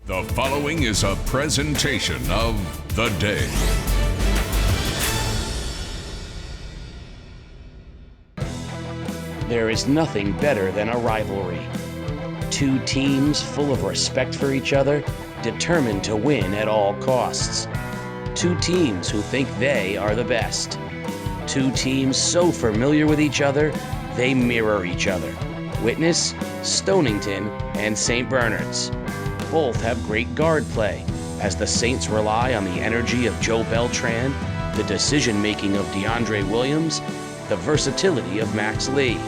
The following is a presentation of The Day. There is nothing better than a rivalry. Two teams full of respect for each other, determined to win at all costs. Two teams who think they are the best. Two teams so familiar with each other, they mirror each other. Witness Stonington and St. Bernard's. Both have great guard play, as the Saints rely on the energy of Joe Beltran, the decision-making of DeAndre Williams, the versatility of Max Lee.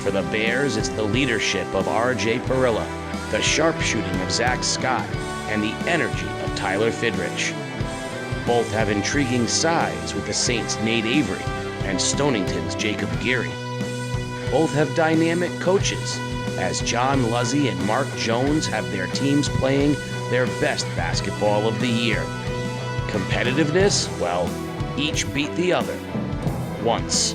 For the Bears, it's the leadership of R.J. Parilla, the sharpshooting of Zach Scott, and the energy of Tyler Fidrich. Both have intriguing sides with the Saints' Nate Avery and Stonington's Jacob Geary. Both have dynamic coaches, as John Luzzy and Mark Jones have their teams playing their best basketball of the year. Competitiveness? Well, each beat the other once.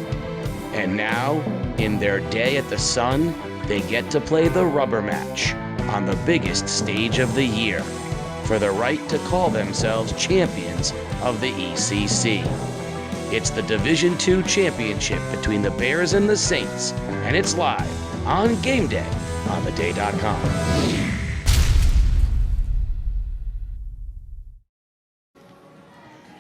And now, in their day at the Sun, they get to play the rubber match on the biggest stage of the year for the right to call themselves champions of the ECC. It's the Division II championship between the Bears and the Saints, and it's live on Game Day on theday.com.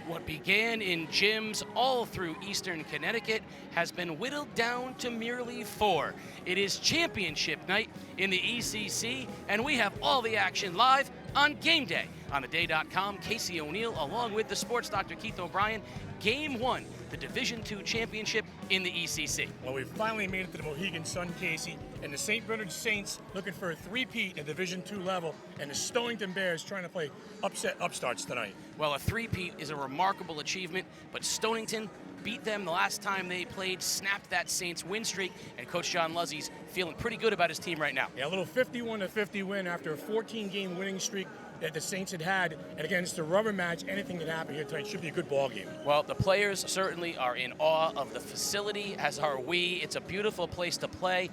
What began in gyms all through Eastern Connecticut has been whittled down to merely 4. It is championship night in the ECC, and we have all the action live on Game Day on theday.com. Casey O'Neill along with the sports doctor Keith O'Brien. Game 1, the Division II championship in the ECC. Well, we finally made it to the Mohegan Sun, Casey, and the St. Bernard Saints looking for a three-peat at Division II level, and the Stonington Bears trying to play upset upstarts tonight. Well, a three-peat is a remarkable achievement, but Stonington beat them the last time they played, snapped that Saints win streak, and Coach John Luzzy's feeling pretty good about his team right now. Yeah, a little 51-50 win after a 14-game winning streak that the Saints had, and again, it's a rubber match. Anything that happen here tonight should be a good ball game. Well, the players certainly are in awe of the facility, as are we. It's a beautiful place to play,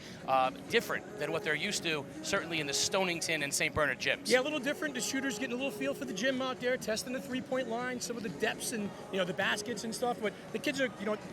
different than what they're used to, certainly in the Stonington and St. Bernard gyms. Yeah, a little different. The shooters getting a little feel for the gym out there, testing the three-point line, some of the depths and the baskets and stuff. But the kids are,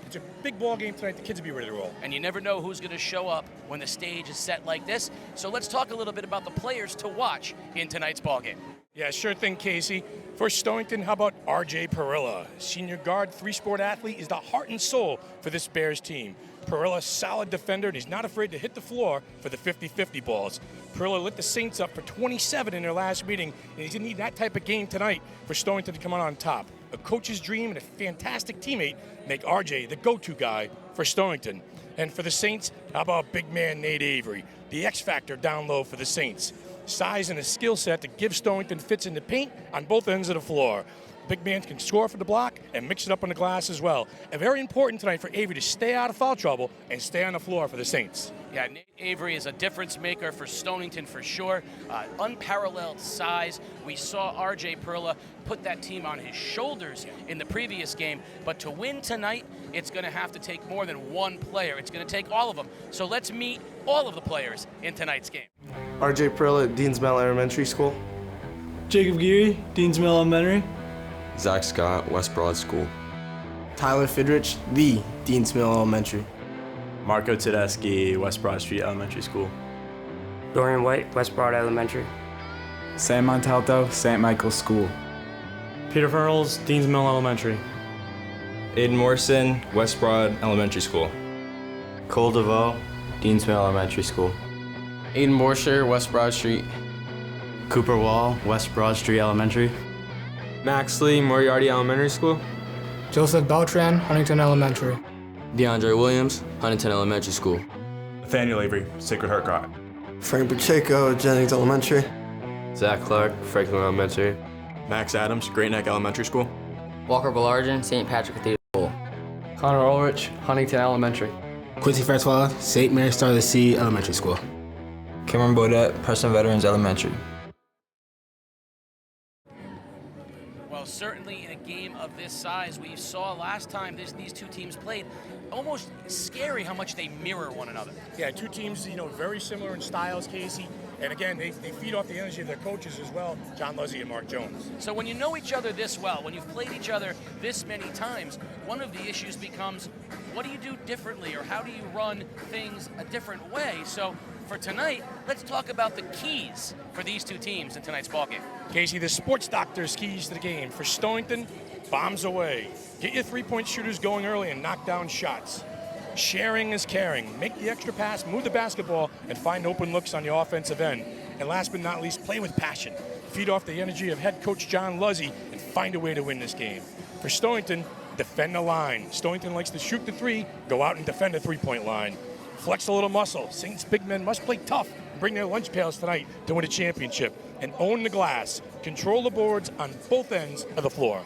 it's a big ball game tonight. The kids will be ready to roll. And you never know who's going to show up when the stage is set like this. So let's talk a little bit about the players to watch in tonight's ball game. Yeah, sure thing, Casey. For Stonington, how about R.J. Parilla? Senior guard, three-sport athlete, is the heart and soul for this Bears team. Parilla, solid defender, and he's not afraid to hit the floor for the 50-50 balls. Parilla lit the Saints up for 27 in their last meeting, and he's going to need that type of game tonight for Stonington to come out on top. A coach's dream and a fantastic teammate make R.J. the go-to guy for Stonington. And for the Saints, how about big man Nate Avery, the X-factor down low for the Saints. Size and a skill set to give Stonington fits in the paint on both ends of the floor. Big man can score for the block and mix it up on the glass as well. And very important tonight for Avery to stay out of foul trouble and stay on the floor for the Saints. Yeah, Nate Avery is a difference maker for Stonington for sure. Unparalleled size. We saw R.J. Parilla put that team on his shoulders in the previous game. But to win tonight, it's going to have to take more than one player. It's going to take all of them. So let's meet all of the players in tonight's game. R.J. Parilla at Deans Mill Elementary School. Jacob Geary, Deans Mill Elementary. Zach Scott, West Broad School. Tyler Fidrich, the Deans Mill Elementary. Marco Tedeschi, West Broad Street Elementary School. Dorian White, West Broad Elementary. Sam Montalto, St. Michael's School. Peter Furls, Deans Mill Elementary. Aiden Morrison, West Broad Elementary School. Cole DeVoe, Deans Mill Elementary School. Aiden Borscher, West Broad Street. Cooper Wall, West Broad Street Elementary. Max Lee, Moriarty Elementary School. Joseph Beltran, Huntington Elementary. DeAndre Williams, Huntington Elementary School. Nathaniel Avery, Sacred Heart God. Frank Pacheco, Jennings Elementary. Zach Clark, Franklin Elementary. Max Adams, Great Neck Elementary School. Walker Ballargen, St. Patrick Cathedral School. Connor Ulrich, Huntington Elementary. Quincy Francois, St. Mary Star of the Sea Elementary School. Cameron Bodette, Preston Veterans Elementary. Well, certainly in a game of this size, we saw last time these two teams played, almost scary how much they mirror one another. Yeah, two teams, very similar in styles, Casey. And again, they feed off the energy of their coaches as well, John Luzzy and Mark Jones. So when you know each other this well, when you've played each other this many times, one of the issues becomes, what do you do differently, or how do you run things a different way? So for tonight, let's talk about the keys for these two teams in tonight's ballgame. Casey, the sports doctor's keys to the game. For Stonington, bombs away. Get your three-point shooters going early and knock down shots. Sharing is caring. Make the extra pass, move the basketball, and find open looks on the offensive end. And last but not least, play with passion. Feed off the energy of head coach John Luzzy and find a way to win this game. For Stonington, defend the line. Stonington likes to shoot the three, go out and defend the three-point line. Flex a little muscle. Saints big men must play tough and bring their lunch pails tonight to win a championship. And own the glass. Control the boards on both ends of the floor.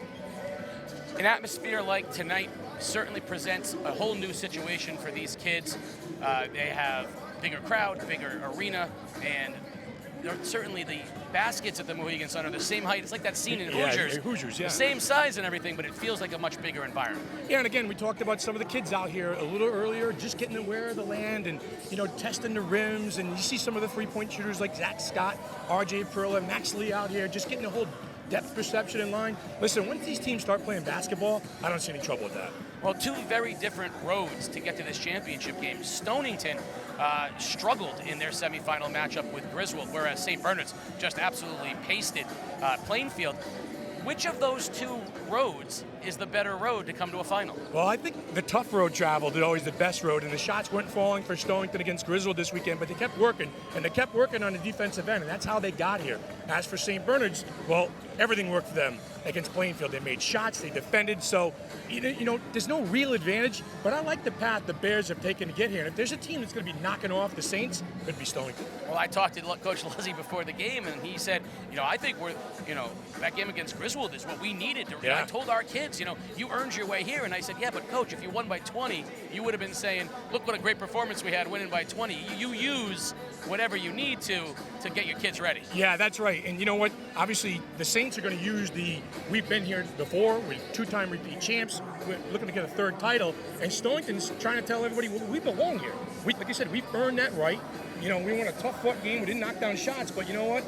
An atmosphere like tonight certainly presents a whole new situation for these kids. They have bigger crowd, bigger arena, and certainly the baskets at the Mohegan Sun are the same height. It's like that scene in Hoosiers. Hoosiers, yeah. The same size and everything, but it feels like a much bigger environment. Yeah, and again, we talked about some of the kids out here a little earlier, just getting aware of the land and, testing the rims. And you see some of the three-point shooters like Zach Scott, RJ Perla, Max Lee out here, just getting a whole depth perception in line. Listen, once these teams start playing basketball, I don't see any trouble with that. Well, two very different roads to get to this championship game. Stonington struggled in their semifinal matchup with Griswold, whereas St. Bernard's just absolutely pasted Plainfield. Which of those two roads is the better road to come to a final? Well, I think the tough road traveled is always the best road, and the shots weren't falling for Stonington against Griswold this weekend, but they kept working, and they kept working on the defensive end, and that's how they got here. As for St. Bernard's, well, everything worked for them against Plainfield. They made shots, they defended, so, there's no real advantage, but I like the path the Bears have taken to get here, and if there's a team that's going to be knocking off the Saints, it could be Stonington. Well, I talked to Coach Luzzy before the game, and he said, I think we're, that game against Griswold is what we needed. I told our kids, you earned your way here, and I said, yeah, but Coach, if you won by 20, you would have been saying, look what a great performance we had winning by 20. You use whatever you need to get your kids ready. Yeah, that's right. And you know what? Obviously, the Saints are going to use we've been here before, we're two-time repeat champs, we're looking to get a third title, and Stonington's trying to tell everybody, we belong here. Like I said, we've earned that right. We won a tough-fought game, we didn't knock down shots, but you know what?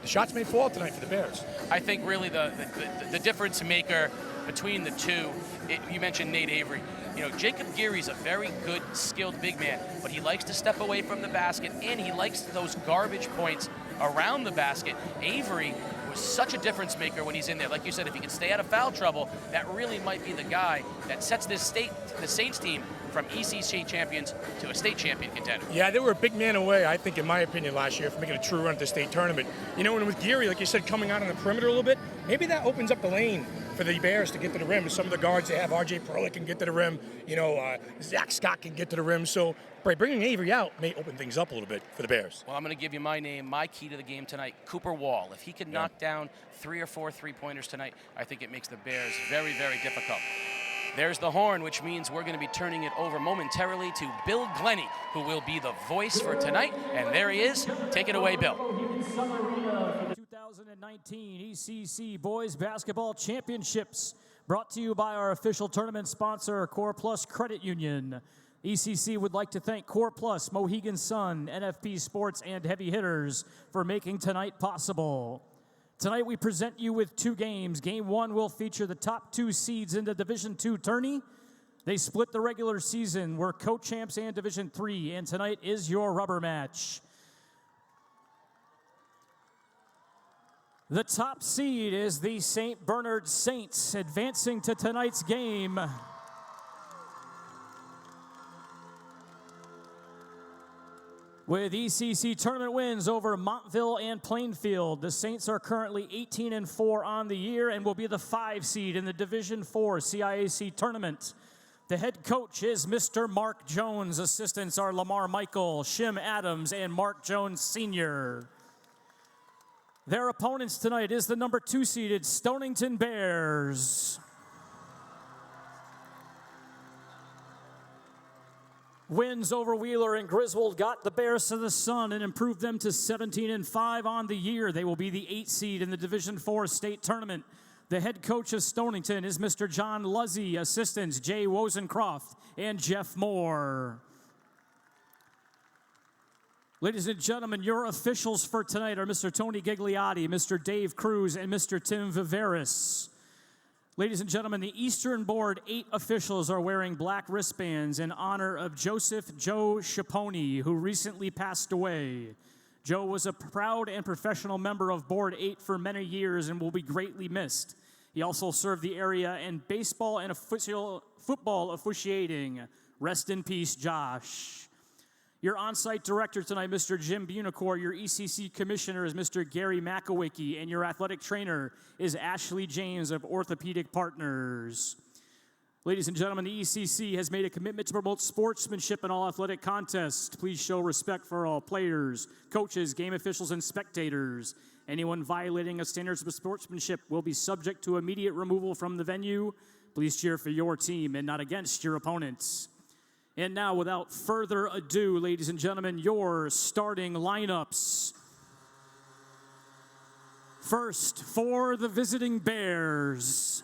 The shots may fall tonight for the Bears. I think really the difference maker between the two, you mentioned Nate Avery. Jacob Geary's a very good, skilled big man, but he likes to step away from the basket, and he likes those garbage points around the basket. Avery was such a difference maker when he's in there. Like you said, if he can stay out of foul trouble, that really might be the guy that sets the Saints team from ECC champions to a state champion contender. Yeah, they were a big man away, I think, in my opinion, last year for making a true run at the state tournament. And with Geary, like you said, coming out on the perimeter a little bit, maybe that opens up the lane for the Bears to get to the rim. Some of the guards they have, RJ Perla can get to the rim, Zach Scott can get to the rim. So by bringing Avery out may open things up a little bit for the Bears. Well, I'm going to give you my key to the game tonight, Cooper Wall. If he can knock down 3 or 4 three-pointers tonight, I think it makes the Bears very, very difficult. There's the horn, which means we're going to be turning it over momentarily to Bill Glennie, who will be the voice for tonight. And there he is. Take it away, Bill. 2019 ECC Boys Basketball Championships, brought to you by our official tournament sponsor, Core Plus Credit Union. ECC would like to thank Core Plus, Mohegan Sun, NFP Sports, and Heavy Hitters for making tonight possible. Tonight we present you with 2 games. Game 1 will feature the top 2 seeds in the Division II tourney. They split the regular season, were co-champs and Division III, and tonight is your rubber match. The top seed is the St. Bernard Saints, advancing to tonight's game. With ECC tournament wins over Montville and Plainfield, the Saints are currently 18-4 on the year and will be the 5 seed in the Division IV CIAC tournament. The head coach is Mr. Mark Jones. Assistants are Lamar Michael, Shim Adams, and Mark Jones Sr. Their opponents tonight is the number 2 seeded Stonington Bears. Wins over Wheeler and Griswold got the Bears to the sun and improved them to 17-5 on the year. They will be the 8 seed in the Division IV state tournament. The head coach of Stonington is Mr. John Luzzy, assistants Jay Wozencroft and Jeff Moore. Ladies and gentlemen, your officials for tonight are Mr. Tony Gigliotti, Mr. Dave Cruz, and Mr. Tim Viveris. Ladies and gentlemen, the Eastern Board 8 officials are wearing black wristbands in honor of Joseph Joe Schiponi, who recently passed away. Joe was a proud and professional member of Board 8 for many years and will be greatly missed. He also served the area in baseball and football officiating. Rest in peace, Josh. Your on-site director tonight, Mr. Jim Bunicor. Your ECC commissioner is Mr. Gary Makowicki, and your athletic trainer is Ashley James of Orthopedic Partners. Ladies and gentlemen, the ECC has made a commitment to promote sportsmanship in all athletic contests. Please show respect for all players, coaches, game officials, and spectators. Anyone violating a standards of sportsmanship will be subject to immediate removal from the venue. Please cheer for your team and not against your opponents. And now, without further ado, ladies and gentlemen, your starting lineups. First, for the visiting Bears.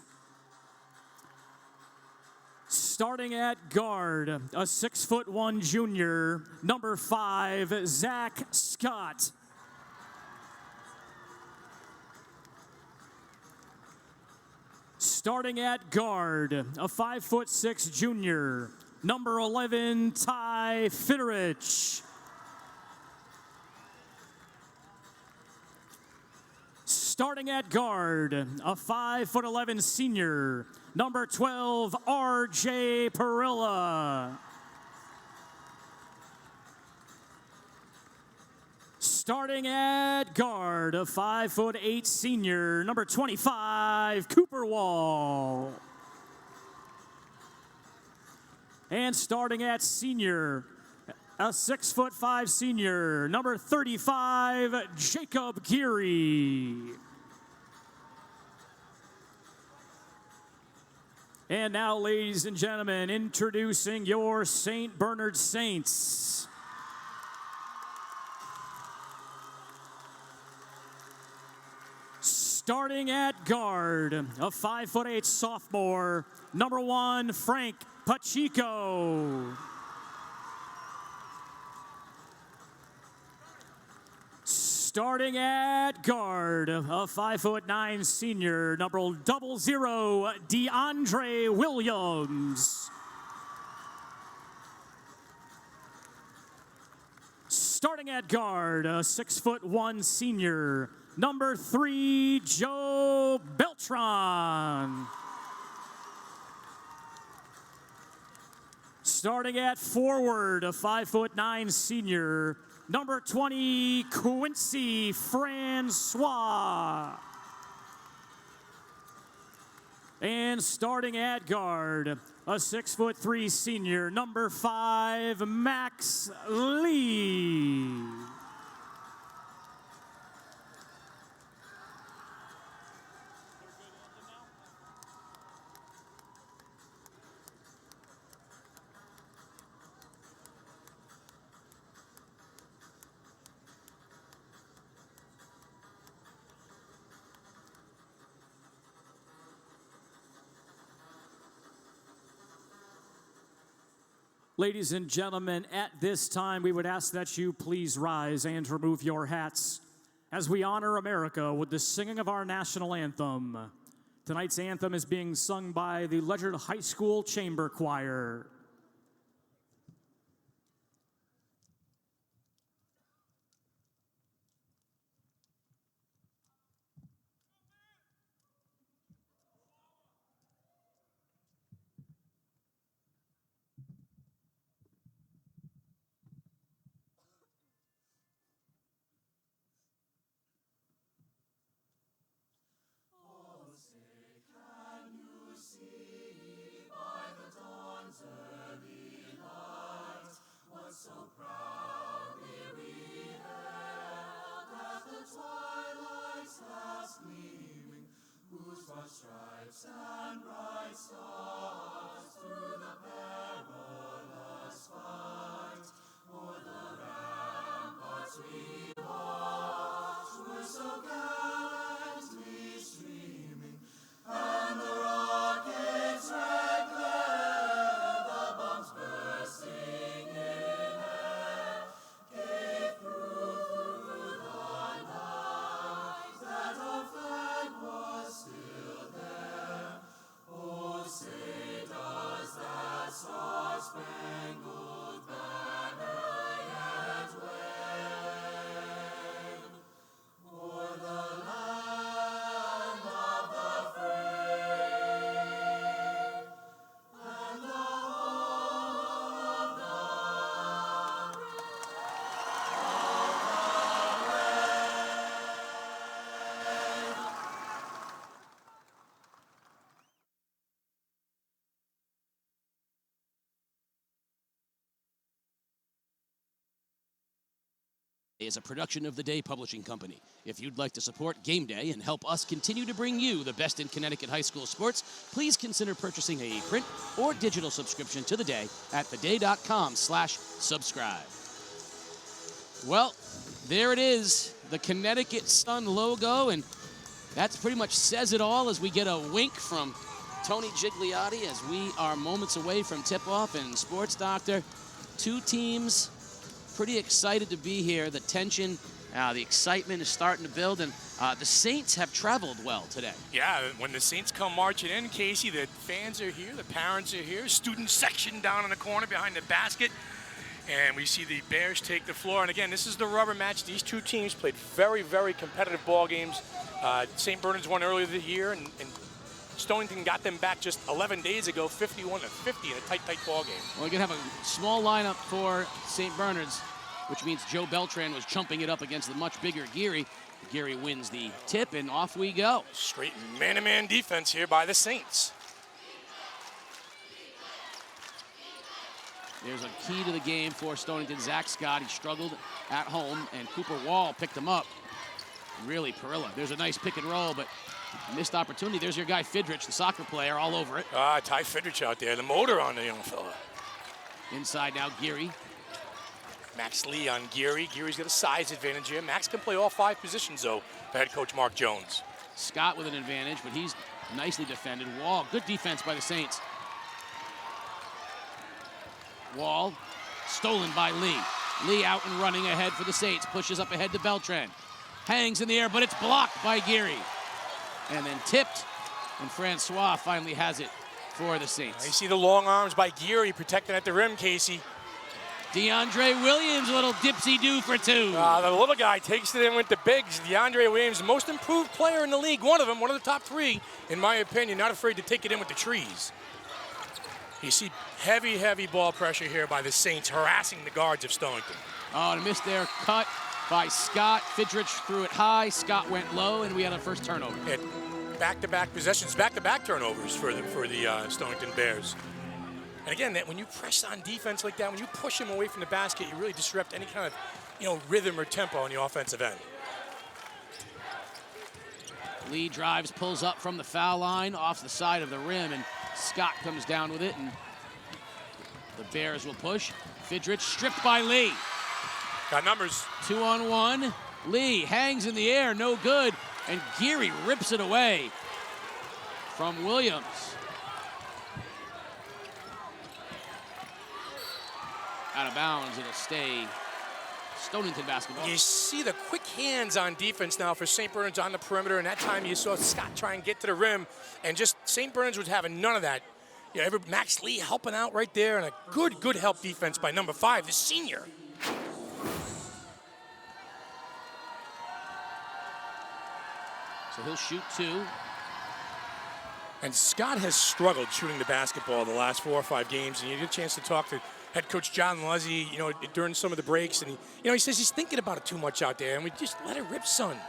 Starting at guard, a 6'1" junior, number 5, Zach Scott. Starting at guard, a 5'6" junior, number 11, Ty Fitterich. Starting at guard, a 5'11" senior, number 12, RJ Perilla. Starting at guard, a 5'8" senior, number 25, Cooper Wall. And starting at senior, a 6'5" senior, number 35, Jacob Geary. And now, ladies and gentlemen, introducing your St. Bernard Saints. Starting at guard, a 5'8" sophomore, number 1, Frank Pacheco. Starting at guard, a 5'9" senior, number 00, DeAndre Williams. Starting at guard, a 6'1" senior, number 3, Joe Beltran. Starting at forward, a 5'9" senior, number 20, Quincy Francois. And starting at guard, a 6'3" senior, number 5, Max Lee. Ladies and gentlemen, at this time, we would ask that you please rise and remove your hats as we honor America with the singing of our national anthem. Tonight's anthem is being sung by the Ledyard High School Chamber Choir. Stripes and bright stars through the perilous fight, o'er the ramparts we watched were so gallantly streaming, is a production of the Day Publishing Company. If you'd like to support Game Day and help us continue to bring you the best in Connecticut high school sports, please consider purchasing a print or digital subscription to The Day at theday.com/subscribe. Well, there it is, the Connecticut Sun logo, and that pretty much says it all as we get a wink from Tony Gigliotti as we are moments away from tip-off. And Sports Doctor, two teams pretty excited to be here. The tension, the excitement is starting to build, and the Saints have traveled well today. Yeah, when the Saints come marching in, Casey, the fans are here, the parents are here, student section down in the corner behind the basket, and we see the Bears take the floor. And again, this is the rubber match. These two teams played very, very competitive ball games. St. Bernard's won earlier this year, and Stonington got them back just 11 days ago, 51-50 in a tight ball game. Well, we're going to have a small lineup for St. Bernard's, which means Joe Beltran was chumping it up against the much bigger Geary. Geary wins the tip, and off we go. Straight man-to-man defense here by the Saints. There's a key to the game for Stonington. Zach Scott, he struggled at home, and Cooper Wall picked him up. Really, Perilla. There's a nice pick and roll, but missed opportunity. There's your guy, Fidrich, the soccer player, all over it. Ty Fidrich out there, the motor on the young fella. Inside now, Geary. Max Lee on Geary. Geary's got a size advantage here. Max can play all 5 positions, though, for head coach Mark Jones. Scott with an advantage, but he's nicely defended. Wall, good defense by the Saints. Wall, stolen by Lee. Lee out and running ahead for the Saints. Pushes up ahead to Beltran. Hangs in the air, but it's blocked by Geary. And then tipped, and Francois finally has it for the Saints. You see the long arms by Geary protecting at the rim, Casey. DeAndre Williams, a little dipsy-do for 2. The little guy takes it in with the bigs. DeAndre Williams, the most improved player in the league. One of the top 3, in my opinion. Not afraid to take it in with the trees. You see heavy ball pressure here by the Saints, harassing the guards of Stonington. Oh, and a miss there, cut by Scott. Fidrich threw it high. Scott went low, and we had a first turnover. And back-to-back possessions, back-to-back turnovers for the Stonington Bears. And again, that when you press on defense like that, when you push him away from the basket, you really disrupt any kind of, rhythm or tempo on the offensive end. Lee drives, pulls up from the foul line, off the side of the rim, and Scott comes down with it, and the Bears will push. Fidrich stripped by Lee. Got numbers. 2-on-1. Lee hangs in the air, no good, and Geary rips it away from Williams. Out of bounds, it'll stay Stonington basketball. You see the quick hands on defense now for St. Bernard's on the perimeter, and that time you saw Scott try and get to the rim, and just St. Bernard's was having none of that. Max Lee helping out right there, and a good help defense by number 5, the senior. So he'll shoot 2. And Scott has struggled shooting the basketball the last 4 or 5 games, and you get a chance to talk to head coach John Luzzy, during some of the breaks, and he says he's thinking about it too much out there, and we just let it rip, son.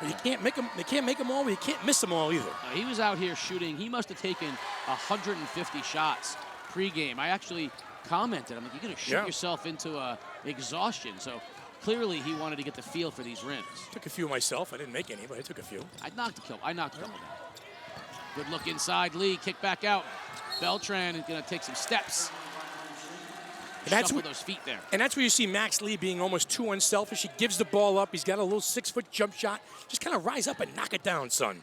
You can't make them. They can't make them all, but you can't miss them all either. He was out here shooting. He must have taken 150 shots pregame. I actually commented, I'm like, you're going to shoot yourself into exhaustion. So clearly he wanted to get the feel for these rims. Took a few myself. I didn't make any, but I took a few. I knocked a couple down. Good look inside. Lee, kick back out. Beltran is going to take some steps. And that's with those feet there. And that's where you see Max Lee being almost too unselfish. He gives the ball up. He's got a little 6-foot jump shot. Just kind of rise up and knock it down, son.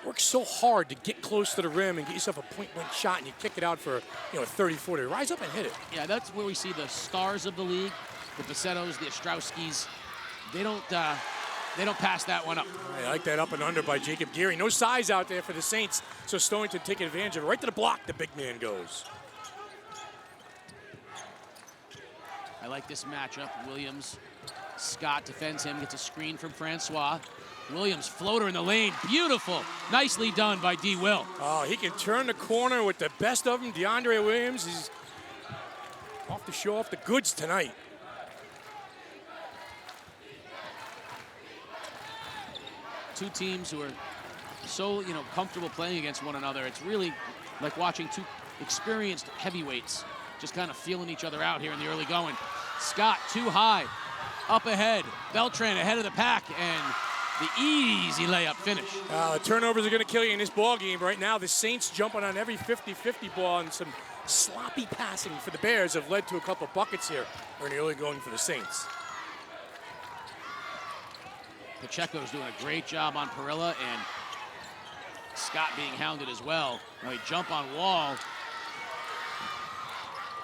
Works so hard to get close to the rim and get yourself a point-blank shot, and you kick it out for 30-40. Rise up and hit it. Yeah, that's where we see the stars of the league, the Basettos, the Ostrowskis. They don't pass that one up. I like that up and under by Jacob Geary. No size out there for the Saints, so Stonington taking advantage of it. Right to the block, the big man goes. I like this matchup. Williams, Scott defends him, gets a screen from Francois. Williams, floater in the lane, beautiful. Nicely done by D. Will. Oh, he can turn the corner with the best of them. DeAndre Williams is off to show off the goods tonight. Two teams who are so, comfortable playing against one another. It's really like watching two experienced heavyweights just kind of feeling each other out here in the early going. Scott, too high. up ahead. Beltran ahead of the pack, and the easy layup finish. The turnovers are going to kill you in this ball game. Right now, the Saints jumping on every 50-50 ball, and some sloppy passing for the Bears have led to a couple buckets here early going for the Saints. Pacheco's doing a great job on Perilla, and Scott being hounded as well. Now he jump on Wall.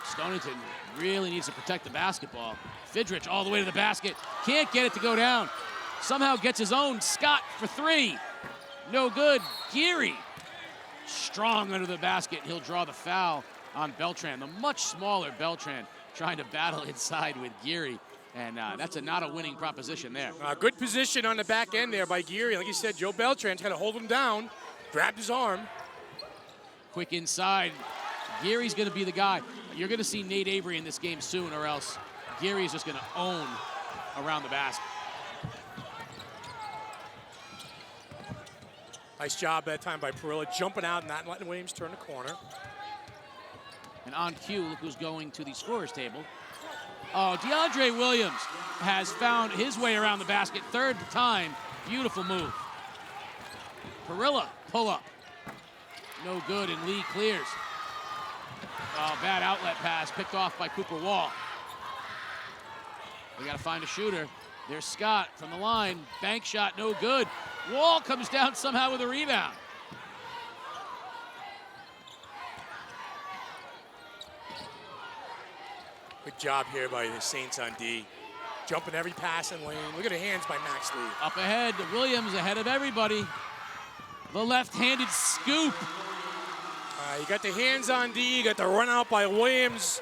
Stonington really needs to protect the basketball. Fidrich all the way to the basket. Can't get it to go down. Somehow gets his own. Scott for three. No good. Geary strong under the basket. He'll draw the foul on Beltran. The much smaller Beltran trying to battle inside with Geary. And that's not a winning proposition there. Good position on the back end there by Geary. Like you said, Joe Beltran's had to hold him down, grabbed his arm. Quick inside. Geary's going to be the guy. You're going to see Nate Avery in this game soon, or else Geary's just going to own around the basket. Nice job that time by Perilla, jumping out and not letting Williams turn the corner. And on cue, look who's going to the scorer's table. Oh, DeAndre Williams has found his way around the basket. Third time, beautiful move. Perilla, pull up. No good, and Lee clears. Oh, bad outlet pass, picked off by Cooper Wall. We gotta find a shooter. There's Scott from the line. Bank shot, no good. Wall comes down somehow with a rebound. Good job here by the Saints on D. Jumping every pass in lane. Look at the hands by Max Lee. Up ahead, Williams ahead of everybody. The left-handed scoop. You got the hands on D, you got the run out by Williams.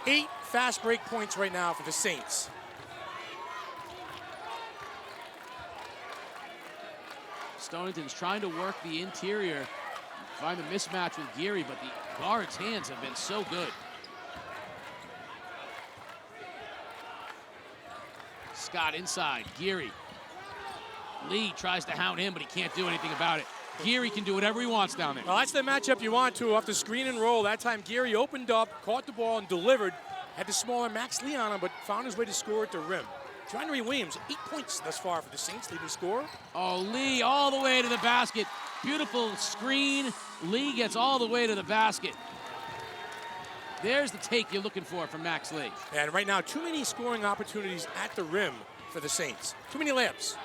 8 fast break points right now for the Saints. Stonington's trying to work the interior, find a mismatch with Geary, but the guard's hands have been so good. Scott inside, Geary. Lee tries to hound him, but he can't do anything about it. Geary can do whatever he wants down there. Well, that's the matchup you want to off the screen and roll. That time Geary opened up, caught the ball, and delivered. Had the smaller Max Lee on him, but found his way to score at the rim. DeAndre Williams, 8 points thus far for the Saints, leading scorer. Oh, Lee all the way to the basket. Beautiful screen. Lee gets all the way to the basket. There's the take you're looking for from Max Lee. And right now, too many scoring opportunities at the rim for the Saints. Too many layups.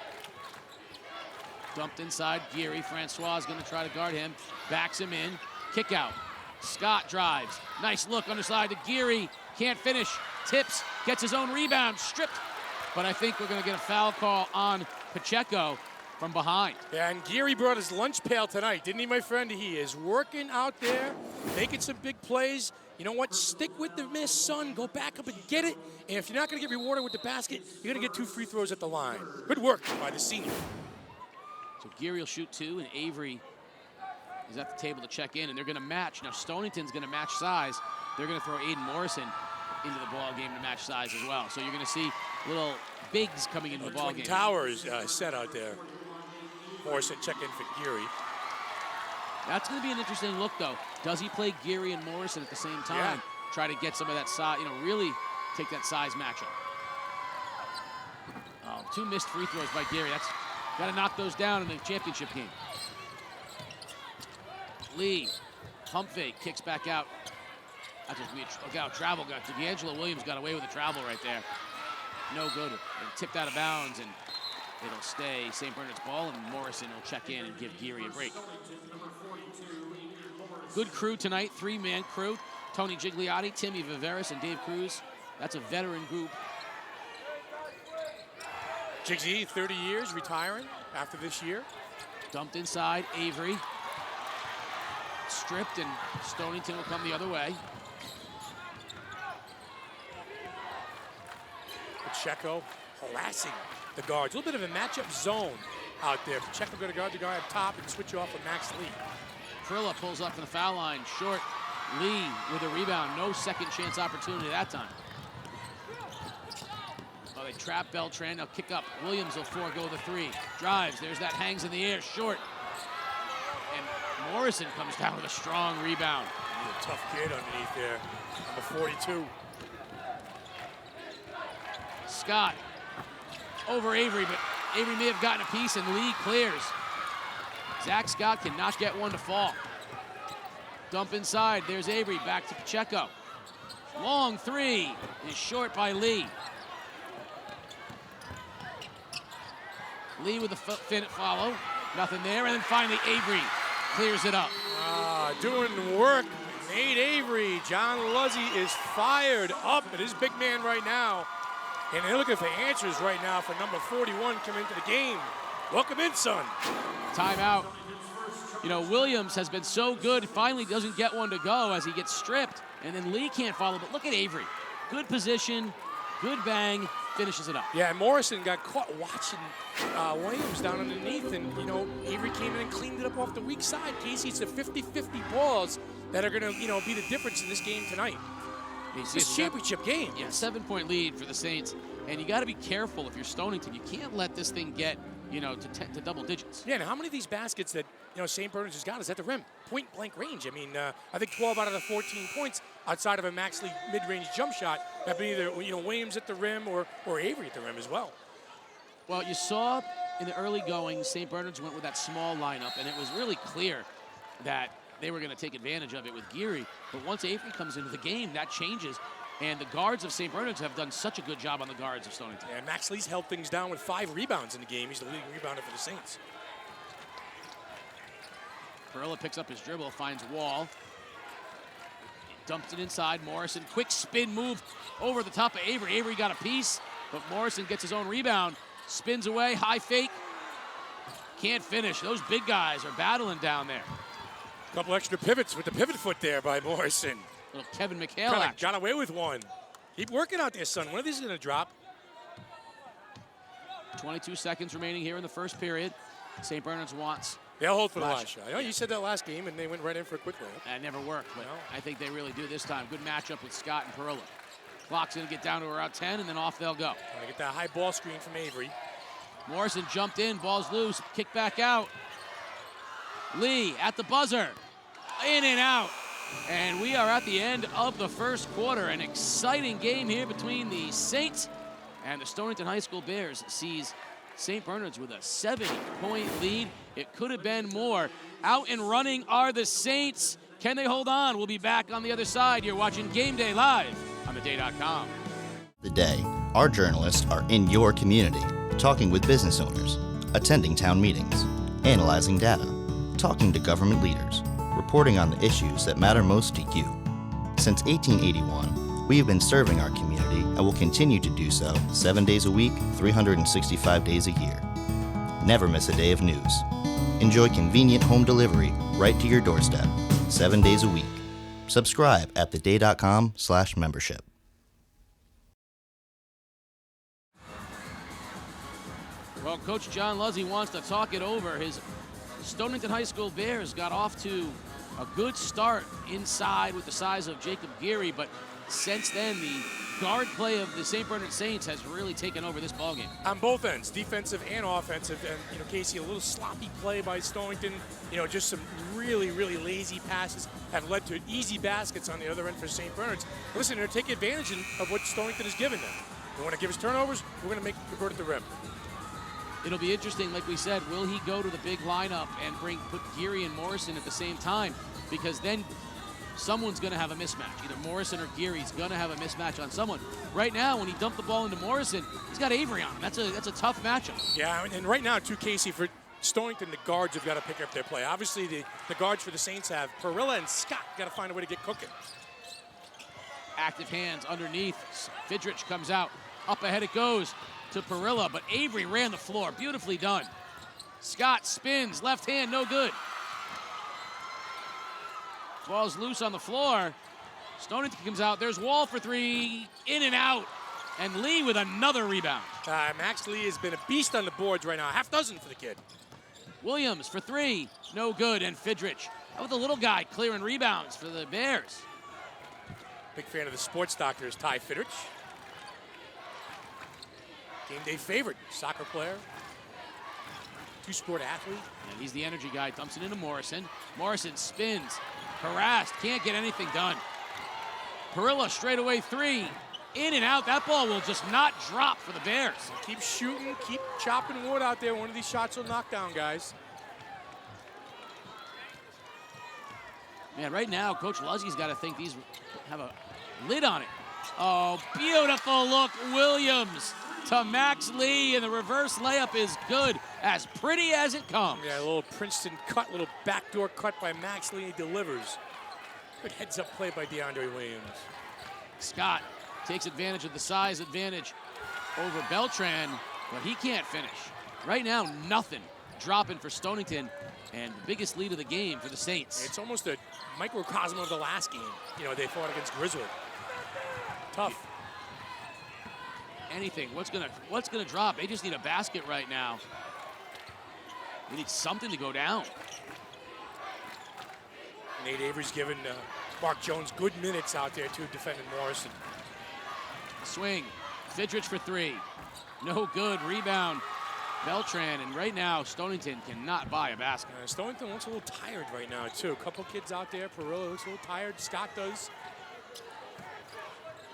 Dumped inside, Geary. Francois is going to try to guard him. Backs him in. Kick out. Scott drives. Nice look underside to Geary. Can't finish. Tips. Gets his own rebound. Stripped. But I think we're going to get a foul call on Pacheco from behind. Yeah, and Geary brought his lunch pail tonight, didn't he, my friend? He is working out there, making some big plays. You know what? Stick with the miss, son. Go back up and get it. And if you're not going to get rewarded with the basket, you're going to get 2 free throws at the line. Good work by the senior. So Geary will shoot 2, and Avery is at the table to check in, and they're going to match. Now Stonington's going to match size. They're going to throw Aiden Morrison into the ball game to match size as well. So you're going to see little bigs coming into the ball game. Towers set out there. Morrison check in for Geary. That's going to be an interesting look, though. Does he play Geary and Morrison at the same time? Yeah. Try to get some of that size, really take that size matchup. Oh, 2 missed free throws by Geary. That's got to knock those down in the championship game. Lee, pump fake, kicks back out. That's just look out, travel got to D'Angelo Williams got away with the travel right there. No good. It tipped out of bounds, and it'll stay St. Bernard's ball, and Morrison will check in and give Geary a break. Good crew tonight, 3-man crew. Tony Gigliotti, Timmy Viveris, and Dave Cruz. That's a veteran group. Jigsy, 30 years, retiring after this year. Dumped inside, Avery. Stripped, and Stonington will come the other way. Pacheco harassing the guards. A little bit of a matchup zone out there. Pacheco going to guard the guy up top and switch off with Max Lee. Prilla pulls up from the foul line. Short. Lee with a rebound. No second chance opportunity that time. Oh, they trap Beltran. Now kick up. Williams will forego the 3. Drives. There's that hangs in the air. Short. And Morrison comes down with a strong rebound. He's a tough kid underneath there. Number 42. Scott over Avery, but Avery may have gotten a piece, and Lee clears. Zach Scott cannot get one to fall. Dump inside, there's Avery, back to Pacheco. Long three is short by Lee. Lee with the follow, nothing there, and then finally Avery clears it up. Doing work, Nate Avery. John Luzzy is fired up at his big man right now. And they're looking for answers right now for number 41 coming into the game. Welcome in, son. Timeout. You know, Williams has been so good, finally doesn't get one to go as he gets stripped, and then Lee can't follow, but look at Avery. Good position, good bang, finishes it up. Yeah, and Morrison got caught watching Williams down underneath, and, you know, Avery came in and cleaned it up off the weak side. Casey, it's the 50-50 balls that are going to, you know, be the difference in this game tonight. It's a championship game. Yeah, 7-point lead for the Saints, and you got to be careful if you're Stonington. You can't let this thing get, you know, to double digits. Yeah, and how many of these baskets that, you know, St. Bernard's has got is at the rim? Point blank range. I mean, I think 12 out of the 14 points outside of a Maxley mid-range jump shot have been either, you know, Williams at the rim or Avery at the rim as well. Well, you saw in the early going, St. Bernard's went with that small lineup, and it was really clear that they were going to take advantage of it with Geary. But once Avery comes into the game, that changes. And the guards of St. Bernard's have done such a good job on the guards of Stonington. Yeah, Max Lee's held things down with 5 rebounds in the game. He's the leading rebounder for the Saints. Perilla picks up his dribble, finds Wall. Dumps it inside. Morrison, quick spin move over the top of Avery. Avery got a piece, but Morrison gets his own rebound. Spins away, high fake. Can't finish. Those big guys are battling down there. A couple extra pivots with the pivot foot there by Morrison. Little Kevin McHale action. Got away with one. Keep working out there, son. One of these is going to drop. 22 seconds remaining here in the first period. St. Bernard's wants. They'll hold for the last shot. I know you said that last game, and they went right in for a quick layup. That never worked, but I think they really do this time. Good matchup with Scott and Perilla. Clock's going to get down to around 10, and then off they'll go. Trying to get that high ball screen from Avery. Morrison jumped in, ball's loose, kick back out. Lee at the buzzer, in and out. And we are at the end of the first quarter. An exciting game here between the Saints and the Stonington High School Bears. Sees St. Bernard's with a 7-point lead. It could have been more. Out and running are the Saints. Can they hold on? We'll be back on the other side. You're watching Game Day live on theday.com. The Day. Our journalists are in your community, talking with business owners, attending town meetings, analyzing data, talking to government leaders, reporting on the issues that matter most to you. Since 1881, we have been serving our community and will continue to do so 7 days a week, 365 days a year. Never miss a day of news. Enjoy convenient home delivery right to your doorstep, 7 days a week. Subscribe at theday.com/membership. Well, Coach John Luzzy wants to talk it over. His Stonington High School Bears got off to a good start inside with the size of Jacob Geary, but since then, the guard play of the St. Bernard Saints has really taken over this ballgame. On both ends, defensive and offensive. And, you know, Casey, a little sloppy play by Stonington. You know, just some really, really lazy passes have led to easy baskets on the other end for St. Bernard's. Listen, they're taking advantage of what Stonington has given them. They want to give us turnovers, we're going to convert at the rim. It'll be interesting, like we said, will he go to the big lineup and put Geary and Morrison at the same time? Because then someone's going to have a mismatch. Either Morrison or Geary's going to have a mismatch on someone. Right now, when he dumped the ball into Morrison, he's got Avery on him. That's a tough matchup. Yeah, and right now, too, Casey, for Stonington, the guards have got to pick up their play. Obviously, the guards for the Saints have Perilla and Scott got to find a way to get cooking. Active hands underneath. Fidrich comes out. Up ahead it goes to Perilla, but Avery ran the floor. Beautifully done. Scott spins, left hand, no good. Ball's loose on the floor. Stonington comes out. There's Wall for three, in and out. And Lee with another rebound. Max Lee has been a beast on the boards right now. Half dozen for the kid. Williams for three, no good. And Fidrich, how about the little guy clearing rebounds for the Bears? Big fan of the sports doctor is Ty Fidrich. Game day favorite, soccer player, two-sport athlete. And he's the energy guy, dumps it into Morrison. Morrison spins, harassed, can't get anything done. Perilla straight away three, In and out. That ball will just not drop for the Bears. Keep shooting, keep chopping wood out there. One of these shots will knock down, guys. Man, right now, Coach Luzzy's got to think these have a lid on it. Oh, beautiful look, Williams to Max Lee, and the reverse layup is good, as pretty as it comes. Yeah, a little Princeton cut, little backdoor cut by Max Lee, he delivers. Good heads-up play by DeAndre Williams. Scott takes advantage of the size advantage over Beltran, but he can't finish. Right now, nothing dropping for Stonington, and the biggest lead of the game for the Saints. It's almost a microcosm of the last game. You know, they fought against Griswold. Tough. Anything. What's gonna drop? They just need a basket right now. They need something to go down. Nate Avery's given Mark Jones good minutes out there too, defending Morrison. Swing. Fidrich for three. No good. Rebound. Beltran, and right now Stonington cannot buy a basket. Stonington looks a little tired right now too. A couple kids out there. Perillo looks a little tired. Scott does.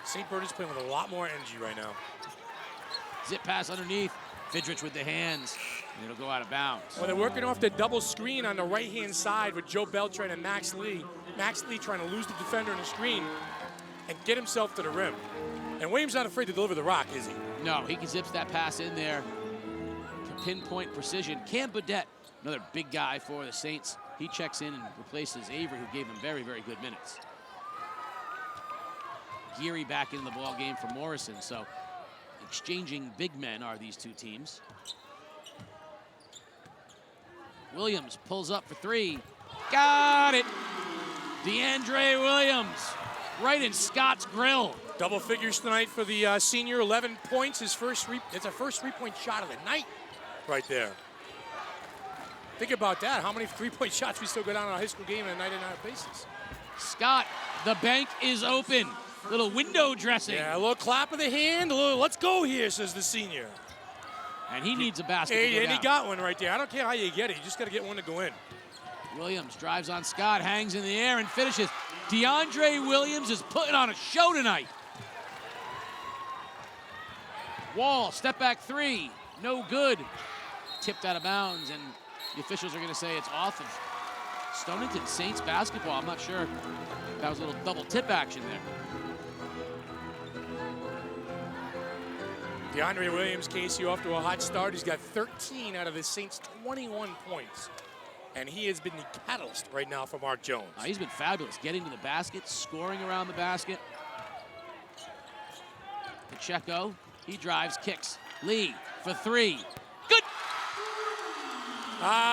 St. Bernard's playing with a lot more energy right now. Zip pass underneath. Fidrich with the hands, and it'll go out of bounds. Well, they're working off the double screen on the right-hand side with Joe Beltran and Max Lee. Max Lee trying to lose the defender in the screen and get himself to the rim. And Williams not afraid to deliver the rock, is he? No, he zips that pass in there. Pinpoint precision. Cam Baudet, another big guy for the Saints. He checks in and replaces Avery, who gave him very, very good minutes. Geary back into the ball game for Morrison, so exchanging big men are these two teams. Williams pulls up for three. Got it! DeAndre Williams, right in Scott's grill. Double figures tonight for the senior, 11 points. It's a first three-point shot of the night right there. Think about that. How many three-point shots we still go down in a high school game on a night-and-night basis? Scott, the bank is open. Little window dressing. Yeah, a little clap of the hand, a little let's go here, says the senior. And he needs a basket Hey, to go and down. he got one right there. I don't care how you get it. You just got to get one to go in. Williams drives on Scott, hangs in the air, and finishes. DeAndre Williams is putting on a show tonight. Wall, step back three, no good. Tipped out of bounds, and the officials are going to say it's off of Stonington Saints basketball. I'm not sure if that was a little double tip action there. DeAndre Williams, Casey, off to a hot start. He's got 13 out of the Saints' 21 points. And he has been the catalyst right now for Mark Jones. He's been fabulous, getting to the basket, scoring around the basket. Pacheco, he drives, kicks. Lee for three. Good!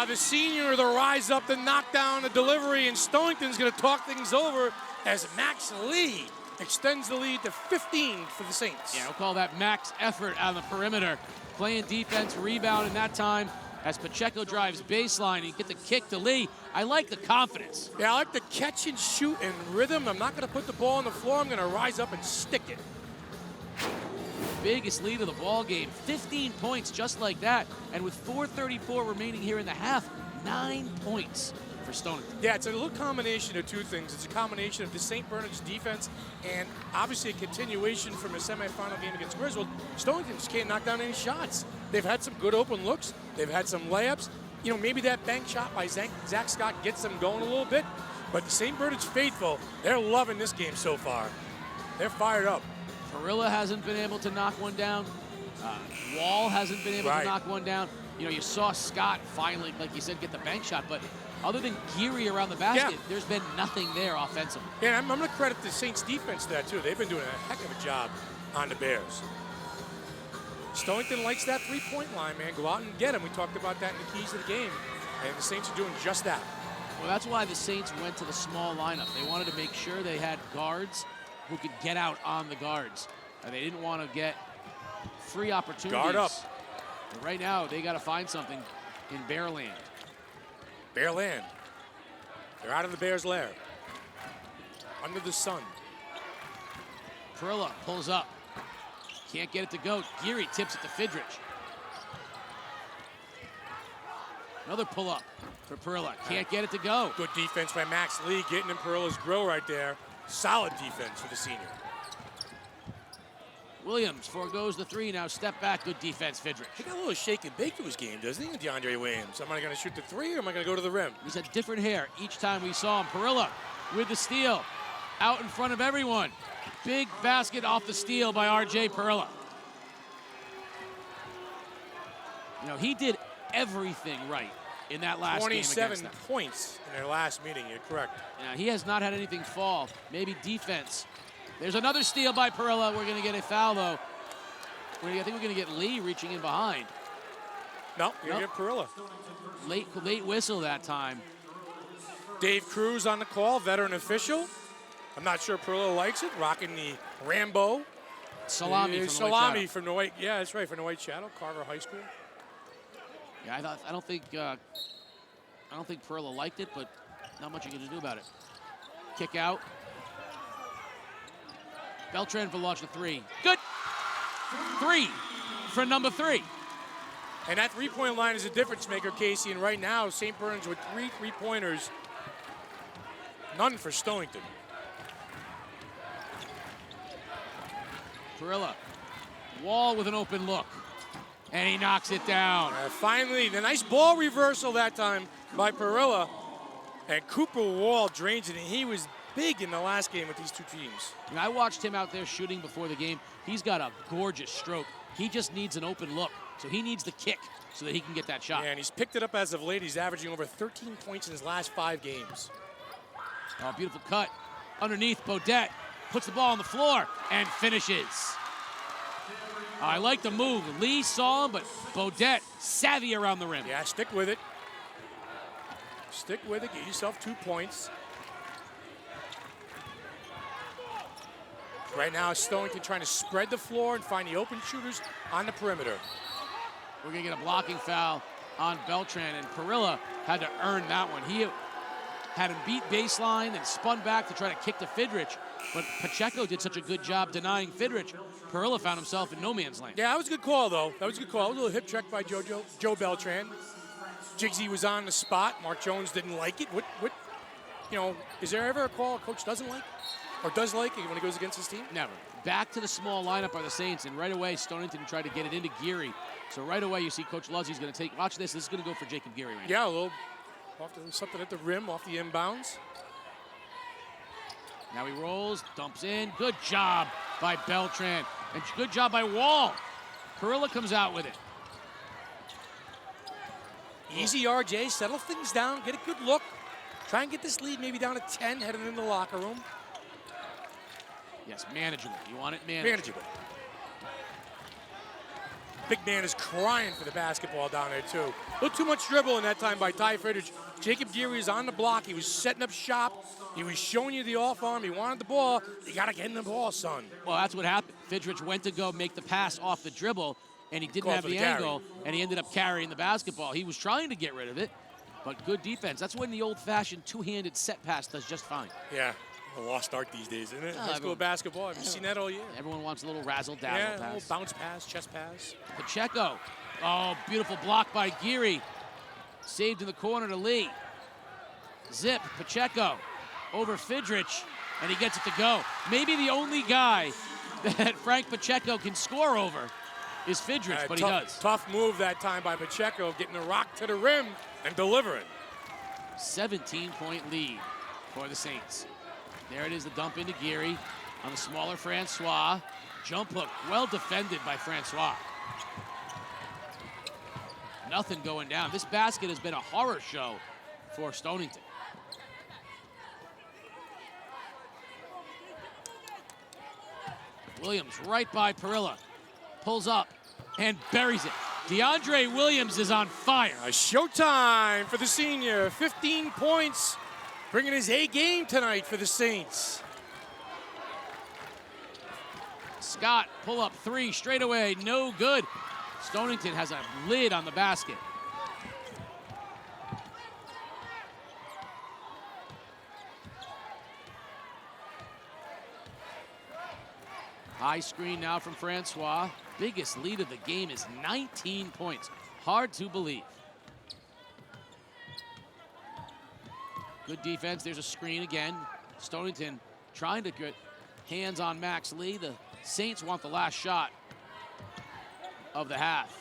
The senior, the rise up, the knockdown, the delivery, and Stonington's going to talk things over as Max Lee extends the lead to 15 for the Saints. Yeah, we'll call that max effort on the perimeter. Playing defense, rebound in that time as Pacheco drives baseline and get the kick to Lee. I like the confidence. Yeah, I like the catch and shoot and rhythm. I'm not going to put the ball on the floor. I'm going to rise up and stick it. Biggest lead of the ball game. 15 points just like that. And with 4:34 remaining here in the half, 9 points for Stonington. Yeah, it's a little combination of two things. It's a combination of the St. Bernard's defense and obviously a continuation from a semifinal game against Griswold. Stonington just can't knock down any shots. They've had some good open looks. They've had some layups. You know, maybe that bank shot by Zach Scott gets them going a little bit. But St. Bernard's faithful. They're loving this game so far. They're fired up. Perilla hasn't been able to knock one down. Wall hasn't been able to knock one down. You know, you saw Scott finally, like you said, get the bank shot, but other than Geary around the basket, there's been nothing there offensively. Yeah, I'm going to credit the Saints defense to that, too. They've been doing a heck of a job on the Bears. Stonington likes that three-point line, man. Go out and get them. We talked about that in the keys of the game, and the Saints are doing just that. Well, that's why the Saints went to the small lineup. They wanted to make sure they had guards who could get out on the guards. They didn't want to get free opportunities. Guard up. But right now, they got to find something in Bearland. Bearland. They're out of the Bears' lair. Under the sun. Perilla pulls up. Can't get it to go. Geary tips it to Fidrich. Another pull-up for Perilla. Can't get it to go. Good defense by Max Lee, getting in Perilla's grill right there. Solid defense for the senior. Williams foregoes the three. Now step back. Good defense, Fidrich. He got a little shake and bake to his game, doesn't he, DeAndre Williams? Am I going to shoot the three or am I going to go to the rim? He's had different hair each time we saw him. Perilla with the steal. Out in front of everyone. Big basket off the steal by R.J. Perilla. You know, he did everything right in that last game against them. 27 points in their last meeting, you're correct. Yeah, he has not had anything fall. Maybe defense. There's another steal by Perilla. We're going to get a foul, though. I think we're going to get Lee reaching in behind. No, you're going to get Perilla. Late whistle that time. Dave Cruz on the call, veteran official. I'm not sure Perilla likes it, rocking the Rambo. Salami from the White. Yeah, that's right, from the White Shadow, Carver High School. Yeah, I don't think Perilla liked it, but not much you can do about it. Kick out. Beltran will launch the three. Good. 3 for number 3. And that three-point line is a difference maker, Casey. And right now, St. Bernard's with 3 three-pointers. None for Stonington. Perilla. Wall with an open look. And he knocks it down. Finally, the nice ball reversal that time by Perilla. And Cooper Wall drains it, and he was big in the last game with these two teams. And I watched him out there shooting before the game. He's got a gorgeous stroke. He just needs an open look. So he needs the kick so that he can get that shot. Yeah, and he's picked it up as of late. He's averaging over 13 points in his last 5 games. Oh, beautiful cut. Underneath, Bodette puts the ball on the floor and finishes. I like the move. Lee saw him, but Bodette savvy around the rim. Yeah, stick with it. Stick with it. Get yourself 2 points. Right now, Stonington trying to spread the floor and find the open shooters on the perimeter. We're going to get a blocking foul on Beltran, and Perilla had to earn that one. He had him beat baseline and spun back to try to kick to Fidrich, but Pacheco did such a good job denying Fidrich. Perilla found himself in no man's land. Yeah, that was a good call, though. That was a good call. A little hip check by Joe Beltran. Jigsy was on the spot. Mark Jones didn't like it. What, you know, is there ever a call a coach doesn't like? Or does like it when he goes against his team? Never. Back to the small lineup are the Saints, and right away Stonington tried to get it into Geary. So right away you see Coach Luzzie's going to take, watch this, this is going to go for Jacob Geary right now. Yeah, a little, something at the rim, off the inbounds. Now he rolls, dumps in. Good job by Beltran, and good job by Wall. Perilla comes out with it. Easy, RJ, settle things down, get a good look. Try and get this lead maybe down to 10 heading into the locker room. Yes, manageable. You want it manageable. Big man is crying for the basketball down there, too. A little too much dribbling that time by Ty Fidrich. Jacob Geary is on the block. He was setting up shop. He was showing you the off arm. He wanted the ball. You got to get in the ball, son. Well, that's what happened. Fidrich went to go make the pass off the dribble, and he didn't have the angle, and he ended up carrying the basketball. He was trying to get rid of it, but good defense. That's when the old-fashioned two-handed set pass does just fine. Yeah. A lost art these days, isn't it? High school basketball. I've seen that all year. Everyone wants a little razzle-dazzle pass. A little bounce pass, chest pass. Pacheco. Oh, beautiful block by Geary. Saved in the corner to Lee. Zip, Pacheco over Fidrich, and he gets it to go. Maybe the only guy that Frank Pacheco can score over is Fidrich, but he does. Tough move that time by Pacheco, getting the rock to the rim and delivering. 17-point lead for the Saints. There it is, the dump into Geary on the smaller Francois. Jump hook, well defended by Francois. Nothing going down. This basket has been a horror show for Stonington. Williams right by Perilla. Pulls up and buries it. DeAndre Williams is on fire. Showtime for the senior. 15 points. Bringing his A game tonight for the Saints. Scott, pull up 3 straight away, no good. Stonington has a lid on the basket. High screen now from Francois. Biggest lead of the game is 19 points. Hard to believe. Good defense. There's a screen again. Stonington trying to get hands on Max Lee. The Saints want the last shot of the half.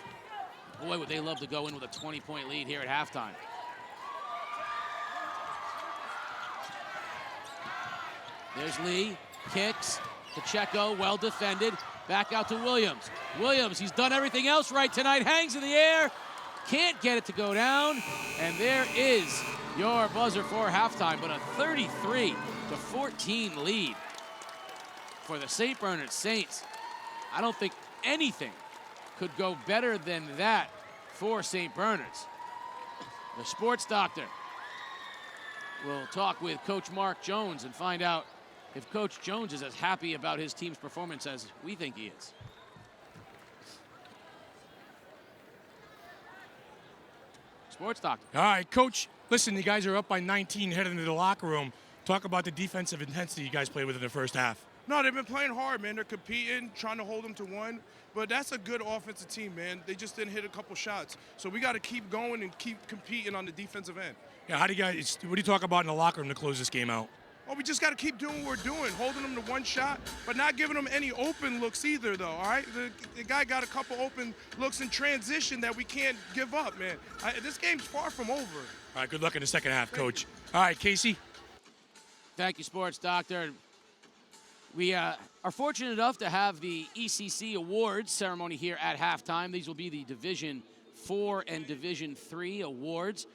Boy, would they love to go in with a 20-point lead here at halftime. There's Lee, kicks, Pacheco, well defended, back out to Williams. Williams, he's done everything else right tonight, hangs in the air, can't get it to go down, and there is your buzzer for halftime, but a 33-14 lead for the St. Bernard Saints. I don't think anything could go better than that for St. Bernard's. The sports doctor will talk with Coach Mark Jones and find out if Coach Jones is as happy about his team's performance as we think he is. Sports doctor. All right, Coach, listen, you guys are up by 19 heading into the locker room. Talk about the defensive intensity you guys played with in the first half. No, they've been playing hard, man. They're competing, trying to hold them to one. But that's a good offensive team, man. They just didn't hit a couple shots. So we got to keep going and keep competing on the defensive end. Yeah, what do you talk about in the locker room to close this game out? Oh, we just got to keep doing what we're doing, holding them to one shot, but not giving them any open looks either, though, all right? The guy got a couple open looks in transition that we can't give up, man. This game's far from over. All right, good luck in the second half, Coach. All right, Casey. Thank you, sports doctor. We are fortunate enough to have the ECC Awards ceremony here at halftime. These will be the Division 4 and Division 3 awards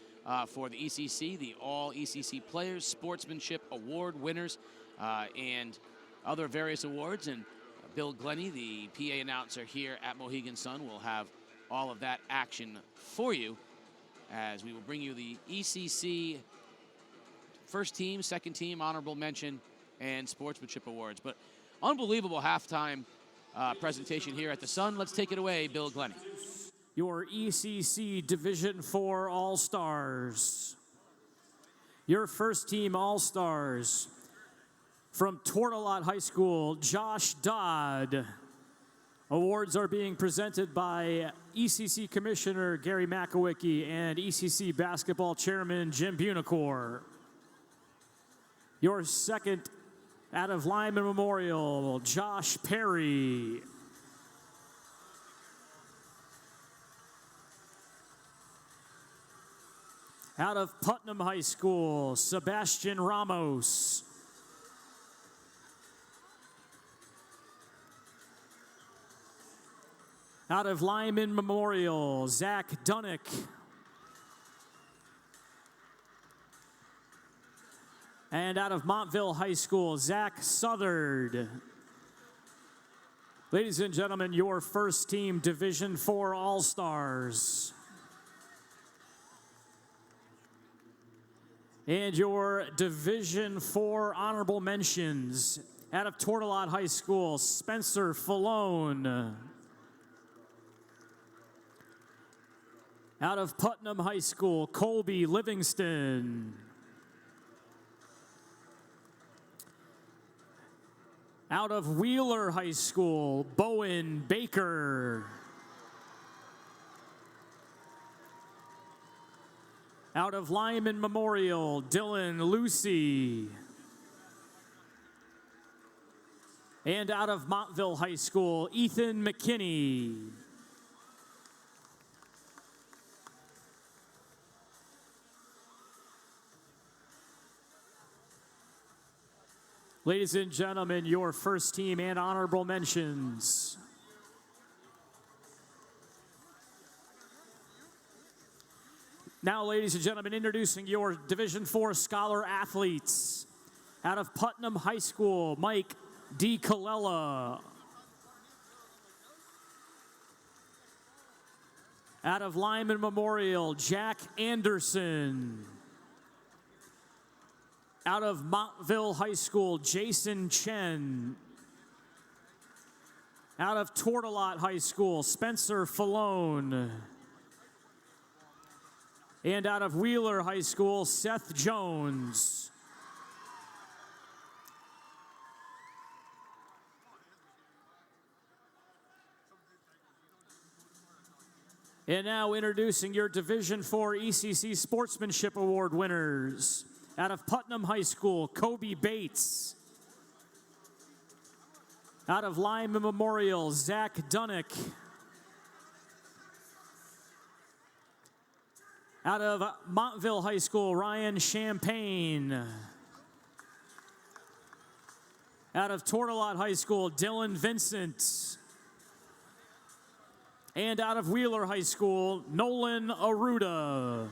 for the ECC, the All ECC Players Sportsmanship Award winners, and other various awards. And Bill Glennie, the PA announcer here at Mohegan Sun, will have all of that action for you as we will bring you the ECC first team, second team, honorable mention, and sportsmanship awards. But unbelievable halftime presentation here at the Sun. Let's take it away, Bill Glennie. Your ECC Division 4 All-Stars. Your first team All-Stars from Tortolot High School, Josh Dodd. Awards are being presented by ECC Commissioner Gary Makowicki and ECC Basketball Chairman Jim Bunicor. Your second out of Lyman Memorial, Josh Perry. Out of Putnam High School, Sebastian Ramos. Out of Lyman Memorial, Zach Dunnick. And out of Montville High School, Zach Southard. Ladies and gentlemen, your first team Division 4 All-Stars. And your Division 4 honorable mentions. Out of Tortolot High School, Spencer Falone. Out of Putnam High School, Colby Livingston. Out of Wheeler High School, Bowen Baker. Out of Lyman Memorial, Dylan Lucy. And out of Montville High School, Ethan McKinney. Ladies and gentlemen, your first team and honorable mentions. Now, ladies and gentlemen, introducing your Division 4 Scholar Athletes. Out of Putnam High School, Mike D. Colella. Out of Lyman Memorial, Jack Anderson. Out of Montville High School, Jason Chen. Out of Tortolot High School, Spencer Falone. And out of Wheeler High School, Seth Jones. And now introducing your Division 4 ECC Sportsmanship Award winners. Out of Putnam High School, Kobe Bates. Out of Lyman Memorial, Zach Dunnick. Out of Montville High School, Ryan Champagne. Out of Tortelot High School, Dylan Vincent. And out of Wheeler High School, Nolan Aruda.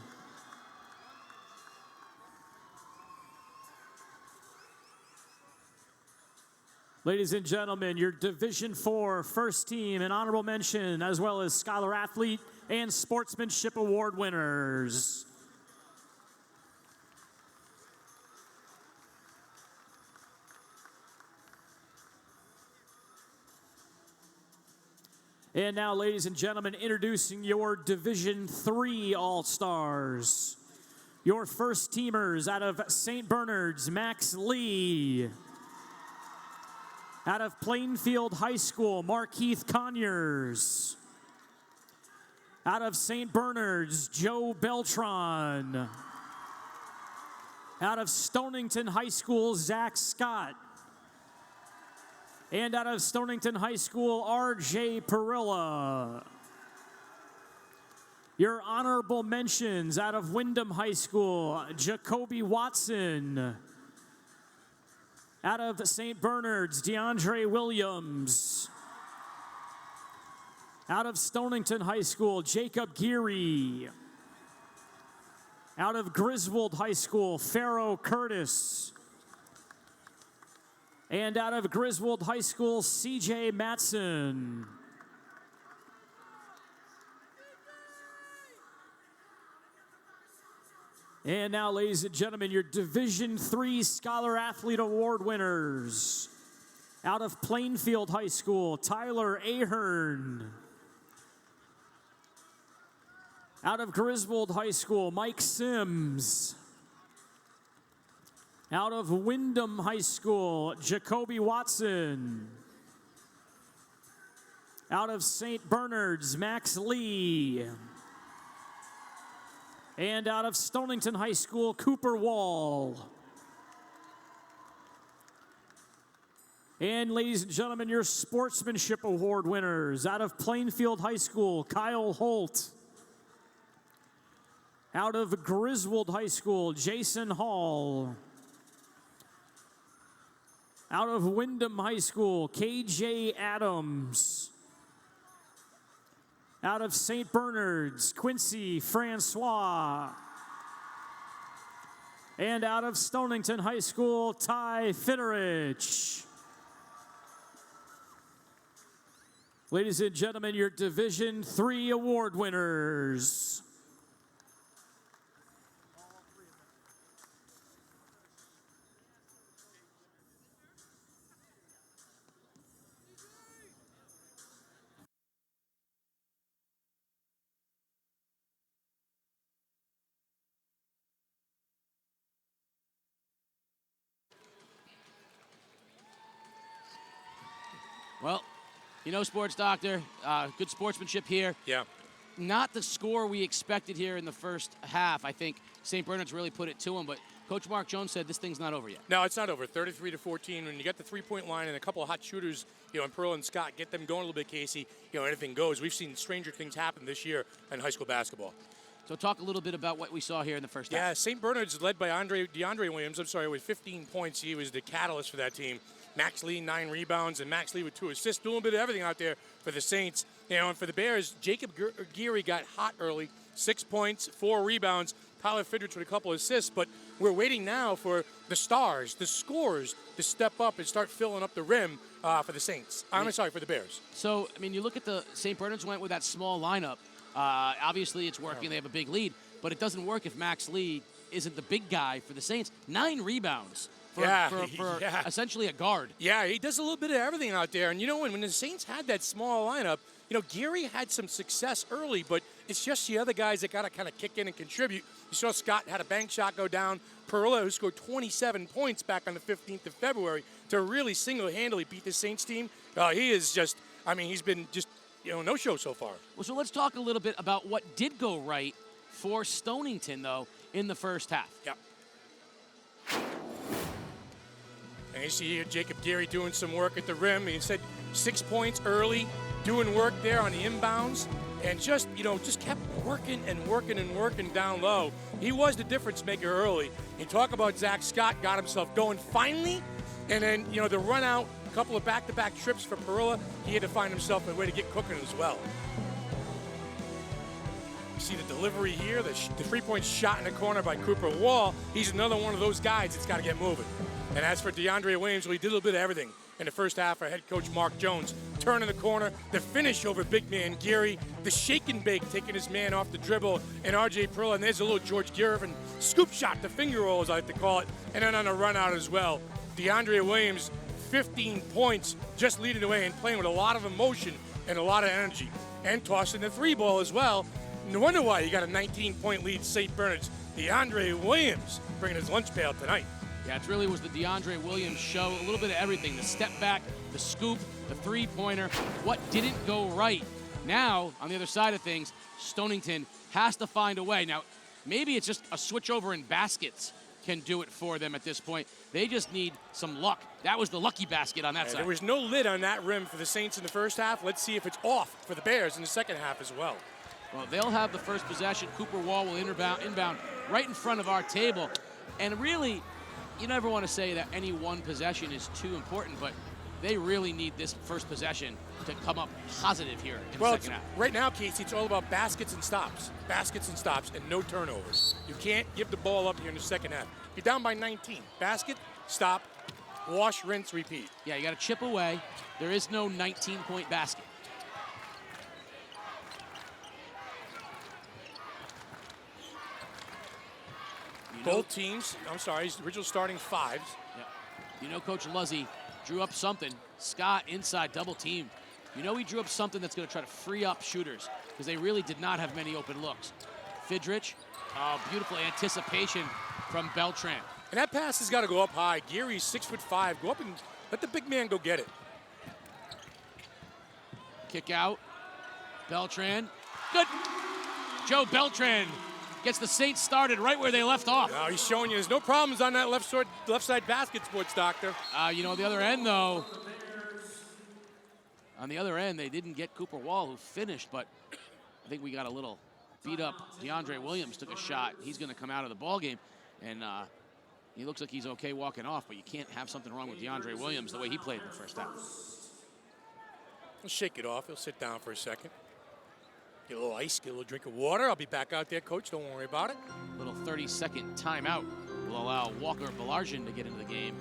Ladies and gentlemen, your Division IV first team and honorable mention, as well as Scholar Athlete and Sportsmanship Award winners. And now, ladies and gentlemen, introducing your Division III All-Stars. Your first teamers out of St. Bernard's, Max Lee. Out of Plainfield High School, Markeith Conyers. Out of St. Bernard's, Joe Beltran. Out of Stonington High School, Zach Scott. And out of Stonington High School, R.J. Perilla. Your honorable mentions out of Wyndham High School, Jacoby Watson. Out of St. Bernard's, DeAndre Williams. Out of Stonington High School, Jacob Geary. Out of Griswold High School, Pharaoh Curtis. And out of Griswold High School, CJ Matson. And now, ladies and gentlemen, your Division III Scholar Athlete Award winners. Out of Plainfield High School, Tyler Ahern. Out of Griswold High School, Mike Sims. Out of Wyndham High School, Jacoby Watson. Out of St. Bernard's, Max Lee. And out of Stonington High School, Cooper Wall. And ladies and gentlemen, your Sportsmanship Award winners. Out of Plainfield High School, Kyle Holt. Out of Griswold High School, Jason Hall. Out of Wyndham High School, KJ Adams. Out of St. Bernard's, Quincy Francois. And out of Stonington High School, Ty Fitterich. Ladies and gentlemen, your Division III award winners. Well, you know, Sports Doctor, good sportsmanship here. Yeah. Not the score we expected here in the first half. I think St. Bernard's really put it to him, but Coach Mark Jones said this thing's not over yet. No, it's not over. 33-14. When you get the three-point line and a couple of hot shooters, you know, and Pearl and Scott get them going a little bit, Casey, you know, anything goes. We've seen stranger things happen this year in high school basketball. So talk a little bit about what we saw here in the first half. Yeah, St. Bernard's led by DeAndre Williams, with 15 points. He was the catalyst for that team. Max Lee, 9 rebounds, and Max Lee with 2 assists, doing a bit of everything out there for the Saints. You know, and for the Bears, Jacob Geary got hot early, 6 points, 4 rebounds. Tyler Fidrich with a couple of assists, but we're waiting now for the stars, the scorers, to step up and start filling up the rim for the Saints. For the Bears. So, I mean, you look at the St. Bernard's went with that small lineup. Obviously, it's working. They have a big lead, but it doesn't work if Max Lee isn't the big guy for the Saints. 9 rebounds. For essentially a guard. Yeah, he does a little bit of everything out there. And, you know, when the Saints had that small lineup, you know, Geary had some success early, but it's just the other guys that got to kind of kick in and contribute. You saw Scott had a bank shot go down. Perilla, who scored 27 points back on the 15th of February to really single-handedly beat the Saints team. He is just, I mean, he's been just, you know, no-show so far. Well, so let's talk a little bit about what did go right for Stonington, though, in the first half. Yeah. And you see here Jacob Geary doing some work at the rim. He said 6 points early, doing work there on the inbounds, and just kept working and working and working down low. He was the difference maker early. You talk about Zach Scott, got himself going finally, and then the run out, a couple of back-to-back trips for Parilla. He had to find himself a way to get cooking as well. You see the delivery here, the 3-point shot in the corner by Cooper Wall. He's another one of those guys that's got to get moving. And as for DeAndre Williams, well, he did a little bit of everything in the first half for head coach Mark Jones. Turn in the corner, the finish over big man Geary, the shake and bake, taking his man off the dribble, and R.J. Parilla, and there's a little George Gervin scoop shot, the finger roll as I like to call it, and then on a run out as well. DeAndre Williams, 15 points, just leading the way and playing with a lot of emotion and a lot of energy, and tossing the 3-ball as well. No wonder why you got a 19-point lead, St. Bernard's. DeAndre Williams bringing his lunch pail tonight. Yeah, it really was the DeAndre Williams show. A little bit of everything. The step back, the scoop, the three-pointer. What didn't go right? Now, on the other side of things, Stonington has to find a way. Now, maybe it's just a switch over in baskets can do it for them at this point. They just need some luck. That was the lucky basket on that side. There was no lid on that rim for the Saints in the first half. Let's see if it's off for the Bears in the second half as well. Well, they'll have the first possession. Cooper Wall will inbound right in front of our table. And really, you never want to say that any one possession is too important, but they really need this first possession to come up positive here in the second half. Right now, Casey, it's all about baskets and stops, and no turnovers. You can't give the ball up here in the second half. You're down by 19. Basket, stop, wash, rinse, repeat. Yeah, you got to chip away. There is no 19-point basket. Both teams, original starting fives. Yeah. Coach Luzzy drew up something. Scott inside double team. He drew up something that's going to try to free up shooters because they really did not have many open looks. Fidrich, beautiful anticipation from Beltran. And that pass has got to go up high. Geary's 6'5". Go up and let the big man go get it. Kick out. Beltran. Good. Joe Beltran gets the Saints started right where they left off. Now he's showing you there's no problems on that left side basket, sports doctor. The other end, though. On the other end, they didn't get Cooper Wall, who finished, but I think we got a little beat up. DeAndre Williams took a shot. He's going to come out of the ball game, and he looks like he's okay walking off, but you can't have something wrong with DeAndre Williams the way he played in the first half. He'll shake it off. He'll sit down for a second. Get a little ice, get a little drink of water. I'll be back out there, Coach. Don't worry about it. Little 30-second timeout will allow Walker Balargian to get into the game.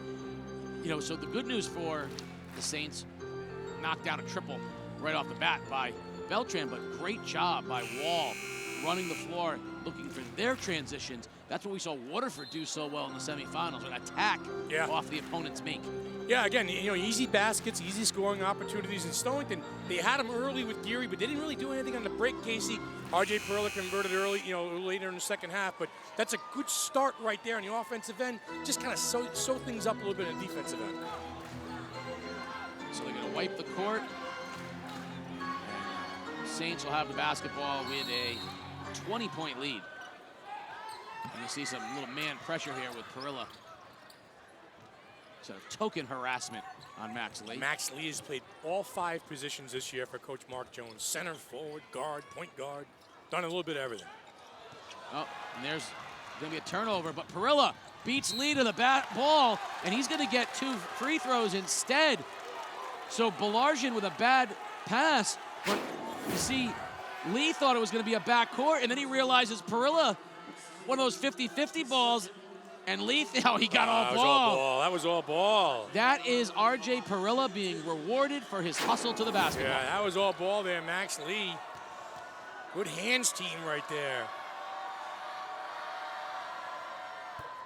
So the good news for the Saints, knocked down a triple right off the bat by Beltran, but great job by Wall running the floor, looking for their transitions. That's what we saw Waterford do so well in the semifinals, an attack off the opponent's make. Yeah, again, easy baskets, easy scoring opportunities. In Stonington, they had them early with Geary, but they didn't really do anything on the break, Casey. R.J. Parilla converted early, later in the second half, but that's a good start right there on the offensive end. Just kind of sew things up a little bit on the defensive end. So they're going to wipe the court. Saints will have the basketball with a 20-point lead. And you see some little man pressure here with Parilla. So token harassment on Max Lee. Max Lee has played all 5 positions this year for Coach Mark Jones. Center, forward, guard, point guard. Done a little bit of everything. Oh, and there's going to be a turnover, but Parilla beats Lee to the ball, and he's going to get 2 free throws instead. So Balargian with a bad pass, but you see, Lee thought it was going to be a backcourt, and then he realizes Parilla, one of those 50-50 balls, and Lee, he got all ball. That was all ball. That is R.J. Parilla being rewarded for his hustle to the basketball. Yeah, that was all ball there, Max Lee. Good hands team right there.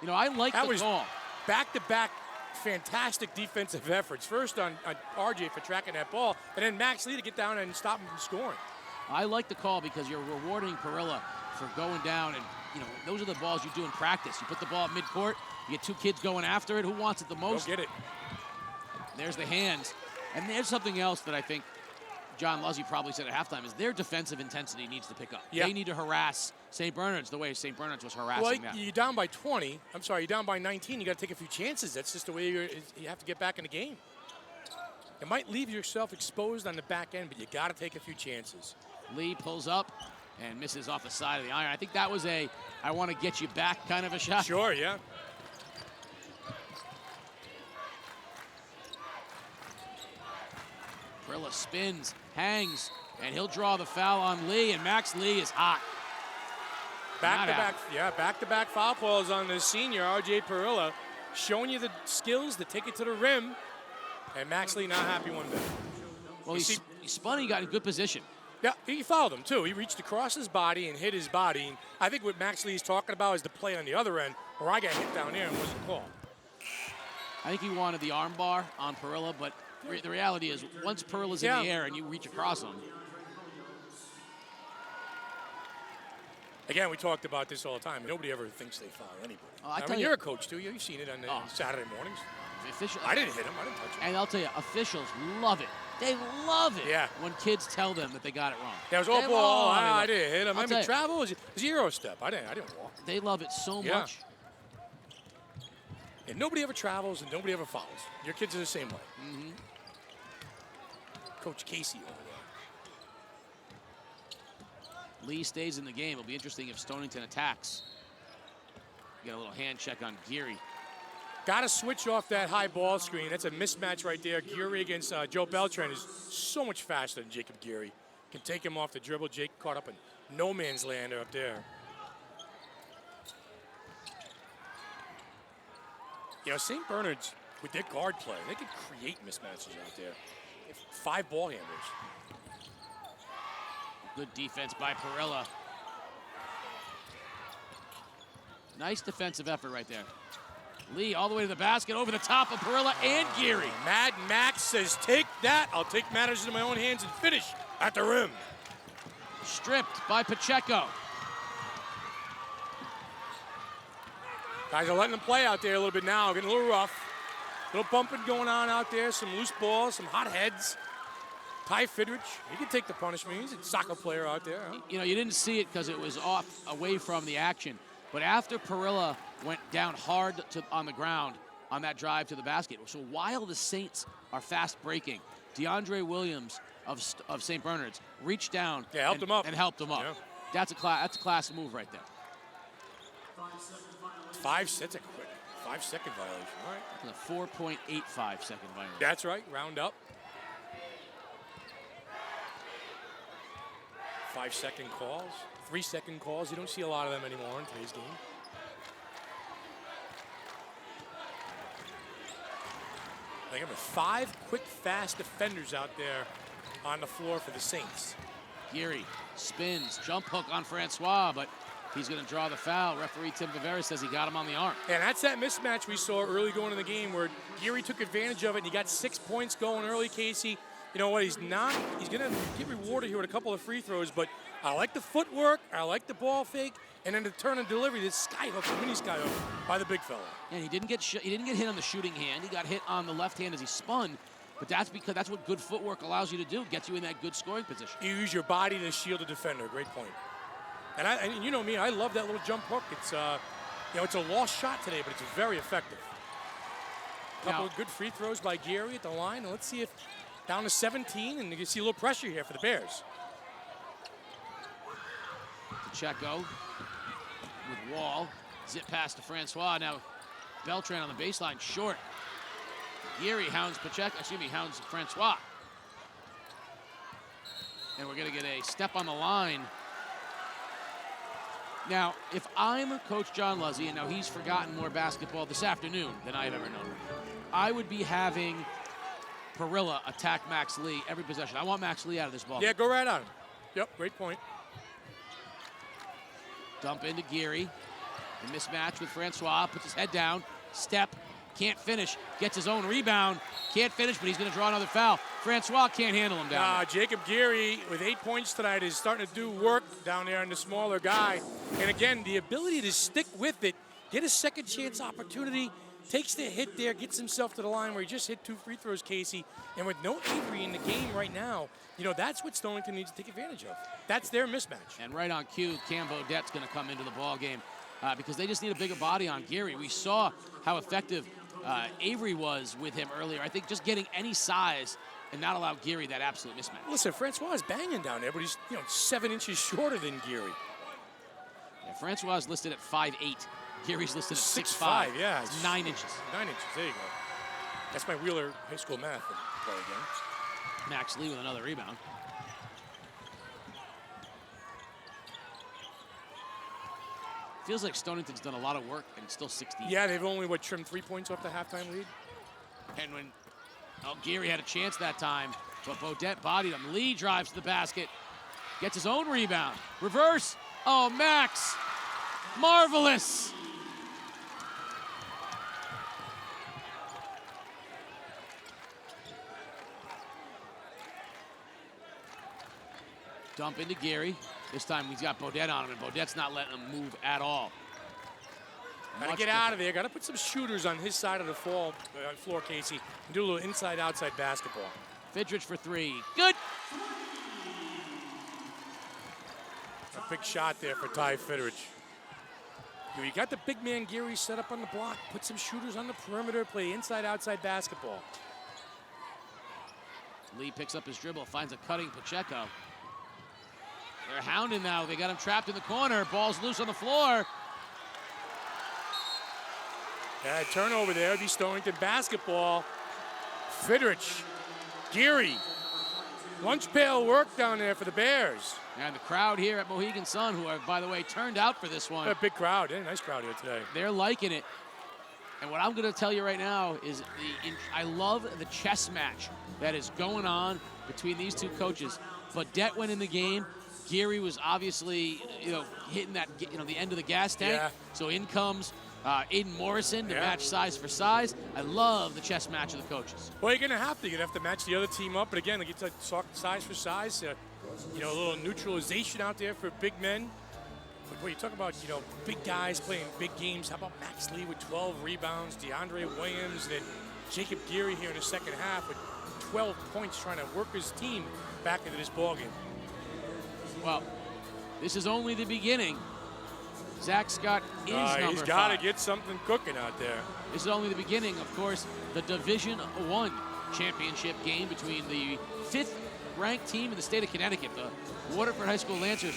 I like the call. Back-to-back fantastic defensive efforts. First on R.J. for tracking that ball, and then Max Lee to get down and stop him from scoring. I like the call because you're rewarding Parilla for going down, and those are the balls you do in practice. You put the ball at midcourt, you get 2 kids going after it. Who wants it the most? Go get it. There's the hands. And there's something else that I think John Luzzy probably said at halftime is their defensive intensity needs to pick up. Yeah. They need to harass St. Bernard's the way St. Bernard's was harassing Well, them. you're down by 20. I'm sorry, you're down by 19. You got to take a few chances. That's just the way you have to get back in the game. You might leave yourself exposed on the back end, but you got to take a few chances. Lee pulls up and misses off the side of the iron. I think that was a I want to get you back kind of a shot. Sure, yeah. Perilla spins, hangs, and he'll draw the foul on Lee, and Max Lee is hot. Back-to-back foul calls on the senior, R.J. Perilla, showing you the skills to take it to the rim, and Max Lee not happy one bit. Well, he spun, he got in good position. Yeah, he fouled him, too. He reached across his body and hit his body. And I think what Max Lee's talking about is the play on the other end, where I got hit down there and wasn't called. I think he wanted the arm bar on Perilla, but the reality is once Perilla's in the air and you reach across him. Again, we talked about this all the time. Nobody ever thinks they foul anybody. I mean, you're a coach, too. You've seen it on Saturday mornings. I didn't hit him. I didn't touch him. And I'll tell you, officials love it. They love it when kids tell them that they got it wrong. Yeah, it was all ball. I didn't hit him. I mean, travel was zero step. I didn't walk. They love it so much. And nobody ever travels and nobody ever fouls. Your kids are the same way. Mm-hmm. Coach Casey over there. Lee stays in the game. It'll be interesting if Stonington attacks. Get a little hand check on Geary. Got to switch off that high ball screen. That's a mismatch right there. Geary against Joe Beltran is so much faster than Jacob Geary. Can take him off the dribble. Jake caught up in no man's land up there. You know, St. Bernard's, with their guard play, they can create mismatches out there. 5 ball handlers. Good defense by Perilla. Nice defensive effort right there. Lee all the way to the basket, over the top of Perilla and Geary. Mad Max says, take that. I'll take matters into my own hands and finish at the rim. Stripped by Pacheco. Guys are letting them play out there a little bit now, getting a little rough. A little bumping going on out there, some loose balls, some hot heads. Ty Fidrich, he can take the punishment. He's a soccer player out there. Huh? You know, you didn't see it because it was off, away from the action. But after Perilla went down hard on the ground on that drive to the basket, so while the Saints are fast breaking, DeAndre Williams of St. Bernard's reached down and helped him up. Yeah. That's a class move right there. 5 sets, a quick 5-second violation. All right. That's a 4.85 second violation. That's right. Round up. 5-second calls, 3-second calls. You don't see a lot of them anymore in today's game. They have 5 quick, fast defenders out there on the floor for the Saints. Geary spins, jump hook on Francois, but he's going to draw the foul. Referee Tim Vivera says he got him on the arm. And that's that mismatch we saw early going in the game where Geary took advantage of it and he got 6 points going early, Casey. You know what, he's going to get rewarded here with a couple of free throws, but I like the footwork, I like the ball fake, and then the turn and delivery, this sky hook, mini sky hook by the big fella. And he didn't get hit on the shooting hand. He got hit on the left hand as he spun, but that's because that's what good footwork allows you to do, gets you in that good scoring position. You use your body to shield a defender, great point. And you know me, I love that little jump hook. It's it's a lost shot today, but it's very effective. A couple of good free throws by Geary at the line, and let's see if down to 17, and you can see a little pressure here for the Bears. Pacheco with Wall, zip pass to Francois. Now Beltran on the baseline, short. Geary hounds Francois. And we're gonna get a step on the line. Now, if I'm Coach John Luzzy, and now he's forgotten more basketball this afternoon than I've ever known, I would be having Perilla attack Max Lee every possession. I want Max Lee out of this ball. Yeah, go right on him. Yep, great point. Dump into Geary. The mismatch with Francois, puts his head down, step, can't finish, gets his own rebound, can't finish, but he's gonna draw another foul. Francois can't handle him down there. Jacob Geary, with 8 points tonight, is starting to do work down there on the smaller guy. And again, the ability to stick with it, get a second chance opportunity, takes the hit there, gets himself to the line where he just hit 2 free throws, Casey. And with no Avery in the game right now, that's what Stonington needs to take advantage of. That's their mismatch. And right on cue, Cam Bodette's going to come into the ball game because they just need a bigger body on Geary. We saw how effective Avery was with him earlier. I think just getting any size and not allow Geary that absolute mismatch. Listen, Francois is banging down there, but he's 7 inches shorter than Geary. Yeah, Francois is listed at 5'8". Geary's listed at 6'5". Yeah, it's 9 inches. 9 inches. There you go. That's my Wheeler High School math. Again. Max Lee with another rebound. Feels like Stonington's done a lot of work and it's still 16. Yeah, they've only trimmed 3 points off the halftime lead. And when Geary had a chance that time, but Bodette bodied him. Lee drives to the basket, gets his own rebound. Reverse. Oh, Max. Marvelous. Dump into Geary. This time he's got Bodette on him, and Bodette's not letting him move at all. Got to get out of there. Got to put some shooters on his side of the floor, Casey, and do a little inside-outside basketball. Fidrich for 3. Good. A big shot there for Ty Fidrich. You got the big man Geary set up on the block. Put some shooters on the perimeter. Play inside-outside basketball. Lee picks up his dribble, finds a cutting Pacheco. They're hounding now. They got him trapped in the corner. Ball's loose on the floor. Yeah, turnover there. It'd be Stonington basketball. Fidrich, Geary. Lunch pail work down there for the Bears. And the crowd here at Mohegan Sun, who are, by the way, turned out for this one. A big crowd. Yeah, nice crowd here today. They're liking it. And what I'm going to tell you right now is I love the chess match that is going on between these two coaches. Bodette went in the game. Geary was obviously, hitting that, the end of the gas tank. Yeah. So in comes Aiden Morrison to match size for size. I love the chess match of the coaches. Well, you're going to have to. You're going to have to match the other team up. But again, get to talk size for size. A little neutralization out there for big men. But when you talk about, big guys playing big games, how about Max Lee with 12 rebounds, DeAndre Williams, and then Jacob Geary here in the second half with 12 points trying to work his team back into this ballgame. Well, this is only the beginning. Zach Scott is number 5. He's got to get something cooking out there. This is only the beginning, of course, the Division I championship game between the 5th-ranked team in the state of Connecticut, the Waterford High School Lancers,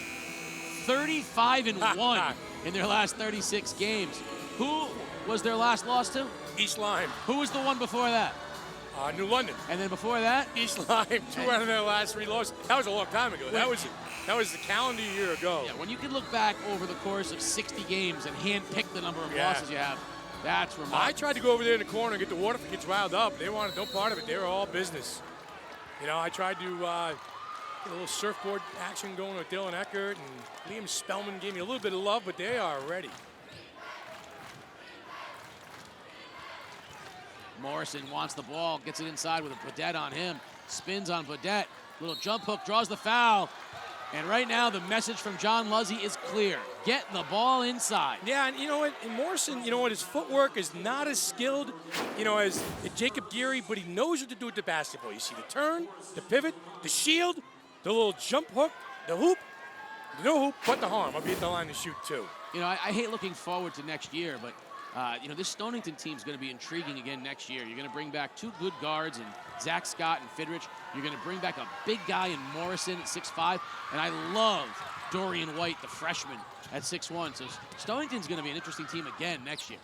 35-1 in their last 36 games. Who was their last loss to? East Lyme. Who was the one before that? New London. And then before that? East Lyme, 2 out of their last 3 losses. That was a long time ago. That was the calendar year ago. Yeah, when you can look back over the course of 60 games and hand-pick the number of losses you have, that's remarkable. I tried to go over there in the corner and get the Waterford kids riled up. They wanted no part of it. They were all business. I tried to get a little surfboard action going with Dylan Eckert, and Liam Spellman gave me a little bit of love, but they are ready. Morrison wants the ball, gets it inside with a Bodette on him, spins on Bodette, little jump hook, draws the foul. And right now, the message from John Luzzy is clear. Get the ball inside. Yeah, and you know what? And Morrison, his footwork is not as skilled, as Jacob Geary, but he knows what to do with the basketball. You see the turn, the pivot, the shield, the little jump hook, the hoop. No hoop, but the harm. I'll be at the line to shoot, too. I hate looking forward to next year, but this Stonington team is going to be intriguing again next year. You're going to bring back 2 good guards in Zach Scott and Fidrich. You're going to bring back a big guy in Morrison at 6'5", and I love Dorian White, the freshman, at 6'1". So Stonington's going to be an interesting team again next year.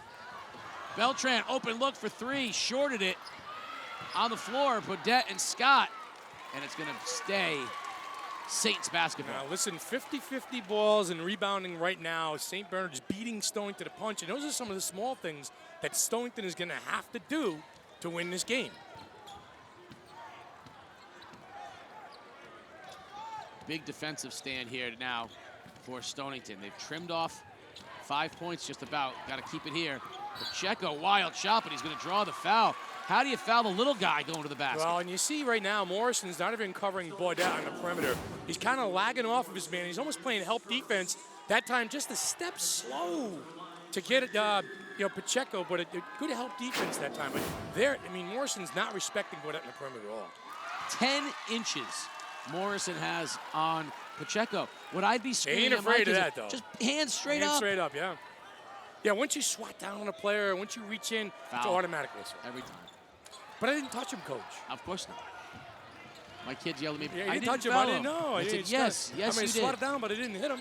Beltran, open look for 3, shorted it on the floor, Bodette and Scott, and it's going to stay Saints basketball. Now listen, 50-50 balls and rebounding right now. St. Bernard's beating Stonington to the punch, and those are some of the small things that Stonington is going to have to do to win this game. Big defensive stand here now for Stonington. They've trimmed off 5 points just about. Got to keep it here. Pacheco, wild shot, but he's going to draw the foul. How do you foul the little guy going to the basket? Well, and you see right now, Morrison's not even covering Bodette on the perimeter. He's kind of lagging off of his man. He's almost playing help defense. That time, just a step slow to get it, Pacheco, but it good help defense that time. But Morrison's not respecting Bodette in the perimeter at all. 10 inches Morrison has on Pacheco. What I'd be screaming ain't afraid of that, though. Just hands straight up. Hands straight up, yeah. Yeah, once you swat down on a player, once you reach in, Foul. it's automatic whistle. Every time. But I didn't touch him, Coach. Of course not. My kids yelled at me, Yeah, I didn't touch him. foul I didn't know. I said, yes, I you did. swatted down, but I didn't hit him.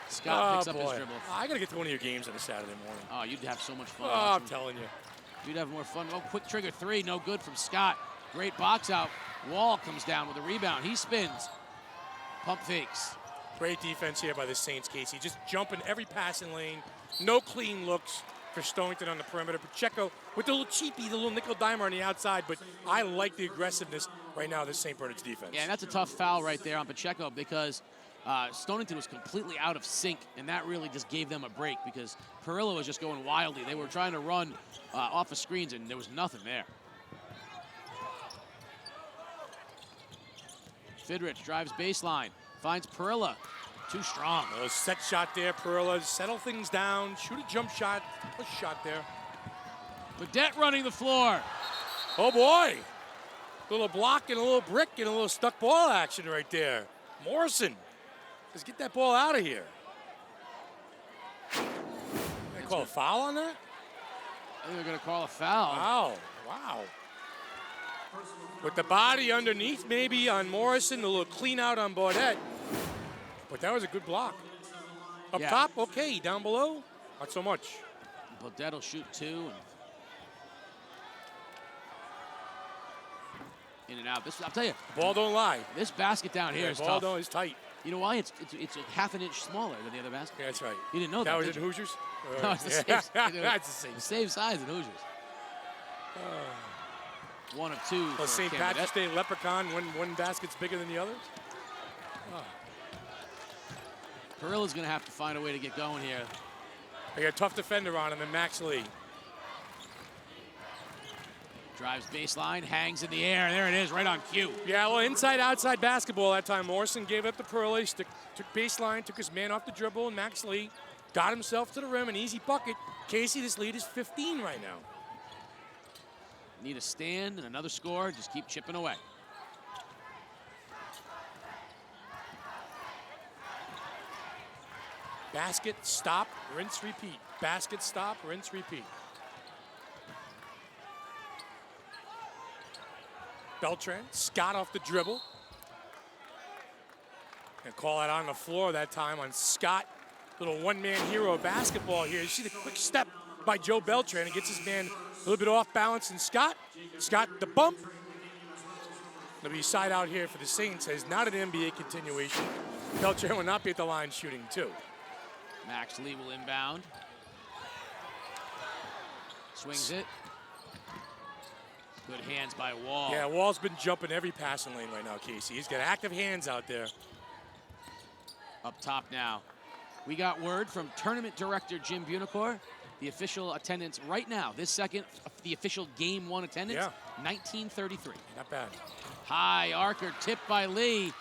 Scott picks up his dribble. I got to get to one of your games on a Saturday morning. Oh, you'd have so much fun. Oh, I'm telling you. You'd have more fun. Oh, quick trigger three, no good from Scott. Great box out. Wall comes down with a rebound. He spins. Pump fakes. Great defense here by the Saints, Casey. Just jumping every passing lane. No clean looks for Stonington on the perimeter. Pacheco with the little cheapie, the little nickel dimer on the outside, but I like the aggressiveness right now of this St. Bernard's defense. Yeah, and that's a tough foul right there on Pacheco because Stonington was completely out of sync, and that really just gave them a break because Perillo was just going wildly. They were trying to run off of screens, and there was nothing there. Fidrich drives baseline, finds Perilla. Too strong. A set shot there, Perilla. Settle things down. Shoot a jump shot. A shot there. Bodette running the floor. Oh, boy. A little block and a little brick and a little stuck ball action right there. Morrison. Let's get that ball out of here. They call a foul on that? I think they're going to call a foul. Wow. With the body underneath maybe on Morrison, a little clean out on Bodette. But that was a good block. Up top, okay. Down below, not so much. Bodette will shoot two. In and out. I'll tell you. Ball don't lie. This basket down here is ball tough. Is tight. You know why? It's a half an inch smaller than the other basket. Yeah, that's right. You didn't know that. That was in Hoosiers? No, it's the same. That's the same. The same size in Hoosiers. One of two. Well, St. Patrick's Day Leprechaun, one basket's bigger than the others. Perilla's going to have to find a way to get going here. They got a tough defender on him, and Max Lee. Drives baseline, hangs in the air. There it is, right on cue. Yeah, well, inside-outside basketball that time. Morrison gave up the Perilla, took baseline, took his man off the dribble, and Max Lee got himself to the rim, an easy bucket. Casey, this lead is 15 right now. Need a stand and another score. Just keep chipping away. Basket, stop, rinse, repeat. Basket, stop, rinse, repeat. Beltran, Scott off the dribble. And call that on the floor that time on Scott. Little one-man hero basketball here. You see the quick step by Joe Beltran. He gets his man a little bit off balance. And Scott, the bump. There'll be side out here for the Saints. As not an NBA continuation. Beltran will not be at the line shooting two. Max Lee will inbound. Swings it. Good hands by Wall. Yeah, Wall's been jumping every passing lane right now, Casey. He's got active hands out there. Up top now. We got word from tournament director Jim Bunicor. The official attendance right now, this second, the official game one attendance, 1933. Not bad. High arcer tipped by Lee.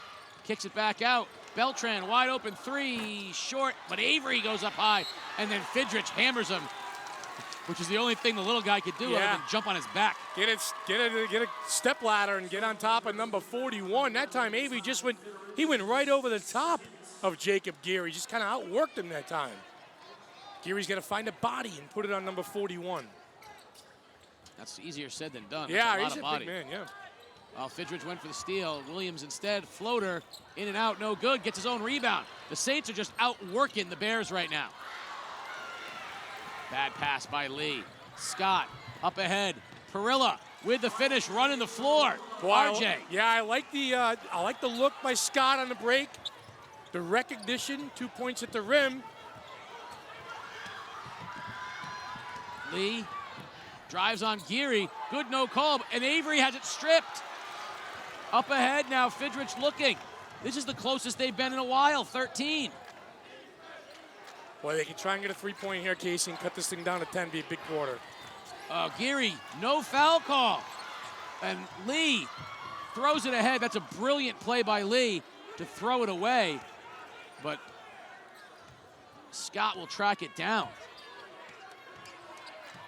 Kicks it back out. Beltran wide open three, short, but Avery goes up high, and then Fidrich hammers him, which is the only thing the little guy could do other than jump on his back. Get a step ladder and get on top of number 41. That time Avery went right over the top of Jacob Geary, just kind of outworked him that time. Geary's got to find a body and put it on number 41. That's easier said than done. Yeah, That's he's a lot a of big body. man, yeah. Well, Fidrich went for the steal. Williams instead, floater, in and out, no good, gets his own rebound. The Saints are just outworking the Bears right now. Bad pass by Lee. Scott up ahead. Perilla with the finish, running the floor. RJ. I like the look by Scott on the break. The recognition, 2 points at the rim. Lee drives on Geary. Good no call, and Avery has it stripped. Up ahead now, Fidrich looking. This is the closest they've been in a while, 13. Boy, they can try and get a three-point here, Casey, and cut this thing down to 10, be a big quarter. Geary, no foul call. And Lee throws it ahead. That's a brilliant play by Lee to throw it away. But Scott will track it down.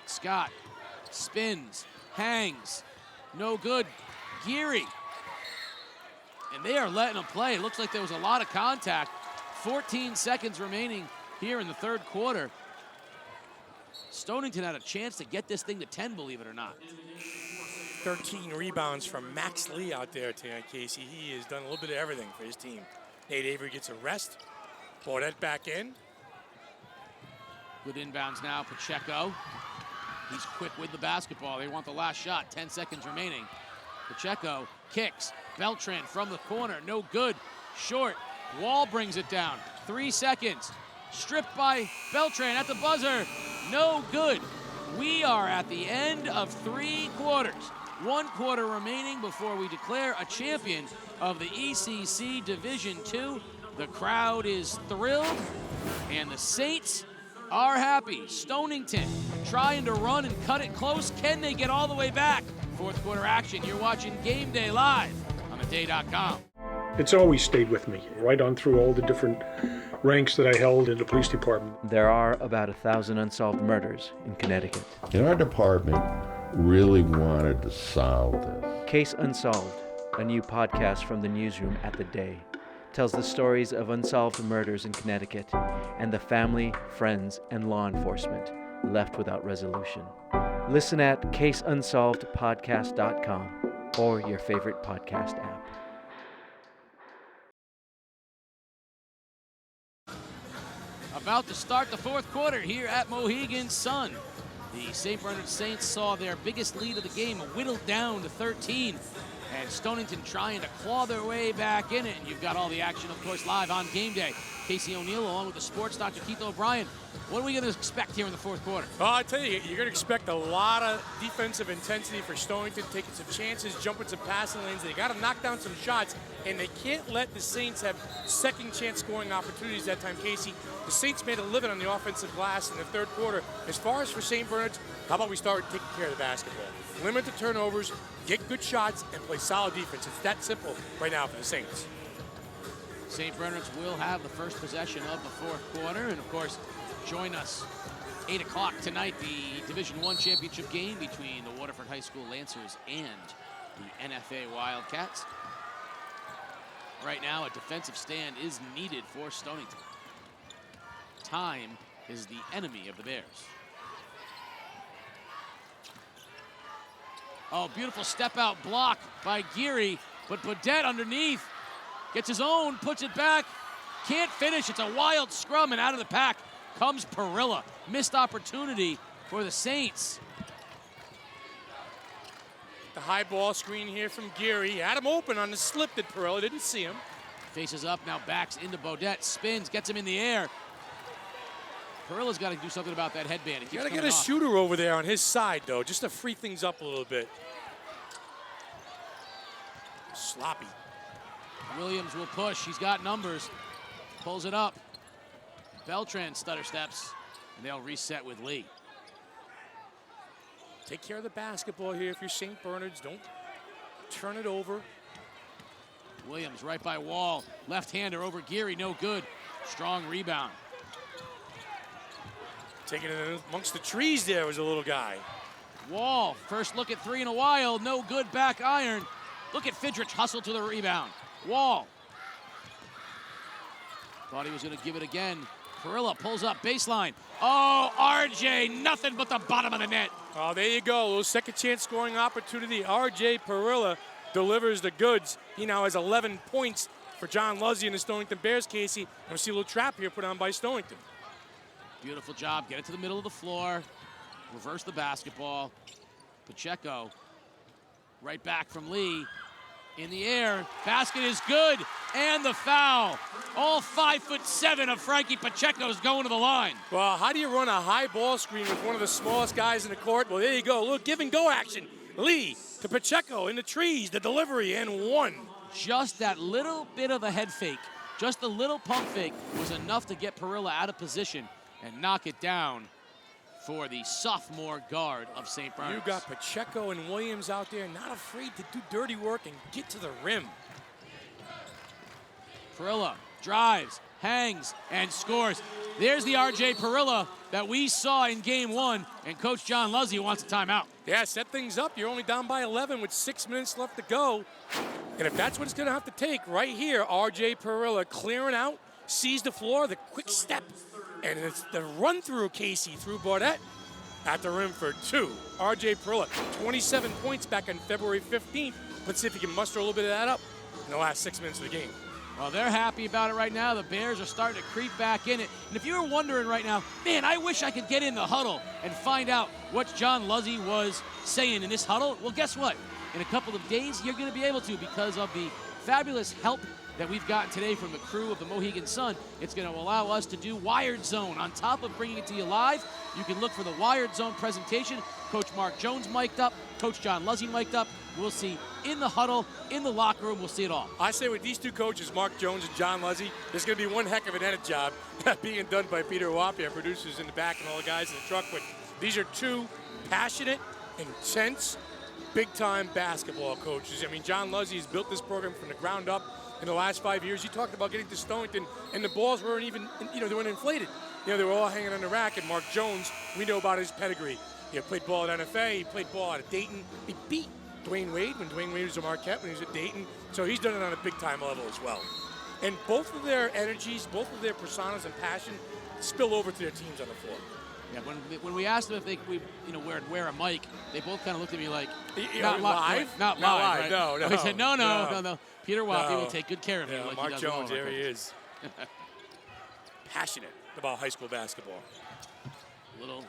Scott spins, hangs, no good. Geary. And they are letting him play. It looks like there was a lot of contact. 14 seconds remaining here in the third quarter. Stonington had a chance to get this thing to 10, believe it or not. 13 rebounds from Max Lee out there tonight, Casey. He has done a little bit of everything for his team. Nate Avery gets a rest. Baudette back in. Good inbounds now, Pacheco. He's quick with the basketball. They want the last shot, 10 seconds remaining. Pacheco kicks. Beltran from the corner, no good. Short, Wall brings it down. 3 seconds. Stripped by Beltran at the buzzer. No good. We are at the end of 3 quarters. 1 quarter remaining before we declare a champion of the ECC Division II. The crowd is thrilled, and the Saints are happy. Stonington trying to run and cut it close. Can they get all the way back? 4th quarter action. You're watching Game Day live on theday.com. It's always stayed with me, right on through all the different ranks that I held in the police department. There are about 1,000 unsolved murders in Connecticut. And our department really wanted to solve this. Case Unsolved, a new podcast from the newsroom at The Day, tells the stories of unsolved murders in Connecticut and the family, friends, and law enforcement left without resolution. Listen at caseunsolvedpodcast.com or your favorite podcast app. About to start the 4th quarter here at Mohegan Sun. The St. Bernard Saints saw their biggest lead of the game whittled down to 13. And Stonington trying to claw their way back in it. And you've got all the action, of course, live on Game Day. Casey O'Neill along with the sports Dr. Keith O'Brien. What are we going to expect here in the 4th quarter? Well, I tell you, you're going to expect a lot of defensive intensity for Stonington, taking some chances, jumping some passing lanes. They got to knock down some shots, and they can't let the Saints have second chance scoring opportunities that time, Casey. The Saints made a living on the offensive glass in the 3rd quarter. As far as for St. Bernard's, how about we start taking care of the basketball? Limit the turnovers, get good shots, and play solid defense. It's that simple right now for the Saints. St. Bernard's will have the first possession of the 4th quarter, and of course, join us 8 o'clock tonight, the Division I championship game between the Waterford High School Lancers and the NFA Wildcats. Right now, a defensive stand is needed for Stonington. Time is the enemy of the Bears. Oh, beautiful step-out block by Geary, but Baudette underneath gets his own, puts it back, can't finish. It's a wild scrum, and out of the pack comes Perilla. Missed opportunity for the Saints. The high ball screen here from Geary. Had him open on the slip that Perilla didn't see him. Faces up, now backs into Baudette, spins, gets him in the air. Perilla's got to do something about that headband. It keeps got to get coming a off. shooter over there on his side, though, just to free things up a little bit. Sloppy. Williams will push. He's got numbers. Pulls it up. Beltran stutter steps, and they'll reset with Lee. Take care of the basketball here if you're St. Bernard's. Don't turn it over. Williams right by Wall. Left-hander over Geary, no good. Strong rebound. Taking it amongst the trees there was a little guy. Wall, first look at 3 in a while. No good, back iron. Look at Fidrich hustle to the rebound. Wall. Thought he was going to give it again. Perilla pulls up baseline. Oh, RJ, nothing but the bottom of the net. Oh, there you go. A little second chance scoring opportunity. RJ Perilla delivers the goods. He now has 11 points for John Luzzy and the Stonington Bears, Casey. And we see a little trap here put on by Stonington. Beautiful job. Get it to the middle of the floor. Reverse the basketball. Pacheco right back from Lee. In the air. Basket is good. And the foul. All 5'7" of Frankie Pacheco is going to the line. Well, how do you run a high ball screen with one of the smallest guys in the court? Well, there you go. A little give and go action. Lee to Pacheco in the trees. The delivery and one. Just that little bit of a head fake. Just a little pump fake was enough to get Perilla out of position and knock it down for the sophomore guard of St. Bernard's. You got Pacheco and Williams out there, not afraid to do dirty work and get to the rim. Perilla drives, hangs, and scores. There's the R.J. Perilla that we saw in game 1, and Coach John Luzzy wants a timeout. Yeah, set things up. You're only down by 11 with 6 minutes left to go. And if that's what it's going to have to take right here, R.J. Perilla clearing out, sees the floor, the quick step, and it's the run through Casey through Barnett at the rim for 2. R.J. Perilla, 27 points back on February 15th. Let's see if he can muster a little bit of that up in the last 6 minutes of the game. Well, they're happy about it right now. The Bears are starting to creep back in it. And if you were wondering right now, man, I wish I could get in the huddle and find out what John Luzzy was saying in this huddle. Well, guess what? In a couple of days, you're going to be able to because of the fabulous help that we've gotten today from the crew of the Mohegan Sun. It's going to allow us to do Wired Zone. On top of bringing it to you live, you can look for the Wired Zone presentation. Coach Mark Jones mic'd up, Coach John Luzzy mic'd up. We'll see in the huddle, in the locker room, we'll see it all. I say with these two coaches, Mark Jones and John Luzzy, there's going to be one heck of an edit job being done by Peter Wapia, producers in the back and all the guys in the truck. But these are two passionate, intense, big-time basketball coaches. I mean, John Luzzy has built this program from the ground up in the last 5 years. You talked about getting to Stonington, and the balls weren't even, they weren't inflated. They were all hanging on the rack. And Mark Jones, we know about his pedigree. He played ball at NFA. He played ball out of Dayton. He beat Dwayne Wade when Dwayne Wade was at Marquette, when he was at Dayton. So he's done it on a big-time level as well. And both of their energies, both of their personas and passion spill over to their teams on the floor. Yeah, when we asked them if they could, wear a mic, they both kind of looked at me like, not live? Not live, right? No. We said, no. Peter Wapie will take good care of you. Yeah, like Mark he does Jones, there he is. Passionate about high school basketball. Little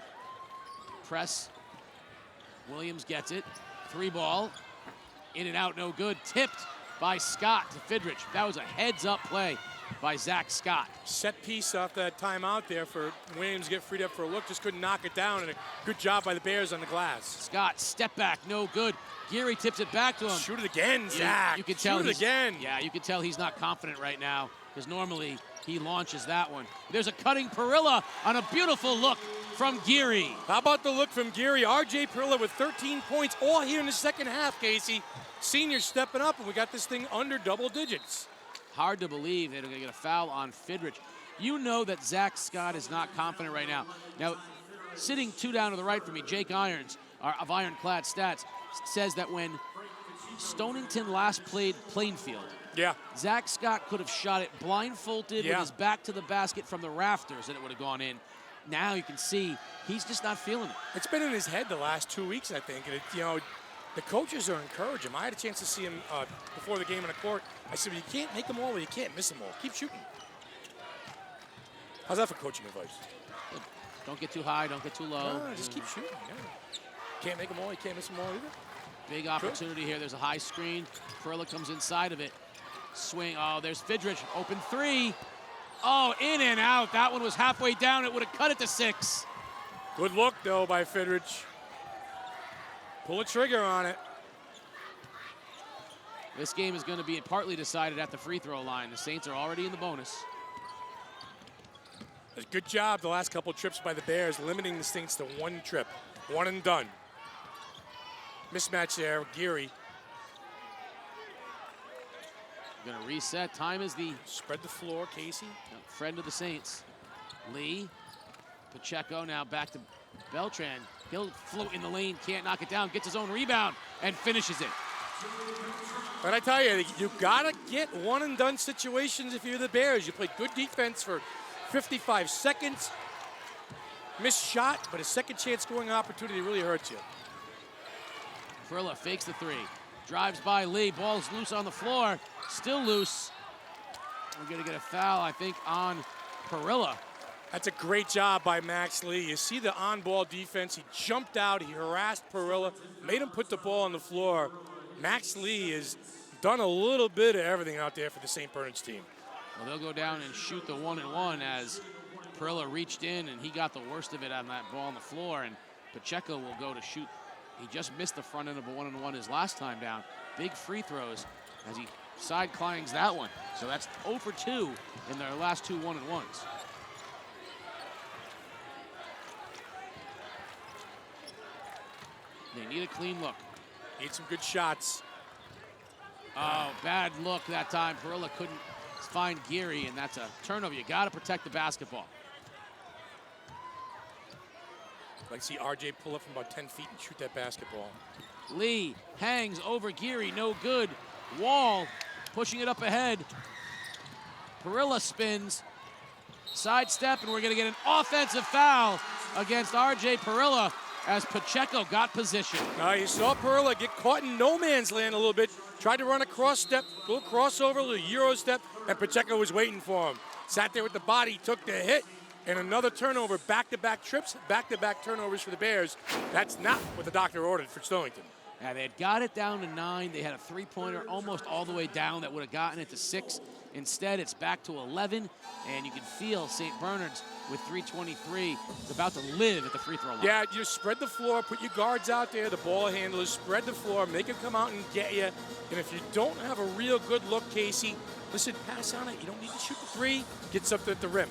press. Williams gets it. 3-ball. In and out, no good. Tipped by Scott to Fidrich. That was a heads-up play by Zach Scott. Set piece off that timeout there for Williams to get freed up for a look. Just couldn't knock it down, and a good job by the Bears on the glass. Scott, step back, no good. Geary tips it back to him. Shoot it again, Zach. You can tell Shoot it again. Yeah, you can tell he's not confident right now because normally he launches that one. There's a cutting Perilla on a beautiful look from Geary. How about the look from Geary? R.J. Perilla with 13 points all here in the second half, Casey. Senior stepping up, and we got this thing under double digits. Hard to believe they're going to get a foul on Fidrich. You know that Zach Scott is not confident right now. Now, sitting 2 down to the right from me, Jake Irons of Ironclad Stats says that when Stonington last played Plainfield, Zach Scott could have shot it blindfolded with his back to the basket from the rafters, and it would have gone in. Now you can see he's just not feeling it. It's been in his head the last 2 weeks, I think. And the coaches are encouraging him. I had a chance to see him before the game in the court. I said, well, you can't make them all or you can't miss them all. Keep shooting. How's that for coaching advice? Don't get too high, don't get too low. No, just keep shooting. Can't make them all, you can't miss them all either. Big opportunity here. There's a high screen. Perilla comes inside of it. Swing. Oh, there's Fidrich. Open 3. Oh, in and out. That one was halfway down. It would have cut it to 6. Good look, though, by Fidrich. Pull a trigger on it. This game is going to be partly decided at the free throw line. The Saints are already in the bonus. A good job the last couple trips by the Bears, limiting the Saints to 1 trip. 1 and done. Mismatch there, Geary. Going to reset. Time is the... Spread the floor, Casey. Friend of the Saints. Lee. Pacheco now back to Beltran. He'll float in the lane, can't knock it down, gets his own rebound, and finishes it. But I tell you, you gotta get 1 and done situations if you're the Bears. You played good defense for 55 seconds. Missed shot, but a second chance scoring opportunity really hurts you. Perilla fakes the 3. Drives by Lee, ball's loose on the floor, still loose. We're gonna get a foul, I think, on Perilla. That's a great job by Max Lee. You see the on-ball defense. He jumped out, he harassed Perilla, made him put the ball on the floor. Max Lee has done a little bit of everything out there for the St. Bernard's team. Well, they'll go down and shoot the 1-and-1 as Perilla reached in and he got the worst of it on that ball on the floor, and Pacheco will go to shoot. He just missed the front end of a 1-and-1 his last time down. Big free throws as he side clangs that one. So that's 0 for 2 in their last 2 1-and-1s. They need a clean look. Need some good shots. Oh, bad look that time. Perilla couldn't find Geary, and that's a turnover. You got to protect the basketball. I'd like to see RJ pull up from about 10 feet and shoot that basketball. Lee hangs over Geary, no good. Wall pushing it up ahead. Parilla spins, sidestep, and we're going to get an offensive foul against RJ Parilla as Pacheco got position. Now you saw Parilla get caught in no man's land a little bit. Tried to run a cross step, little crossover, little Euro step, and Pacheco was waiting for him. Sat there with the body, took the hit, and another turnover, back-to-back trips, back-to-back turnovers for the Bears. That's not what the doctor ordered for Stonington. Yeah, they had got it down to 9. They had a three-pointer almost all the way down that would have gotten it to 6. Instead, it's back to 11, and you can feel St. Bernard's with 3:23 is about to live at the free throw line. Yeah, you spread the floor, put your guards out there, the ball handlers, spread the floor, make them come out and get you. And if you don't have a real good look, Casey, listen, pass on it. You don't need to shoot the 3. Get something at the rim.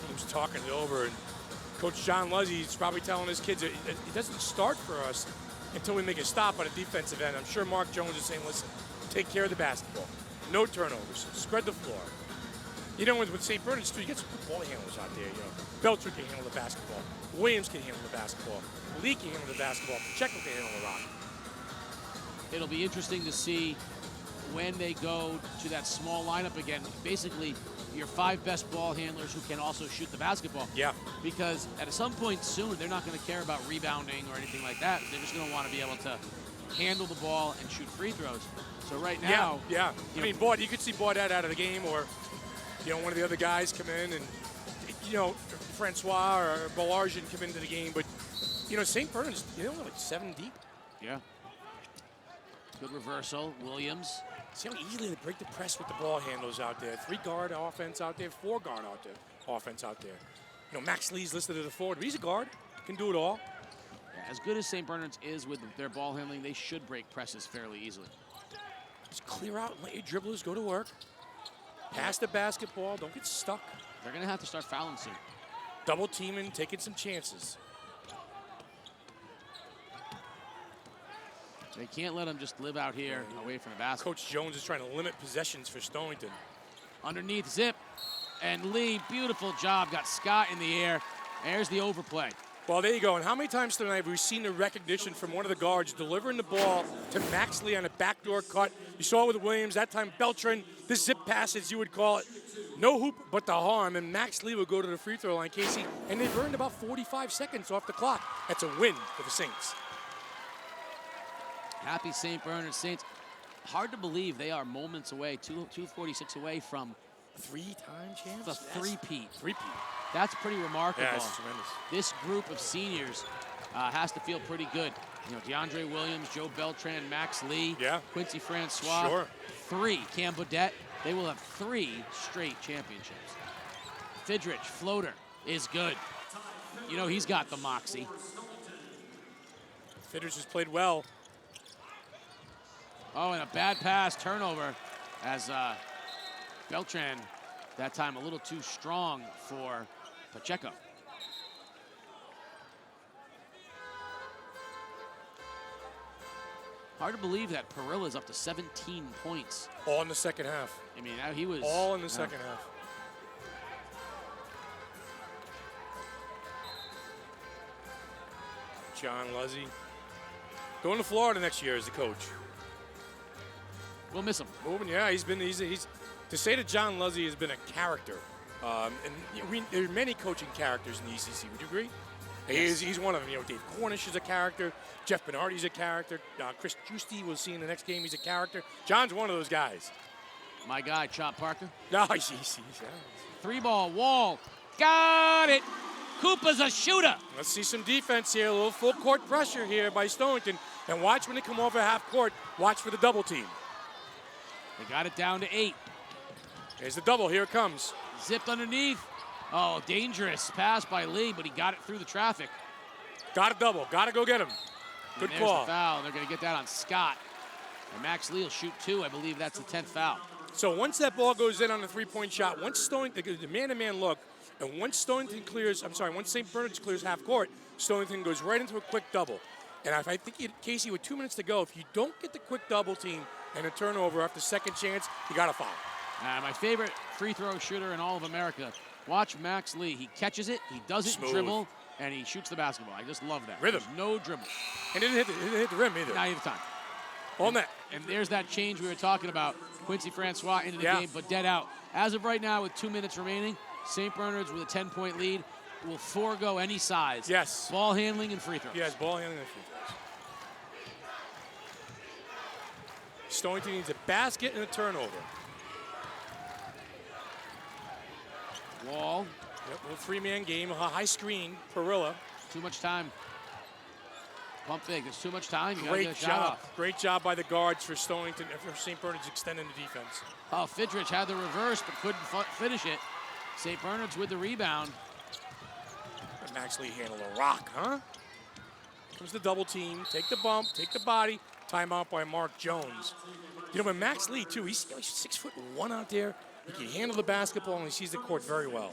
He was talking it over, and Coach John Luzzy's probably telling his kids it doesn't start for us until we make a stop on a defensive end. I'm sure Mark Jones is saying, listen, take care of the basketball. No turnovers. Spread the floor. You know, with St. Bernard's too, you get some good ball handlers out there. You know, Belcher can handle the basketball. Williams can handle the basketball. Lee can handle the basketball. Pacheco can handle the rock. It'll be interesting to see when they go to that small lineup again. Basically, your 5 best ball handlers who can also shoot the basketball. Yeah. Because at some point soon, they're not going to care about rebounding or anything like that. They're just going to want to be able to handle the ball and shoot free throws. So right now, yeah. I mean, you could see Baudet out of the game, or one of the other guys come in, and Francois or Belargin come into the game. But St. Bernard's, they're like 7 deep. Yeah. Good reversal, Williams. See how easily they break the press with the ball handlers out there. 3-guard offense out there, 4-guard offense out there. Max Lee's listed as a forward, but he's a guard. Can do it all. Yeah, as good as St. Bernard's is with their ball handling, they should break presses fairly easily. Just clear out and let your dribblers go to work. Pass the basketball. Don't get stuck. They're going to have to start fouling soon. Double teaming, taking some chances. They can't let them just live out here away from the basket. Coach Jones is trying to limit possessions for Stonington. Underneath Zip, and Lee, beautiful job, got Scott in the air. There's the overplay. Well, there you go. And how many times tonight have we seen the recognition from one of the guards delivering the ball to Max Lee on a backdoor cut? You saw it with Williams, that time Beltran, the zip pass, as you would call it. No hoop but the harm, and Max Lee would go to the free throw line, Casey, and they burned about 45 seconds off the clock. That's a win for the Saints. Happy St. Bernard Saints. Hard to believe they are moments away, 246 away from a 3-time champ? The three-peat. Three-peat. That's pretty remarkable. Yeah, that's tremendous. This group of seniors has to feel pretty good. DeAndre Williams, Joe Beltran, Max Lee, Quincy Francois. Sure. 3, Cam Baudet. They will have 3 straight championships. Fidrich, floater, is good. He's got the moxie. Fidrich has played well. Oh, and a bad pass, turnover, as Beltran, that time a little too strong for Pacheco. Hard to believe that Perilla's up to 17 points. All in the second half. I mean, he was... All in the second half. John Luzzy. Going to Florida next year as the coach. We'll miss him. Moving, yeah, he's to say that John Luzzy has been a character, and there are many coaching characters in the ECC. Would you agree? Yes. He's one of them. Dave Cornish is a character. Jeff Bernardi's a character. Chris Giusti, we'll see in the next game, he's a character. John's one of those guys. My guy, Chop Parker. No, he's 3-ball, Wall. Got it. Koopa's a shooter. Let's see some defense here. A little full court pressure here by Stonington. And watch when they come over half court. Watch for the double team. They got it down to 8. There's the double. Here it comes. Zipped underneath. Oh, dangerous pass by Lee, but he got it through the traffic. Got a double. Got to go get him. Good and call. There's the foul. They're going to get that on Scott. And Max Lee will shoot 2. I believe that's the 10th foul. So once that ball goes in on the three-point shot, once Stonington, the man-to-man look, and once St. Bernard's clears half court, Stonington goes right into a quick double. And I think, Casey, with 2 minutes to go, if you don't get the quick double team and a turnover after second chance, you got to foul. My favorite free throw shooter in all of America. Watch Max Lee. He catches it, he doesn't dribble, and he shoots the basketball. I just love that. Rhythm. There's no dribble. And it didn't hit the rim either. Not either time. All net. And there's that change we were talking about. Quincy Francois into the game, but dead out. As of right now, with 2 minutes remaining, St. Bernard's with a 10-point lead will forego any size. Yes. Ball handling and free throws. Yes, ball handling and free throws. Stonington needs a basket and a turnover. Wall. Yep, little three-man game, a high screen, Perilla. Too much time. Pump fake, there's too much time. You Great gotta get a shot job. off. Great job by the guards for Stonington, for St. Bernard's extending the defense. Oh, Fidrich had the reverse, but couldn't finish it. St. Bernard's with the rebound. Max Lee handle a rock, huh? Comes the double team, take the bump, take the body. Timeout by Mark Jones. You know, but Max Lee, too, he's 6'1" out there. He can handle the basketball and he sees the court very well.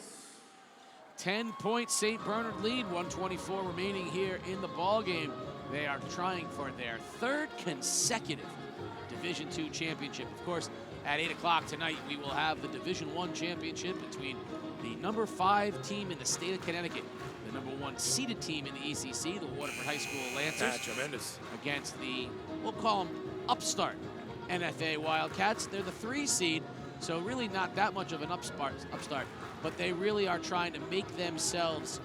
10-point St. Bernard lead, 1:24 remaining here in the ball game. They are trying for their third consecutive Division II championship. Of course, at 8 o'clock tonight, we will have the Division I championship between the number 5 team in the state of Connecticut, the number 1 seeded team in the ECC, the Waterford High School Lancers. That's tremendous. Against the, we'll call them upstart NFA Wildcats. They're the 3 seed, so really not that much of an upstart, but they really are trying to make themselves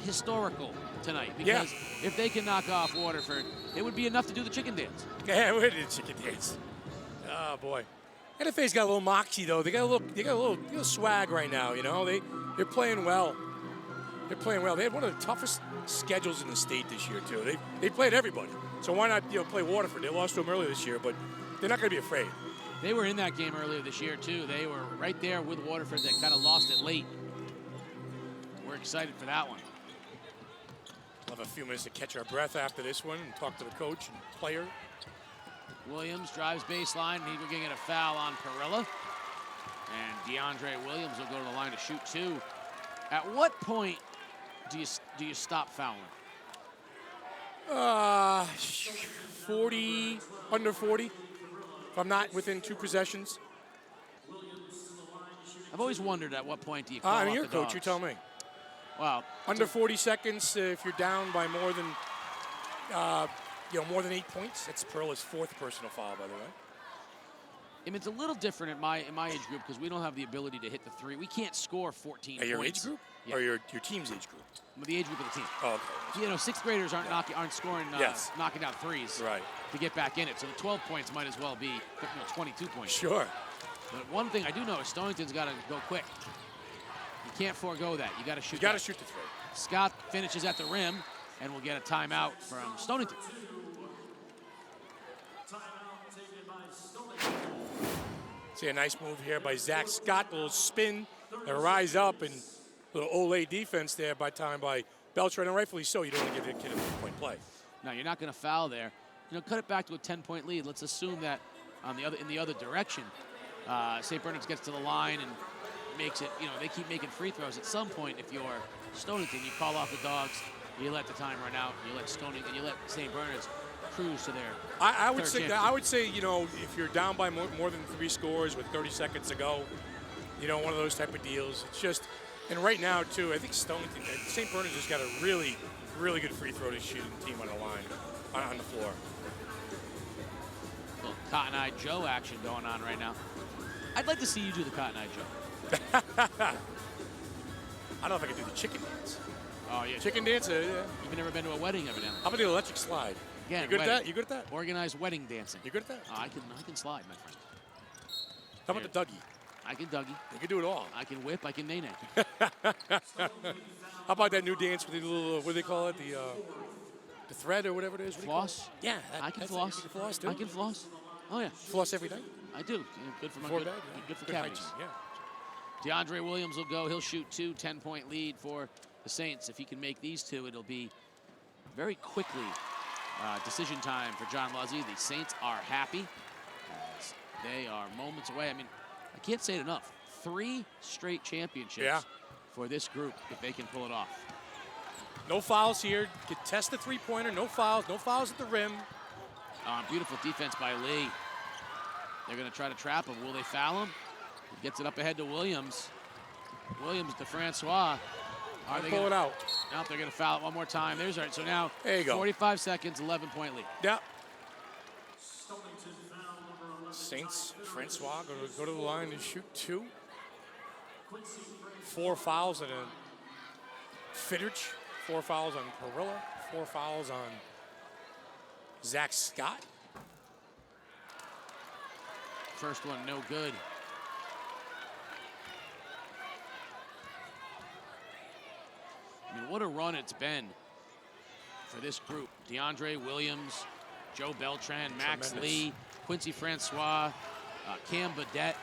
historical tonight, because if they can knock off Waterford, it would be enough to do the chicken dance. Yeah, we did the chicken dance. Oh boy, NFA's got a little moxie though. They got a little swag right now. You know, they're playing well. They're playing well. They had one of the toughest schedules in the state this year too. They played everybody. So why not play Waterford? They lost to them earlier this year, but they're not going to be afraid. They were in that game earlier this year too. They were right there with Waterford. They kind of lost it late. We're excited for that one. We'll have a few minutes to catch our breath after this one and talk to the coach and player. Williams drives baseline, and he's getting a foul on Perilla. And DeAndre Williams will go to the line to shoot 2. At what point do you stop fouling? 40, under 40. If I'm not within 2 possessions. I've always wondered at what point do you call I mean, off you're the coach. dogs. You tell me. Wow. Under 40 seconds, if you're down by more than, more than 8 points. That's Perilla's 4th personal foul, by the way. I mean, it's a little different in my age group because we don't have the ability to hit the 3. We can't score 14 At your points. age group? Yeah. Or your team's age group? The age group of the team. Oh, okay. 6th graders aren't scoring, knocking down 3s to get back in it. So the 12 points might as well be 22 points. Sure. But one thing I do know is Stonington's got to go quick. You can't forego that. You got to shoot. You got to shoot the 3. Scott finishes at the rim, and we'll get a timeout from Stonington. See a nice move here by Zach Scott. A little spin, a rise up, and a little Olay defense there by Beltran, and rightfully so. You don't want to give the kid a 3-point play. No, you're not going to foul there. Cut it back to a 10-point lead. Let's assume that in the other direction, St. Bernard's gets to the line and makes it. They keep making free throws. At some point, if you're Stonington, you call off the dogs, you let the time run out, you let Stonington, you let St. Bernard's cruise to their. I would say, if you're down by more than 3 scores with 30 seconds to go, one of those type of deals. It's just, and right now too, I think St. Bernard's just got a really, really good free throw shooting team on the line, on the floor. A little Cotton Eye Joe action going on right now. I'd like to see you do the Cotton Eye Joe. I don't know if I can do the chicken dance. Oh, yeah. Chicken dance? Yeah. You've never been to a wedding, evidently. How about the electric slide? Again, you good at that? You good at that? Organized wedding dancing. You good at that? Oh, I can slide, my friend. How about the Dougie? I can Dougie. You can do it all. I can whip. I can nay-nay. How about that new dance with the little, what do they call it? The thread or whatever it is? Floss? Yeah. I can floss. You can floss, too? I can floss. Oh, yeah. Floss every day? I do. Good for my good for cavities. Yeah. DeAndre Williams will go. He'll shoot 2, 10-point lead for the Saints. If he can make these 2, it'll be very quickly decision time for John Luzzy. The Saints are happy as they are moments away. I mean, I can't say it enough. 3 straight championships for this group if they can pull it off. No fouls here. Test the three-pointer. No fouls. No fouls at the rim. Beautiful defense by Lee. They're going to try to trap him. Will they foul him? He gets it up ahead to Williams. Williams to Francois. Are they pull it out? No, they're going to foul it one more time. There's right. So now, there you go. 45 seconds, 11-point lead. Yeah. Saints, Francois, go to the line and shoot 2. 4 fouls and a Fitterich. 4 fouls on Perilla. 4 fouls on Zach Scott. First one, no good. I mean, what a run it's been for this group. DeAndre Williams, Joe Beltran, Max Tremendous. Lee, Quincy Francois, Cam Badette.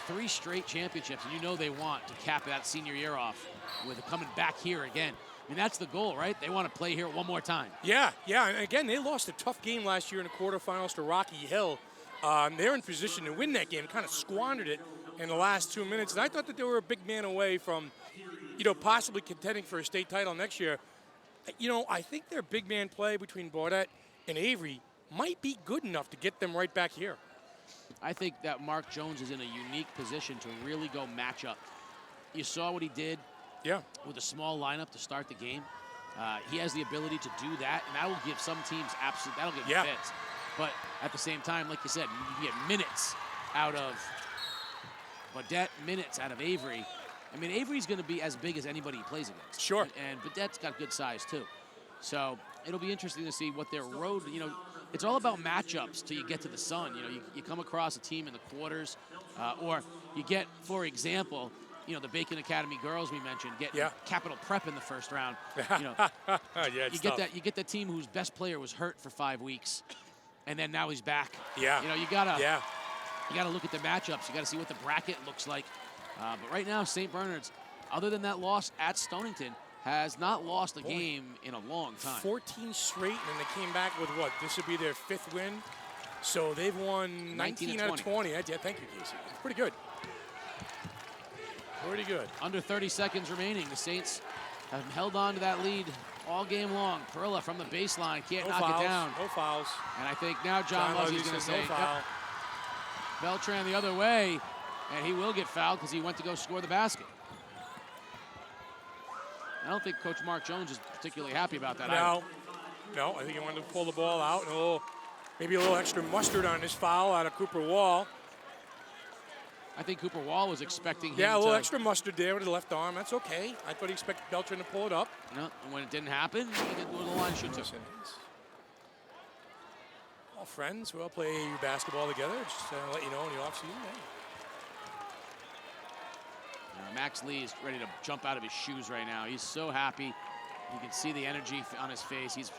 3 straight championships, and you know they want to cap that senior year off with coming back here again. I mean, that's the goal, right? They want to play here one more time. Yeah, and again, they lost a tough game last year in the quarterfinals to Rocky Hill. They're in position to win that game, kind of squandered it in the last 2 minutes, and I thought that they were a big man away from, possibly contending for a state title next year. I think their big man play between Baudette and Avery might be good enough to get them right back here. I think that Mark Jones is in a unique position to really go match up. You saw what he did with a small lineup to start the game. He has the ability to do that, and that will give some teams that'll give fits. But at the same time, like you said, you get minutes out of Baudette, minutes out of Avery. I mean, Avery's going to be as big as anybody he plays against. Sure. And Baudette's got good size, too. So it'll be interesting to see what their road, it's all about matchups till you get to the Sun. You come across a team in the quarters, or you get, for example, the Bacon Academy girls we mentioned get Capital Prep in the first round. You get that team whose best player was hurt for 5 weeks, and then now he's back. Yeah. You gotta look at the matchups. You gotta see what the bracket looks like. But right now, St. Bernard's, other than that loss at Stonington, has not lost a game in a long time. 14 straight, and then they came back with what? This would be their 5th win. So they've won 19 out of 20. Yeah, thank you, Casey. Pretty good. Pretty good. Under 30 seconds remaining. The Saints have held on to that lead all game long. Perilla from the baseline can't knock it down. No fouls. And I think now John Leslie's going to say, no foul. Beltran the other way, and he will get fouled because he went to go score the basket. I don't think Coach Mark Jones is particularly happy about that. No, I think he wanted to pull the ball out and maybe a little extra mustard on his foul out of Cooper Wall. I think Cooper Wall was expecting him a little extra mustard there with the left arm. That's okay. I thought he expected Beltran to pull it up. No, and when it didn't happen, he didn't go to the line and shoot too. All friends. We all play basketball together. Just let you know in the offseason. Max Lee is ready to jump out of his shoes right now. He's so happy. You can see the energy on his face. He's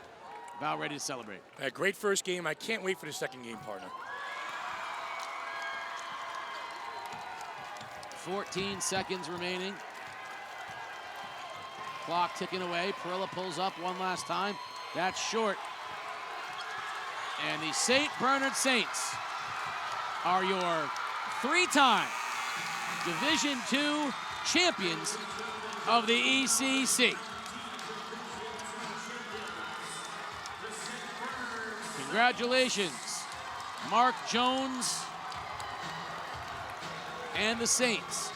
about ready to celebrate. A great first game. I can't wait for the second game, partner. 14 seconds remaining. Clock ticking away. Perilla pulls up one last time. That's short. And the St. Bernard Saints are your 3-time Division II champions of the ECC. Congratulations, Mark Jones and the Saints.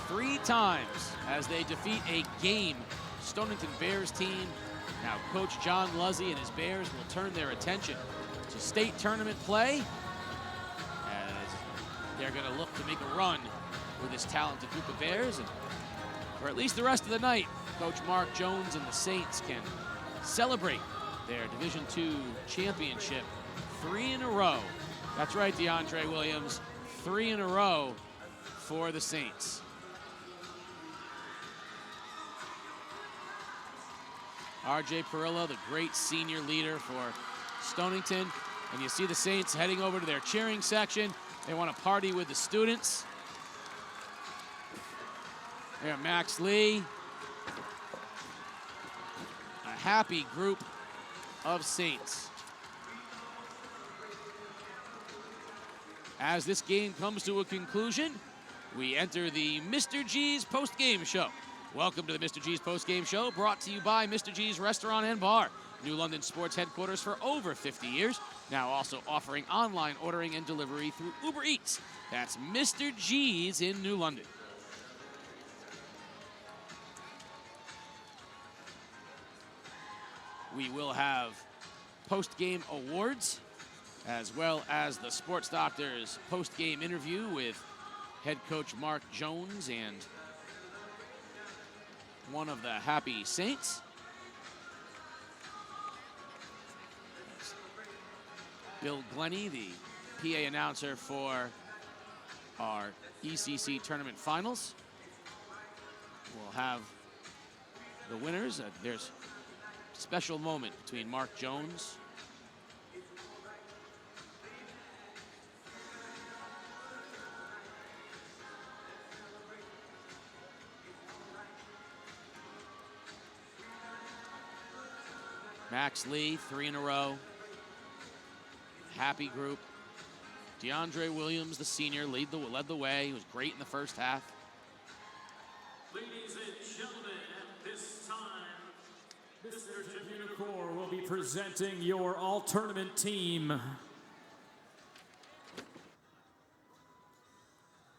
Three times as they defeat a game Stonington Bears team. Now Coach John Luzzy and his Bears will turn their attention to state tournament play as they're going to look to make a run with this talented group of Bears. And for at least the rest of the night, Coach Mark Jones and the Saints can celebrate their Division II championship 3 in a row. That's right, DeAndre Williams, 3 in a row for the Saints. R.J. Perilla, the great senior leader for Stonington. And you see the Saints heading over to their cheering section. They want to party with the students. There, Max Lee. A happy group of Saints. As this game comes to a conclusion, we enter the Mr. G's post-game show. Welcome to the Mr. G's post-game show, brought to you by Mr. G's Restaurant and Bar, New London sports headquarters for over 50 years, now also offering online ordering and delivery through Uber Eats. That's Mr. G's in New London. We will have post-game awards, as well as the Sports Doctor's post-game interview with head coach Mark Jones and one of the Happy Saints. Bill Glennie, the PA announcer for our ECC tournament finals. We'll have the winners. There's a special moment between Mark Jones Max Lee, 3 in a row. Happy group. DeAndre Williams, the senior, led the way. He was great in the first half. Ladies and gentlemen, at this time, Mr. Jim Unicore will be presenting your all-tournament team.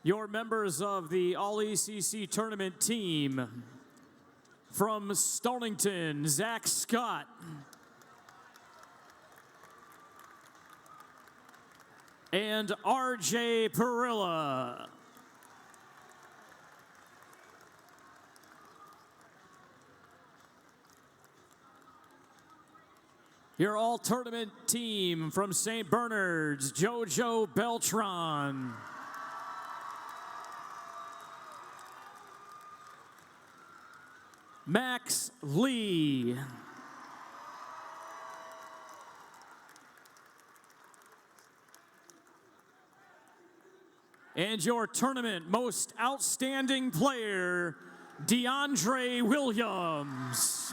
Your members of the All-ECC tournament team. From Stonington, Zach Scott. And RJ Perilla. Your all-tournament team from St. Bernard's, Jojo Beltran. Max Lee. And your tournament most outstanding player, DeAndre Williams.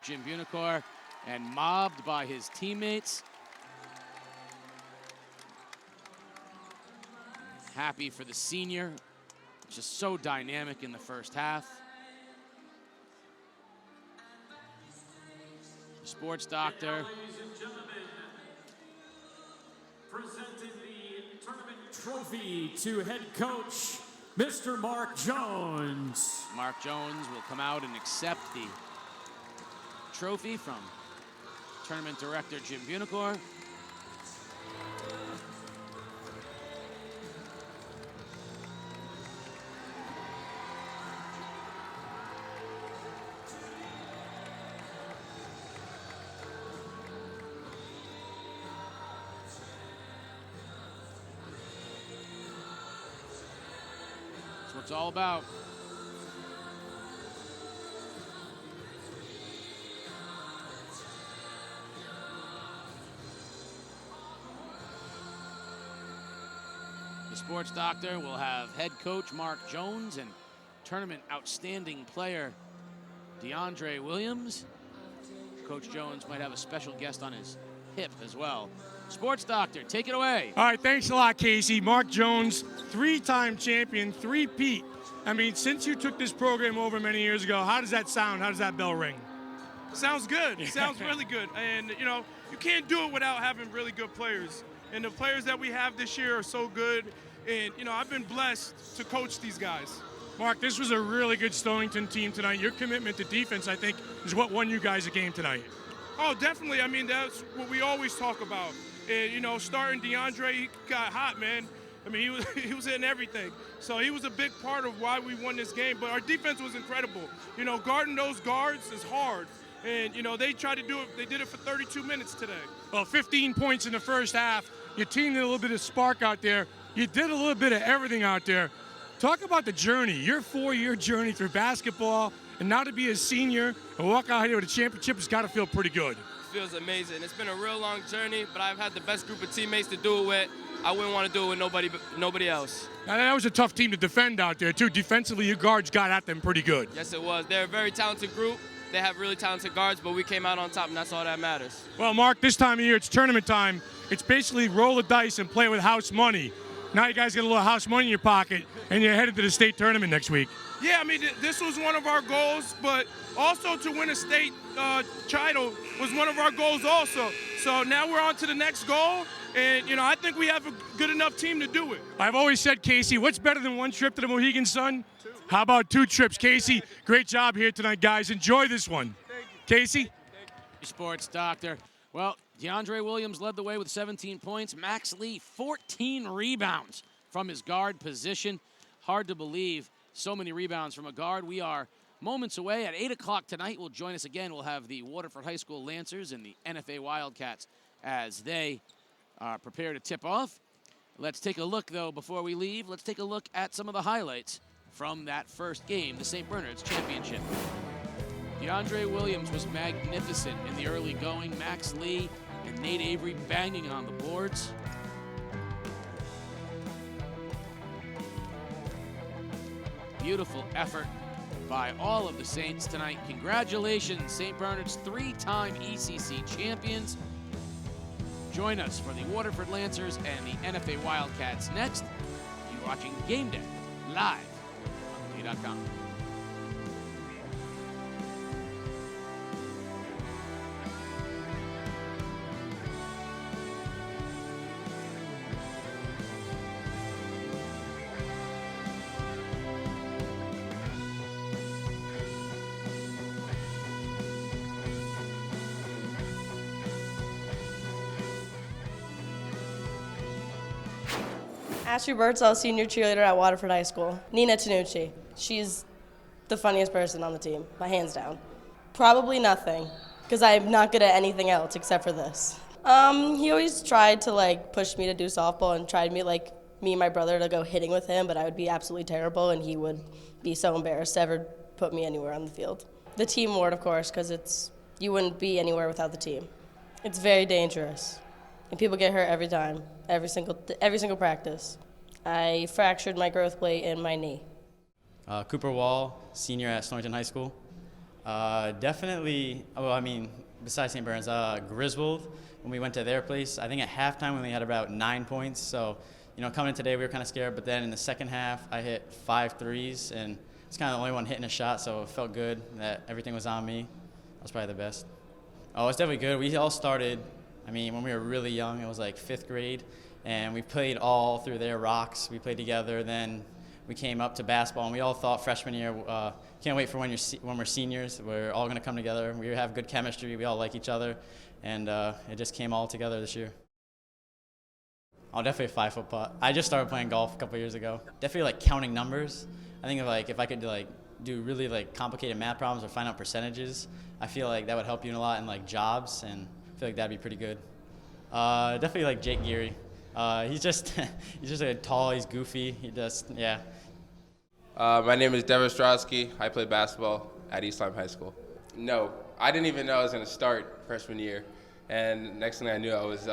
Jim Unicore, and mobbed by his teammates. Happy for the senior, just so dynamic in the first half. The Sports Doctor. Ladies and gentlemen, presenting the tournament trophy to head coach, Mr. Mark Jones. Mark Jones will come out and accept the trophy from tournament director Jim Unicore. That's what it's all about. Sports Doctor will have head coach Mark Jones and tournament outstanding player DeAndre Williams. Coach Jones might have a special guest on his hip as well. Sports Doctor, take it away. All right, thanks a lot, Casey. Mark Jones, 3-time champion, 3-peat. I mean, since you took this program over many years ago, how does that sound? How does that bell ring? Sounds good. Sounds really good. And, you know, you can't do it without having really good players. And the players that we have this year are so good. And, you know, I've been blessed to coach these guys. Mark, this was a really good Stonington team tonight. Your commitment to defense, I think, is what won you guys a game tonight. Oh, definitely. I mean, that's what we always talk about. And, you know, starting DeAndre, he got hot, man. I mean, he was hitting everything. So he was a big part of why we won this game. But our defense was incredible. You know, guarding those guards is hard. And, you know, they tried to do it. They did it for 32 minutes today. Well, 15 points in the first half. Your team did a little bit of spark out there. You did a little bit of everything out there. Talk about the journey, your 4-year journey through basketball, and now to be a senior and walk out here with a championship has got to feel pretty good. It feels amazing. It's been a real long journey, but I've had the best group of teammates to do it with. I wouldn't want to do it with nobody else. Now, that was a tough team to defend out there, too. Defensively, your guards got at them pretty good. Yes, it was. They're a very talented group. They have really talented guards, but we came out on top, and that's all that matters. Well, Mark, this time of year, it's tournament time. It's basically roll the dice and play with house money. Now you guys got a little house money in your pocket, and you're headed to the state tournament next week. Yeah, I mean, this was one of our goals, but also to win a state title was one of our goals also. So now we're on to the next goal, and, I think we have a good enough team to do it. I've always said, Casey, what's better than one trip to the Mohegan Sun? How about 2 trips? Casey, great job here tonight, guys. Enjoy this one. Casey? Sports Doctor. Well, DeAndre Williams led the way with 17 points. Max Lee, 14 rebounds from his guard position. Hard to believe so many rebounds from a guard. We are moments away. At 8 o'clock tonight, will join us again. We'll have the Waterford High School Lancers and the NFA Wildcats as they prepare to tip off. Let's take a look, though, before we leave. Let's take a look at some of the highlights from that first game, the St. Bernard's Championship. DeAndre Williams was magnificent in the early going. Max Lee and Nate Avery banging on the boards. Beautiful effort by all of the Saints tonight. Congratulations, St. Bernard's 3-time ECC champions. Join us for the Waterford Lancers and the NFA Wildcats next. You're watching Game Day live on the.com. Ashley Birdsall, senior cheerleader at Waterford High School. Nina Tanucci. She's the funniest person on the team, by hands down. Probably nothing, because I'm not good at anything else except for this. He always tried to push me to do softball and tried me and my brother to go hitting with him, but I would be absolutely terrible and he would be so embarrassed to ever put me anywhere on the field. The team award, of course, because you wouldn't be anywhere without the team. It's very dangerous, and people get hurt every time, every single practice. I fractured my growth plate in my knee. Cooper Wall, senior at Stonington High School. Definitely, besides St. Bernard's, Griswold, when we went to their place, I think at halftime we only had about 9 points. So, coming in today we were kind of scared, but then in the second half I hit 5 threes, and I was kind of the only one hitting a shot, so it felt good that everything was on me. That was probably the best. Oh, it's definitely good. We all started, when we were really young, it was like 5th grade, and we played all through their rocks. We played together. Then we came up to basketball, and we all thought freshman year, can't wait for when we're seniors. We're all going to come together. We have good chemistry. We all like each other, and it just came all together this year. Oh, definitely a 5-foot putt. I just started playing golf a couple years ago. Definitely counting numbers. I think if I could do really complicated math problems or find out percentages, I feel like that would help you a lot in jobs, and I feel like that'd be pretty good. Definitely Jake Geary. He's just tall. He's goofy. Yeah. My name is Devin Strosky. I play basketball at Eastlime High School. No, I didn't even know I was going to start freshman year, and next thing I knew, I was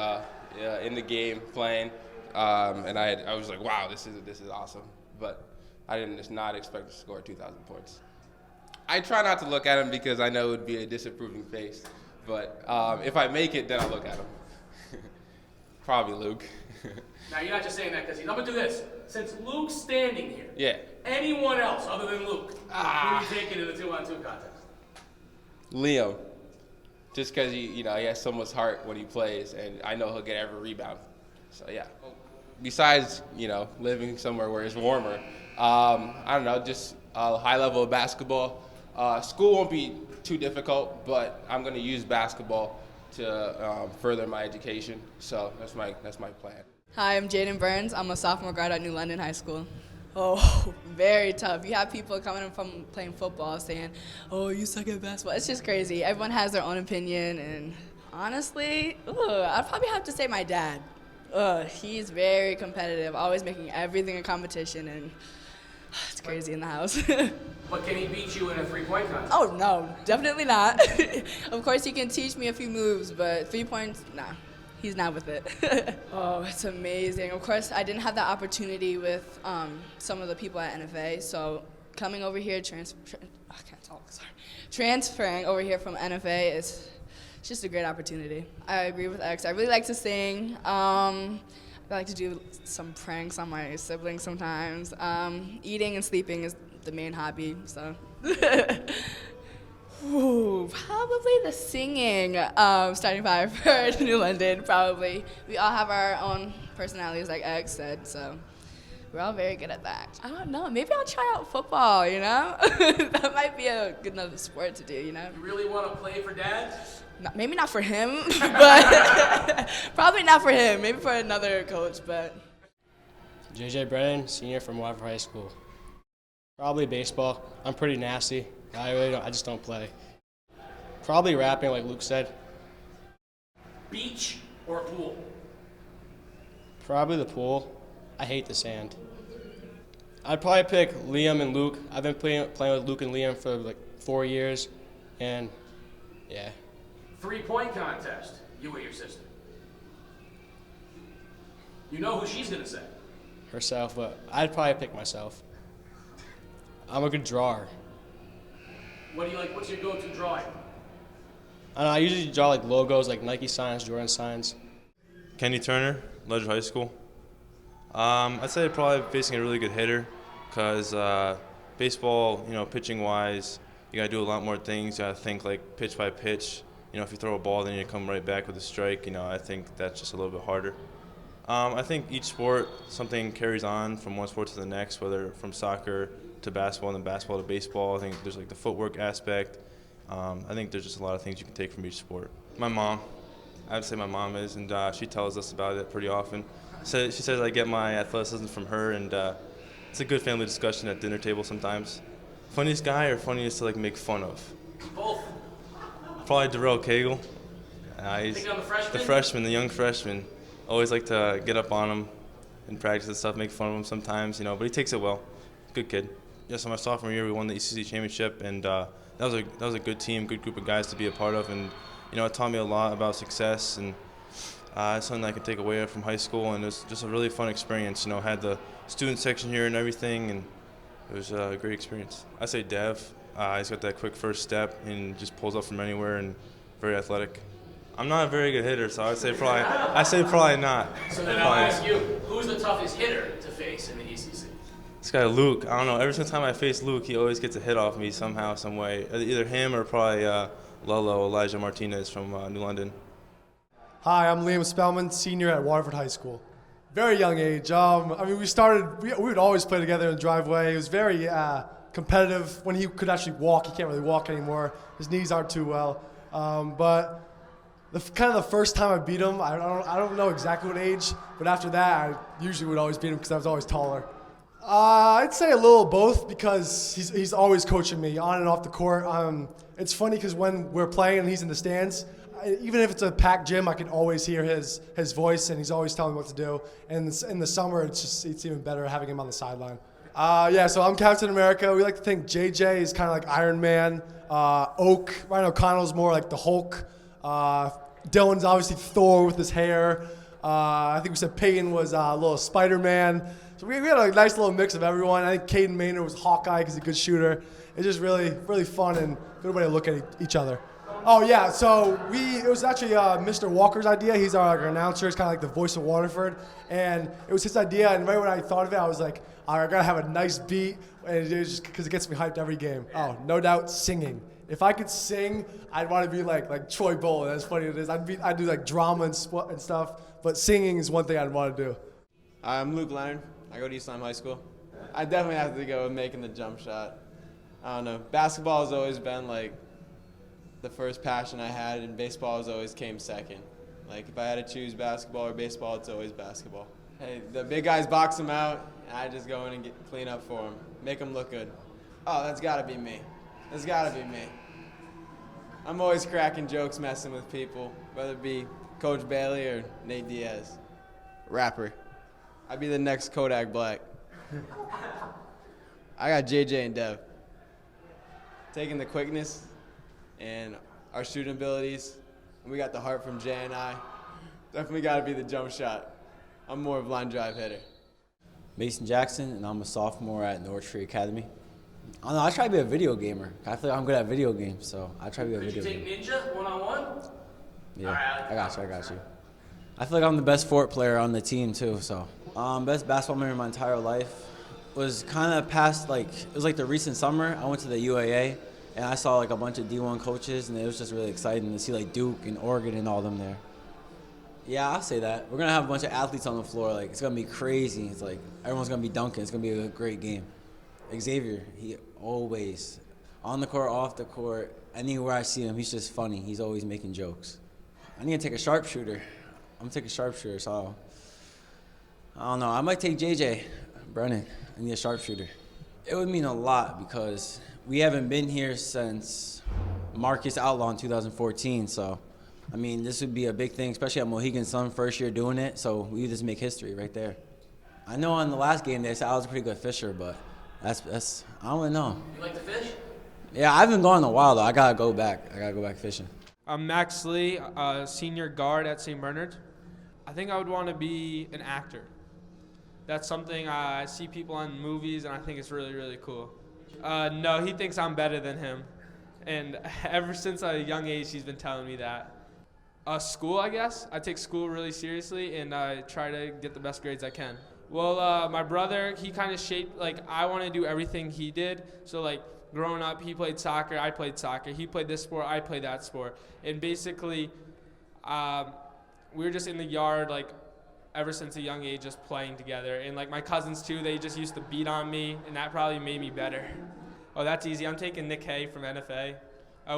in the game playing, and I was like, wow, this is awesome. But I did not expect to score 2,000 points. I try not to look at him because I know it would be a disapproving face, but if I make it, then I'll look at him. Probably Luke. Now, you're not just saying that because I'm going to do this. Since Luke's standing here, Yeah. anyone else other than Luke, who are you taking in the 2-on-2 contest? Liam, just because he has so much heart when he plays, and I know he'll get every rebound. So yeah. Besides, living somewhere where it's warmer, I don't know, just a high level of basketball. School won't be too difficult, but I'm going to use basketball to further my education. So that's my plan. Hi, I'm Jaden Burns. I'm a sophomore grad at New London High School. Oh, very tough. You have people coming in from playing football saying, oh, you suck at basketball. It's just crazy. Everyone has their own opinion, and honestly, I'd probably have to say my dad. He's very competitive, always making everything a competition, and it's crazy in the house. But can he beat you in a 3-point contest? Oh, no, definitely not. Of course, he can teach me a few moves, but 3 points, nah. he's not with it. Oh, it's amazing. Of course, I didn't have that opportunity with some of the people at NFA, so coming over here, transferring over here from NFA is just a great opportunity. I agree with X. I really like to sing. I like to do some pranks on my siblings sometimes. Eating and sleeping is the main hobby, so. Ooh, probably the singing starting five for New London, probably. We all have our own personalities, like X said, so we're all very good at that. I don't know, maybe I'll try out football, you know? That might be a good enough sport to do, you know? You really want to play for Dad? Maybe not for him, but probably not for him. Maybe for another coach, but. JJ Brennan, senior from Waterford High School. Probably baseball. I'm pretty nasty. I just don't play. Probably rapping, like Luke said. Beach or pool? Probably the pool. I hate the sand. I'd probably pick Liam and Luke. I've been playing with Luke and Liam for like 4 years, and yeah. 3-point contest, you or your sister. You know who she's gonna say. Herself, but I'd probably pick myself. I'm a good drawer. What do you like? What's your go-to drawing? I don't know, I usually draw like logos, like Nike signs, Jordan signs. Kenny Turner, Ledger High School. I'd say probably facing a really good hitter, because baseball, pitching-wise, you gotta do a lot more things. You gotta think like pitch by pitch. If you throw a ball, then you come right back with a strike. I think that's just a little bit harder. I think each sport, something carries on from one sport to the next, whether from soccer to basketball and then basketball to baseball. I think there's like the footwork aspect. I think there's just a lot of things you can take from each sport. My mom, I'd say my mom is, and she tells us about it pretty often. So she says I get my athleticism from her, and it's a good family discussion at dinner table sometimes. Funniest guy or funniest to like make fun of? Both. Probably Darrell Cagle. He's Think on the freshman? The freshman, the young freshman. Always like to get up on him in practice and stuff, make fun of him sometimes, but he takes it well. Good kid. Yeah, so my sophomore year we won the ECC championship, and that was a good team, good group of guys to be a part of, and it taught me a lot about success, and it's something I could take away from high school, and it was just a really fun experience. Had the student section here and everything, and it was a great experience. I say Dev. He's got that quick first step and just pulls up from anywhere and very athletic. I'm not a very good hitter, so I'd say probably not. So then I'll ask you, who's the toughest hitter to face in the ECC? This guy Luke, I don't know. Every single time I face Luke, he always gets a hit off me somehow, some way. Either him or probably Lolo, Elijah Martinez from New London. Hi, I'm Liam Spellman, senior at Waterford High School. Very young age. We would always play together in the driveway. He was very competitive when he could actually walk. He can't really walk anymore. His knees aren't too well. But the first time I beat him, I don't know exactly what age, but after that, I usually would always beat him because I was always taller. I'd say a little both, because he's always coaching me on and off the court. It's funny because when we're playing and he's in the stands, even if it's a packed gym, I can always hear his voice, and he's always telling me what to do. And in the summer, it's even better having him on the sideline. So I'm Captain America. We like to think JJ is kind of like Iron Man. Oak, Ryan O'Connell's more like the Hulk. Dylan's obviously Thor with his hair. I think we said Peyton was a little Spider-Man. So we had a nice little mix of everyone. I think Caden Maynard was Hawkeye because he's a good shooter. It's just really, really fun and good way to look at each other. Oh yeah, so it was actually Mr. Walker's idea. He's our announcer. He's kind of like the voice of Waterford, and it was his idea. And right when I thought of it, I was like, I gotta have a nice beat, and it just because it gets me hyped every game. Oh, no doubt, singing. If I could sing, I'd want to be like Troy Bolton. As funny as it is, I'd do like drama and stuff. But singing is one thing I'd want to do. I'm Luke Leonard. I go to Eastline High School. I definitely have to go with making the jump shot. I don't know. Basketball has always been like the first passion I had, and baseball has always came second. Like if I had to choose basketball or baseball, it's always basketball. Hey, the big guys box them out, and I just go in and clean up for them, make them look good. Oh, that's got to be me. That's got to be me. I'm always cracking jokes, messing with people, whether it be Coach Bailey or Nate Diaz. Rapper. I'd be the next Kodak Black. I got JJ and Dev. Taking the quickness and our shooting abilities, and we got the heart from Jay and I. Definitely got to be the jump shot. I'm more of a line drive hitter. Mason Jackson, and I'm a sophomore at North Tree Academy. I don't know, I try to be a video gamer. I feel like I'm good at video games, so I try to be a video gamer. Could you take Ninja one-on-one? Yeah, Alright, I got you. I feel like I'm the best fort player on the team too, so. Best basketball memory of my entire life was kind of past, like, it was like the recent summer. I went to the UAA, and I saw like a bunch of D1 coaches, and it was just really exciting to see like Duke and Oregon and all them there. Yeah, I'll say that. We're going to have a bunch of athletes on the floor. Like, it's going to be crazy. It's like everyone's going to be dunking. It's going to be a great game. Xavier, he always, on the court, off the court, anywhere I see him, he's just funny. He's always making jokes. I need to take a sharpshooter. I'm going to take a sharpshooter, so I don't know. I might take JJ Brennan. I need a sharpshooter. It would mean a lot because we haven't been here since Marcus Outlaw in 2014, so I mean, this would be a big thing, especially at Mohegan Sun, first year doing it, so we just make history right there. I know on the last game they said I was a pretty good fisher, but that's I don't know. You like to fish? Yeah, I haven't gone in a while, though. I got to go back. I got to go back fishing. I'm Max Lee, senior guard at St. Bernard. I think I would want to be an actor. That's something I see people on movies, and I think it's really, really cool. No, he thinks I'm better than him, and ever since a young age, he's been telling me that. School, I guess. I take school really seriously, and I try to get the best grades I can. Well, my brother, he kind of shaped, like, I want to do everything he did. So, like, growing up, he played soccer, I played soccer. He played this sport, I played that sport. And basically, we were just in the yard, like, ever since a young age, just playing together. And, like, my cousins, too, they just used to beat on me, and that probably made me better. Oh, that's easy. I'm taking Nick Hay from NFA.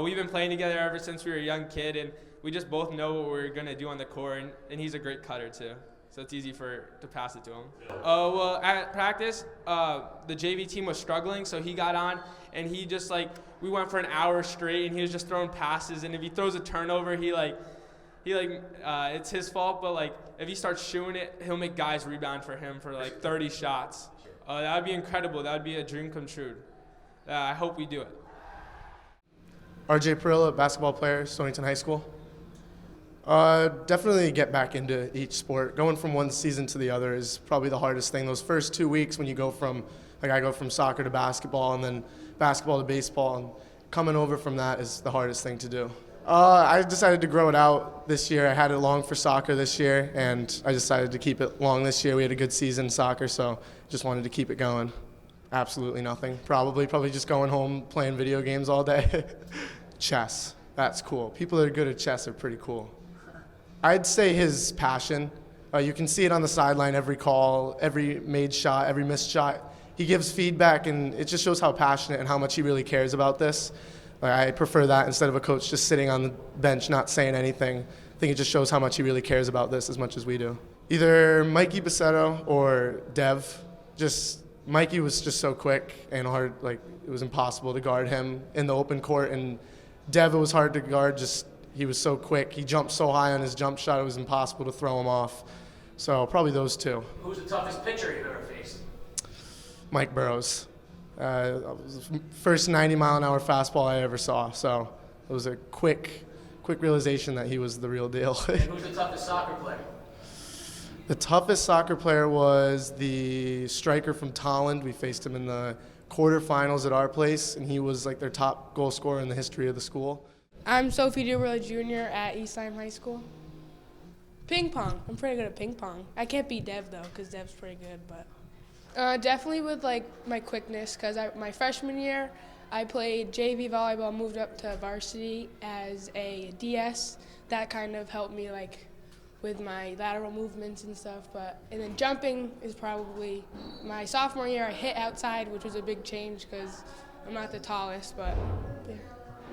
We've been playing together ever since we were a young kid, and we just both know what we're going to do on the court, and he's a great cutter, too. So it's easy to pass it to him. Well, at practice, the JV team was struggling, so he got on, and he just, like, we went for an hour straight, and he was just throwing passes, and if he throws a turnover, it's his fault, but, like, if he starts shooting it, he'll make guys rebound for him for, like, 30 shots. That would be incredible. That would be a dream come true. I hope we do it. RJ Perilla, basketball player, Stonington High School. Definitely get back into each sport. Going from one season to the other is probably the hardest thing. Those first 2 weeks when you go from, like I go from soccer to basketball and then basketball to baseball, and coming over from that is the hardest thing to do. I decided to grow it out this year. I had it long for soccer this year, and I decided to keep it long this year. We had a good season in soccer, so just wanted to keep it going. Absolutely nothing. Probably just going home playing video games all day. Chess. That's cool. People that are good at chess are pretty cool. I'd say his passion. You can see it on the sideline every call, every made shot, every missed shot. He gives feedback, and it just shows how passionate and how much he really cares about this. I prefer that instead of a coach just sitting on the bench not saying anything. I think it just shows how much he really cares about this as much as we do. Either Mikey Bassetto or Dev. Mikey was just so quick and hard, like it was impossible to guard him in the open court, and Dev, it was hard to guard, he was so quick. He jumped so high on his jump shot, it was impossible to throw him off. So probably those two. Who's the toughest pitcher you've ever faced? Mike Burrows. First 90-mile-an-hour fastball I ever saw. So it was a quick realization that he was the real deal. And who's the toughest soccer player? The toughest soccer player was the striker from Tolland. We faced him in the quarterfinals at our place, and he was like their top goal scorer in the history of the school. I'm Sophie Duberla Jr. at Eastline High School. Ping pong. I'm pretty good at ping pong. I can't beat Dev, though, because Dev's pretty good. But definitely with, like, my quickness, because my freshman year, I played JV volleyball, moved up to varsity as a DS. That kind of helped me, like, with my lateral movements and stuff. And then jumping is probably my sophomore year. I hit outside, which was a big change because I'm not the tallest, but yeah.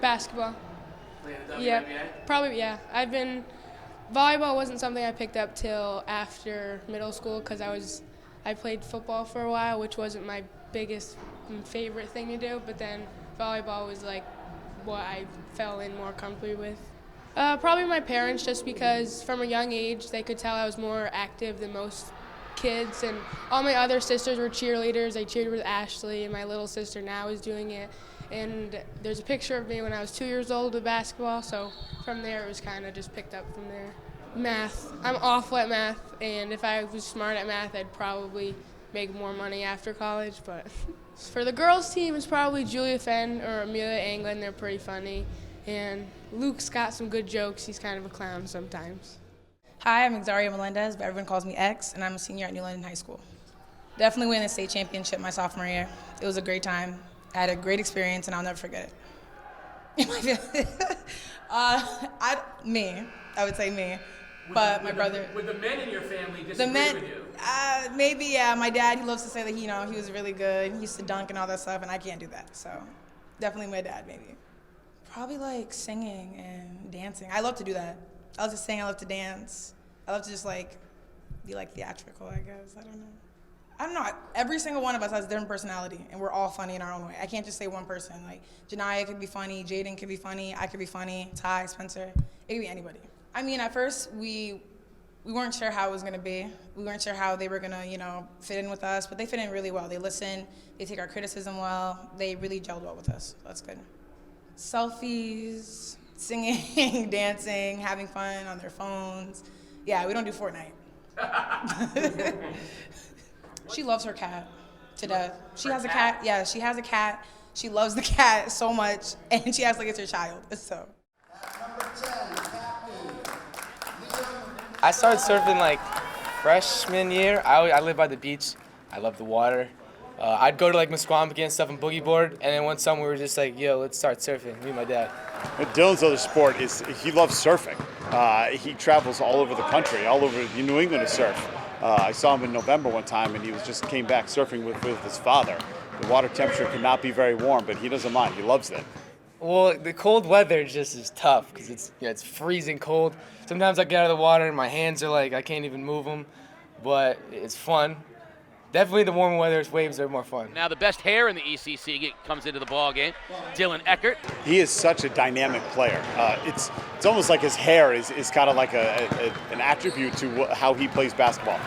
Basketball. Yeah, probably, yeah. Volleyball wasn't something I picked up till after middle school because I played football for a while, which wasn't my biggest favorite thing to do, but then volleyball was like what I fell in more comfortably with. Probably my parents, just because from a young age they could tell I was more active than most kids, and all my other sisters were cheerleaders. I cheered with Ashley, and my little sister now is doing it. And there's a picture of me when I was 2 years old with basketball, so from there it was kind of just picked up from there. Math. I'm awful at math, and if I was smart at math, I'd probably make more money after college. But for the girls' team, it's probably Julia Fenn or Amelia Anglin. They're pretty funny. And Luke's got some good jokes. He's kind of a clown sometimes. Hi, I'm Xaria Melendez, but everyone calls me X, and I'm a senior at New London High School. Definitely winning the state championship my sophomore year. It was a great time. I had a great experience, and I'll never forget it. I would say me. But my brother. Would the men in your family disagree The men, with you? maybe, yeah. My dad, he loves to say that he was really good. He used to dunk and all that stuff, and I can't do that. So definitely my dad, maybe. Probably like singing and dancing. I love to do that. I love to sing, I love to dance. I love to just like be like theatrical, I guess. I don't know. Every single one of us has a different personality, and we're all funny in our own way. I can't just say one person. Like Janiyah could be funny, Jaden could be funny, I could be funny, Ty, Spencer. It could be anybody. I mean, at first we weren't sure how it was gonna be. We weren't sure how they were gonna, fit in with us, but they fit in really well. They listen, they take our criticism well. They really gelled well with us. So that's good. Selfies, singing, dancing, having fun on their phones. Yeah, we don't do Fortnite. She loves her cat to death. She has a cat. Yeah, she has a cat. She loves the cat so much, and she acts like it's her child. So. I started surfing like freshman year. I live by the beach. I love the water. I'd go to like Musqueam and stuff and boogie board, and then one summer we were just like, yo, let's start surfing, me and my dad. Dylan's other sport is he loves surfing. He travels all over the country, all over New England to surf. I saw him in November one time, and he just came back surfing with his father. The water temperature cannot be very warm, but he doesn't mind. He loves it. Well, the cold weather just is tough because it's freezing cold. Sometimes I get out of the water and my hands are like I can't even move them, but it's fun. Definitely the warmer weather waves are more fun. Now the best hair in the ECC comes into the ball game. Dylan Eckert. He is such a dynamic player. It's almost like his hair is kind of like an attribute to how he plays basketball.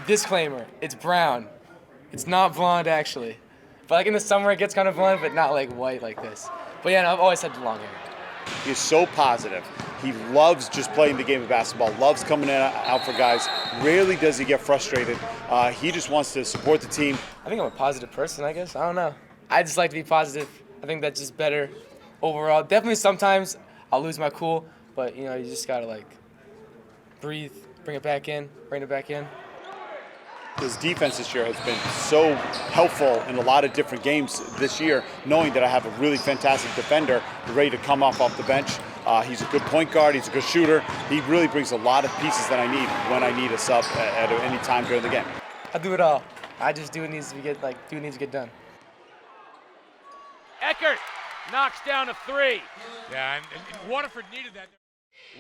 Disclaimer, it's brown. It's not blonde actually. But like in the summer it gets kind of blonde, but not like white like this. But yeah, no, I've always had the long hair. He is so positive. He loves just playing the game of basketball, loves coming out for guys. Rarely does he get frustrated. He just wants to support the team. I think I'm a positive person, I guess. I don't know. I just like to be positive. I think that's just better overall. Definitely sometimes I'll lose my cool, but you just gotta like breathe, bring it back in, bring it back in. His defense this year has been so helpful in a lot of different games this year, knowing that I have a really fantastic defender ready to come off the bench. He's a good point guard, he's a good shooter. He really brings a lot of pieces that I need when I need a sub at any time during the game. I do it all. I just do what needs to get done. Eckert knocks down a three. Yeah, and Waterford needed that.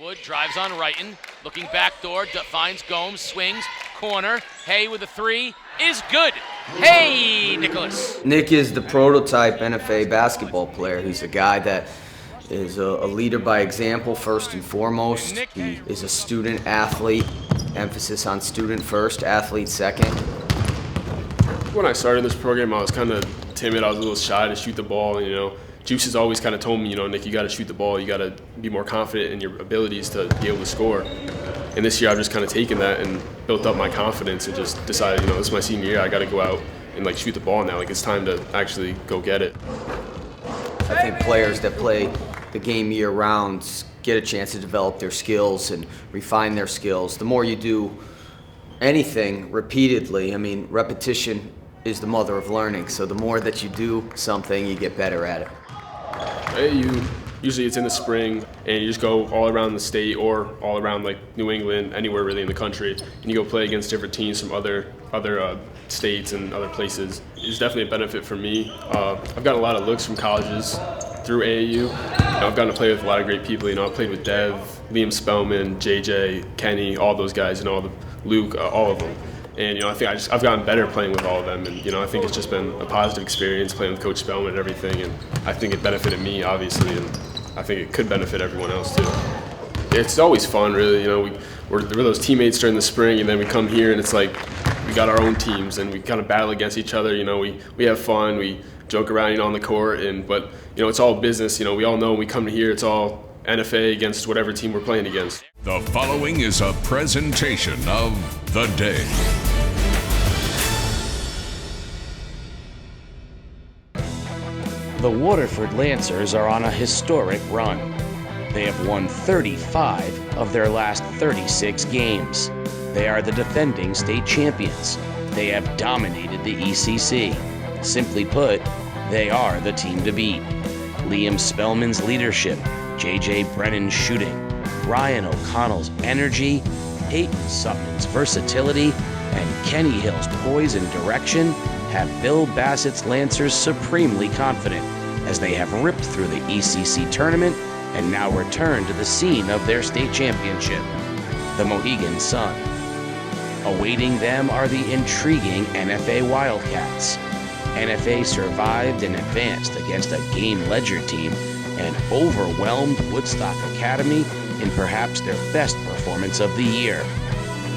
Wood drives on Wrighton, looking backdoor, finds Gomes, swings, corner. Hay with a three is good. Hey, Nicholas. Nick is the prototype NFA basketball player. He's a guy that is a leader by example first and foremost. He is a student athlete, emphasis on student first, athlete second. When I started this program, I was kind of timid. I was a little shy to shoot the ball, Juice has always kind of told me, Nick, you got to shoot the ball. You got to be more confident in your abilities to be able to score. And this year I've just kind of taken that and built up my confidence and just decided, this is my senior year. I got to go out and shoot the ball now. It's time to actually go get it. I think players that play the game year round get a chance to develop their skills and refine their skills. The more you do anything repeatedly, repetition is the mother of learning. So the more that you do something, you get better at it. Usually it's in the spring, and you just go all around the state or all around New England, anywhere really in the country, and you go play against different teams from other states and other places. It's definitely a benefit for me. I've gotten a lot of looks from colleges through AAU. I've gotten to play with a lot of great people. I played with Dev, Liam Spellman, JJ, Kenny, all those guys, Luke, all of them. And I think I've gotten better playing with all of them, and I think it's just been a positive experience playing with Coach Spellman and everything, and I think it benefited me obviously, and I think it could benefit everyone else too. It's always fun, really. We're those teammates during the spring, and then we come here and it's like we got our own teams and we kind of battle against each other. We have fun, we joke around on the court, but it's all business. We all know when we come to here, it's all NFA against whatever team we're playing against. The following is a presentation of The Day. The Waterford Lancers are on a historic run. They have won 35 of their last 36 games. They are the defending state champions. They have dominated the ECC. Simply put, they are the team to beat. Liam Spellman's leadership, J.J. Brennan's shooting, Ryan O'Connell's energy, Peyton Sutton's versatility, and Kenny Hill's poise and direction have Bill Bassett's Lancers supremely confident as they have ripped through the ECC tournament and now return to the scene of their state championship, the Mohegan Sun. Awaiting them are the intriguing NFA Wildcats. NFA survived and advanced against a game ledger team and overwhelmed Woodstock Academy in perhaps their best performance of the year.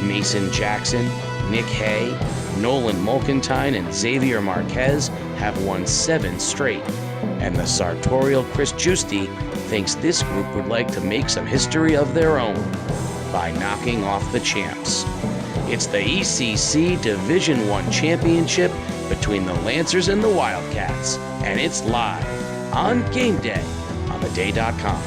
Mason Jackson, Nick Hay, Nolan Mulkentine, and Xavier Marquez have won 7 straight, and the sartorial Chris Giusti thinks this group would like to make some history of their own by knocking off the champs. It's the ECC Division I Championship between the Lancers and the Wildcats, and it's live on game day on theday.com.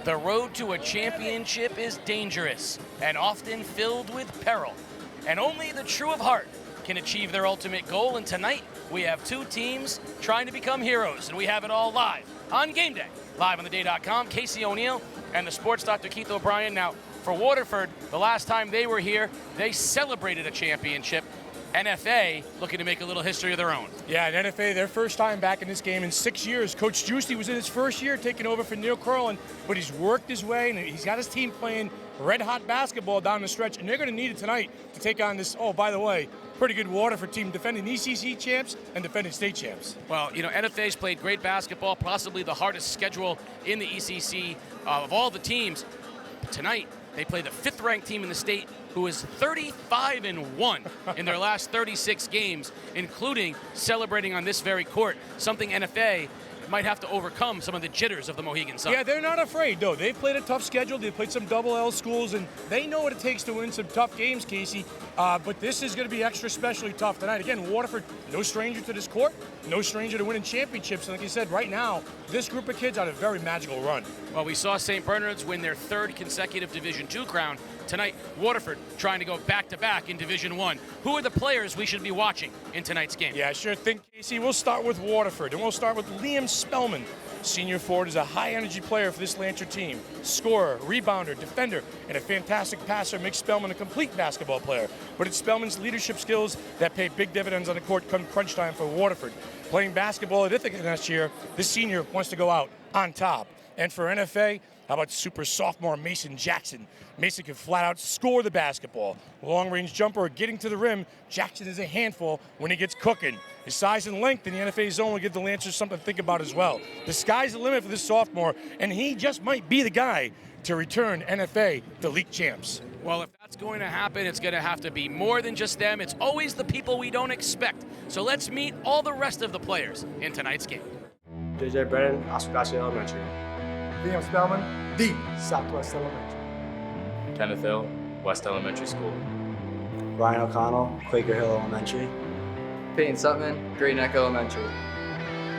The road to a championship is dangerous and often filled with peril, and only the true of heart can achieve their ultimate goal. And tonight, we have 2 teams trying to become heroes, and we have it all live on game day, live on theday.com. Casey O'Neill and the sports Dr. Keith O'Brien. Now, for Waterford, the last time they were here, they celebrated a championship. NFA looking to make a little history of their own. Yeah, and NFA, their first time back in this game in 6 years. Coach Giusti was in his first year taking over for Neil Curlin, but he's worked his way, and he's got his team playing red-hot basketball down the stretch, and they're going to need it tonight to take on this, oh, by the way, pretty good Waterford team, defending ECC champs and defending state champs. Well, you know, NFA's played great basketball, possibly the hardest schedule in the ECC of all the teams. But tonight, they play the 5th-ranked team in the state, who is 35-1 in their last 36 games, including celebrating on this very court, something NFA might have to overcome some of the jitters of the Mohegan Sun. Yeah, they're not afraid, though. They've played a tough schedule. They've played some double L schools, and they know what it takes to win some tough games, Casey. But this is going to be extra specially tough tonight. Again, Waterford, no stranger to this court, no stranger to winning championships. And like you said, right now, this group of kids on a very magical run. Well, we saw St. Bernard's win their 3rd consecutive Division II crown. Tonight, Waterford trying to go back-to-back in Division I. Who are the players we should be watching in tonight's game? Yeah, sure thing, Casey. We'll start with Waterford, and we'll start with Liam Spellman. Senior forward is a high-energy player for this Lancer team. Scorer, rebounder, defender, and a fantastic passer makes Spellman a complete basketball player. But it's Spellman's leadership skills that pay big dividends on the court come crunch time for Waterford. Playing basketball at Ithaca last year, this senior wants to go out on top. And for NFA, how about super sophomore Mason Jackson? Mason can flat out score the basketball. Long-range jumper or getting to the rim, Jackson is a handful when he gets cooking. His size and length in the NFA zone will give the Lancers something to think about as well. The sky's the limit for this sophomore, and he just might be the guy to return NFA to league champs. Well, if that's going to happen, it's going to have to be more than just them. It's always the people we don't expect. So let's meet all the rest of the players in tonight's game. J.J. Brennan, Oswegatchie Elementary. Liam Spellman, the Southwest Elementary. Kenneth Hill, West Elementary School. Ryan O'Connell, Quaker Hill Elementary. Peyton Sutton, Great Neck Elementary.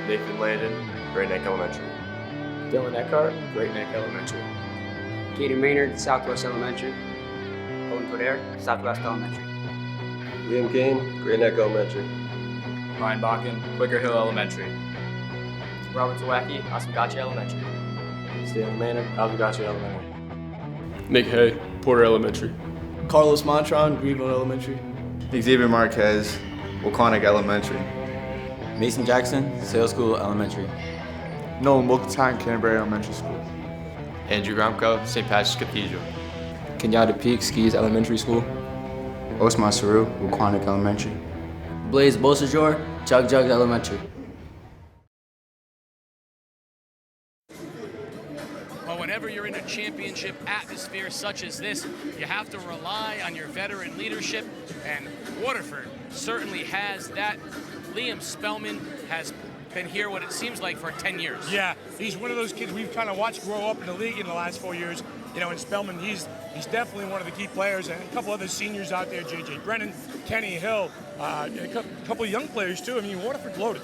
Nathan Landon, Great Neck Elementary. Dylan Eckhart, Great Neck Elementary. Katie Maynard, Southwest Elementary. Owen Coder, Southwest Elementary. Liam Kane, Great Neck Elementary. Ryan Bakken, Quaker Hill Elementary. Robert Zawacki, Oswegatchie Elementary. Stanley Manning, Oswegatchie Elementary. Nick Hay, Porter Elementary. Carlos Montron, Greenville Elementary. Xavier Marquez, Waquanic Elementary. Mason Jackson, Sales School Elementary. Nolan Mulkentine, Canterbury Elementary School. Andrew Gromko, St. Patrick's Cathedral. Kenyatta Peak, Skis Elementary School. Osman Saru, Waquanic Elementary. Blaze Bolsajor, Jug Elementary. Well, whenever you're in a championship atmosphere such as this, you have to rely on your veteran leadership, and Waterford certainly has that. Liam Spellman has been here what it seems like for 10 years. Yeah, he's one of those kids we've kind of watched grow up in the league in the last 4 years. You know, and Spellman, he's definitely one of the key players, and a couple other seniors out there, J.J. Brennan, Kenny Hill, and a couple of young players too. I mean, Waterford's loaded.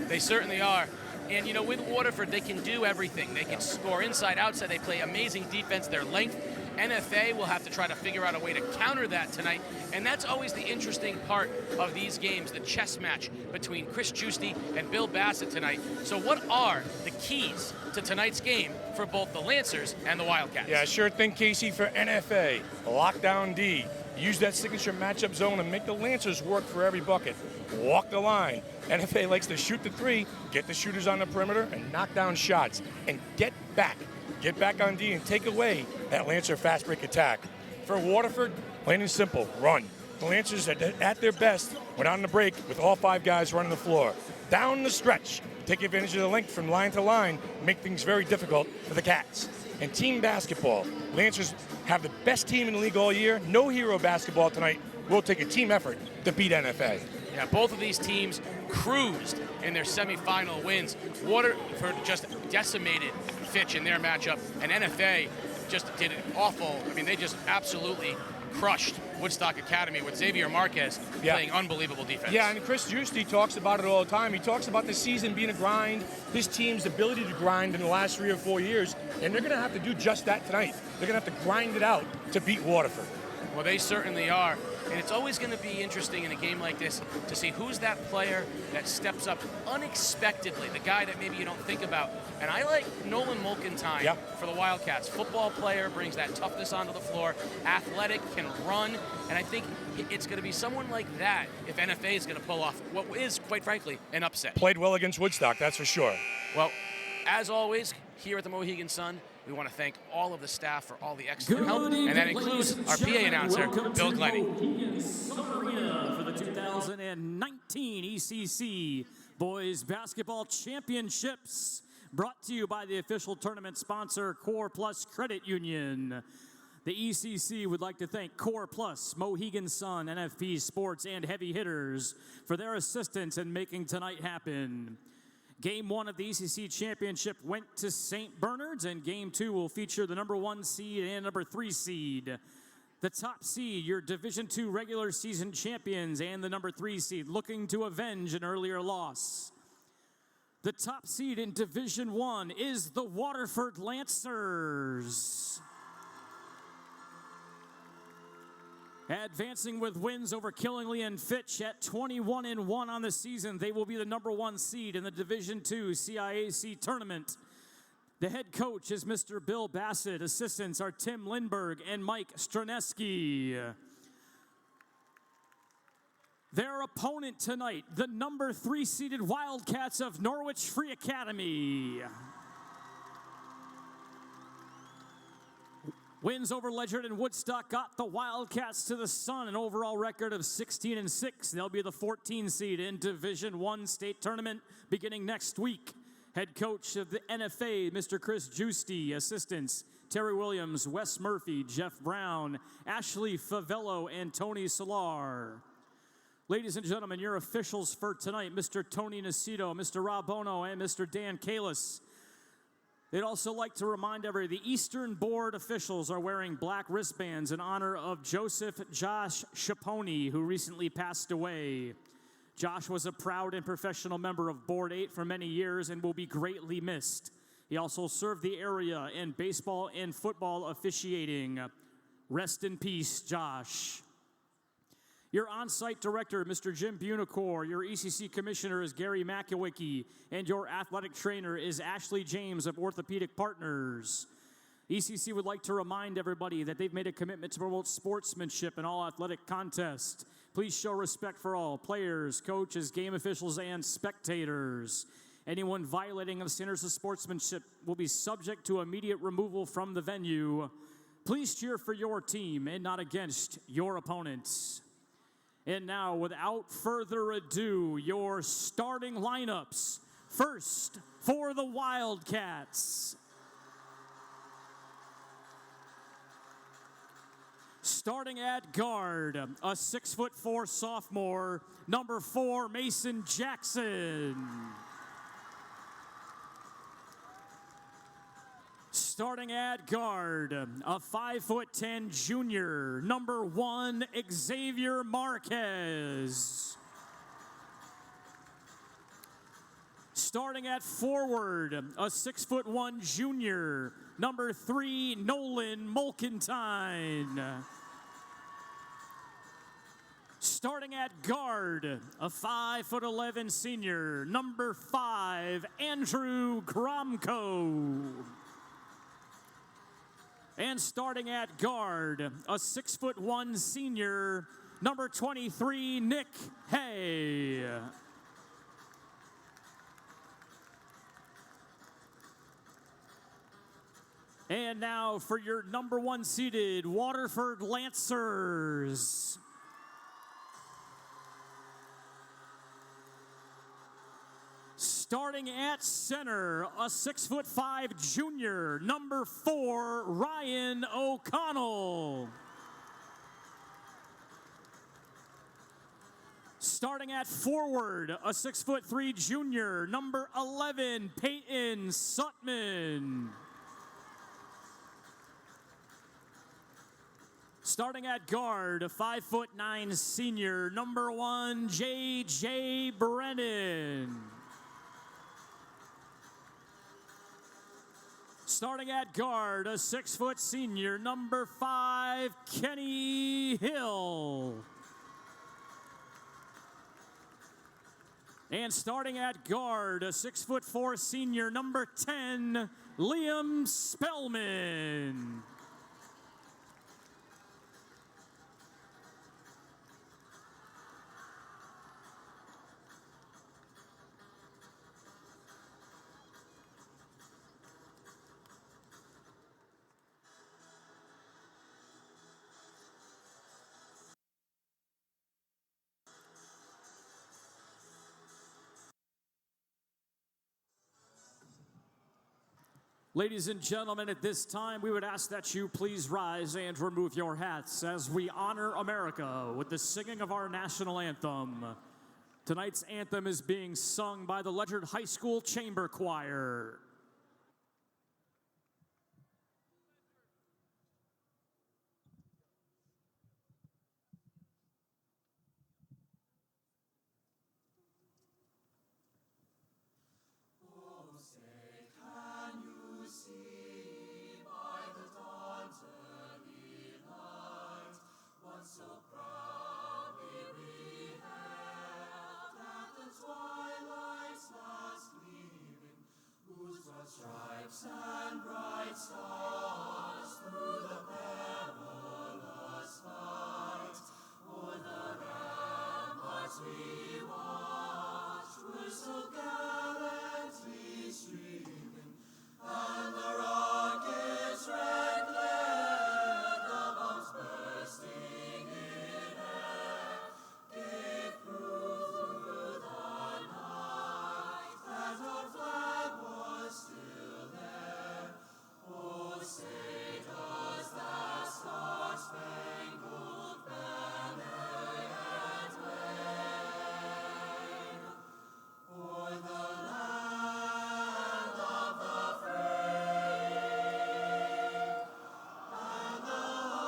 They certainly are. And, you know, with Waterford, they can do everything. They can score inside, outside. They play amazing defense. Their length. NFA will have to try to figure out a way to counter that tonight. And that's always the interesting part of these games, the chess match between Chris Giusti and Bill Bassett tonight. So what are the keys to tonight's game for both the Lancers and the Wildcats? Yeah, sure thing, Casey, for NFA. Lockdown D. Use that signature matchup zone and make the Lancers work for every bucket. Walk the line. NFA likes to shoot the three, get the shooters on the perimeter, and knock down shots. And get back. Get back on D and take away that Lancer fast break attack. For Waterford, plain and simple, run. The Lancers at their best went on the break with all 5 guys running the floor. Down the stretch, take advantage of the length from line to line, make things very difficult for the Cats. And team basketball, Lancers have the best team in the league all year. No hero basketball tonight. We'll take a team effort to beat NFA. Yeah, both of these teams cruised in their semifinal wins. Waterford just decimated Fitch in their matchup, and NFA just did it awful. I mean, they just absolutely crushed Woodstock Academy with Xavier Marquez playing unbelievable defense. Yeah, and Chris Giusti talks about it all the time. He talks about the season being a grind, this team's ability to grind in the last 3 or 4 years, and they're going to have to do just that tonight. They're going to have to grind it out to beat Waterford. Well, they certainly are. And it's always going to be interesting in a game like this to see who's that player that steps up unexpectedly, the guy that maybe you don't think about. And I like Nolan Mulkentine for the Wildcats. Football player, brings that toughness onto the floor, athletic, can run. And I think it's going to be someone like that if NFA is going to pull off what is, quite frankly, an upset. Played well against Woodstock, that's for sure. Well, as always, here at the Mohegan Sun, we want to thank all of the staff for all the excellent help, and that includes our PA announcer, Bill Glennie. For the 2019 ECC Boys Basketball Championships, brought to you by the official tournament sponsor, Core Plus Credit Union. The ECC would like to thank Core Plus, Mohegan Sun, NFP Sports, and Heavy Hitters for their assistance in making tonight happen. Game 1 of the ECC Championship went to St. Bernard's, and Game 2 will feature the number 1 seed and number 3 seed. The top seed, your Division II regular season champions, and the number 3 seed looking to avenge an earlier loss. The top seed in Division I is the Waterford Lancers. Advancing with wins over Killingly and Fitch at 21-1 on the season, they will be the number 1 seed in the Division II CIAC tournament. The head coach is Mr. Bill Bassett. Assistants are Tim Lindberg and Mike Straneski. Their opponent tonight, the number 3 seeded Wildcats of Norwich Free Academy. Wins over Ledyard and Woodstock got the Wildcats to the Sun, an overall record of 16-6. They'll be the 14 seed in Division I state tournament beginning next week. Head coach of the NFA, Mr. Chris Giusti. Assistants, Terry Williams, Wes Murphy, Jeff Brown, Ashley Favello, and Tony Solar. Ladies and gentlemen, your officials for tonight, Mr. Tony Nacito, Mr. Rob Bono, and Mr. Dan Kalis. They'd also like to remind everybody, the Eastern Board officials are wearing black wristbands in honor of Joseph Josh Schaponi, who recently passed away. Josh was a proud and professional member of Board 8 for many years and will be greatly missed. He also served the area in baseball and football officiating. Rest in peace, Josh. Your on-site director, Mr. Jim Bunicor. Your ECC commissioner is Gary Makiewicz. And your athletic trainer is Ashley James of Orthopedic Partners. ECC would like to remind everybody that they've made a commitment to promote sportsmanship in all athletic contests. Please show respect for all players, coaches, game officials, and spectators. Anyone violating of standards of sportsmanship will be subject to immediate removal from the venue. Please cheer for your team and not against your opponents. And now, without further ado, your starting lineups. First, for the Wildcats. Starting at guard, a 6'4" sophomore, number 4, Mason Jackson. Starting at guard, a 5'10" junior, number 1, Xavier Marquez. Starting at forward, a 6'1" junior, number 3, Nolan Mulkentine. Starting at guard, a 5'11" senior, number 5, Andrew Gromko. And starting at guard, a 6'1" senior, number 23, Nick Hay. And now for your number 1 seeded Waterford Lancers. Starting at center, a 6'5" junior, number 4, Ryan O'Connell. Starting at forward, a 6'3" junior, number 11, Peyton Sutman. Starting at guard, a 5'9" senior, number 1, J.J. Brennan. Starting at guard, a 6' senior, number 5, Kenny Hill. And starting at guard, a 6'4" senior, number 10, Liam Spellman. Ladies and gentlemen, at this time, we would ask that you please rise and remove your hats as we honor America with the singing of our national anthem. Tonight's anthem is being sung by the Ledger High School Chamber Choir. Stripes and bright stars through the perilous fight, o'er the ramparts we watched were so gallantly streaming, and the rockets' red glare, the bombs bursting in air, gave proof through the night that our flag was still there. Oh, say does that star-spangled banner yet wave o'er the land of the free and the home of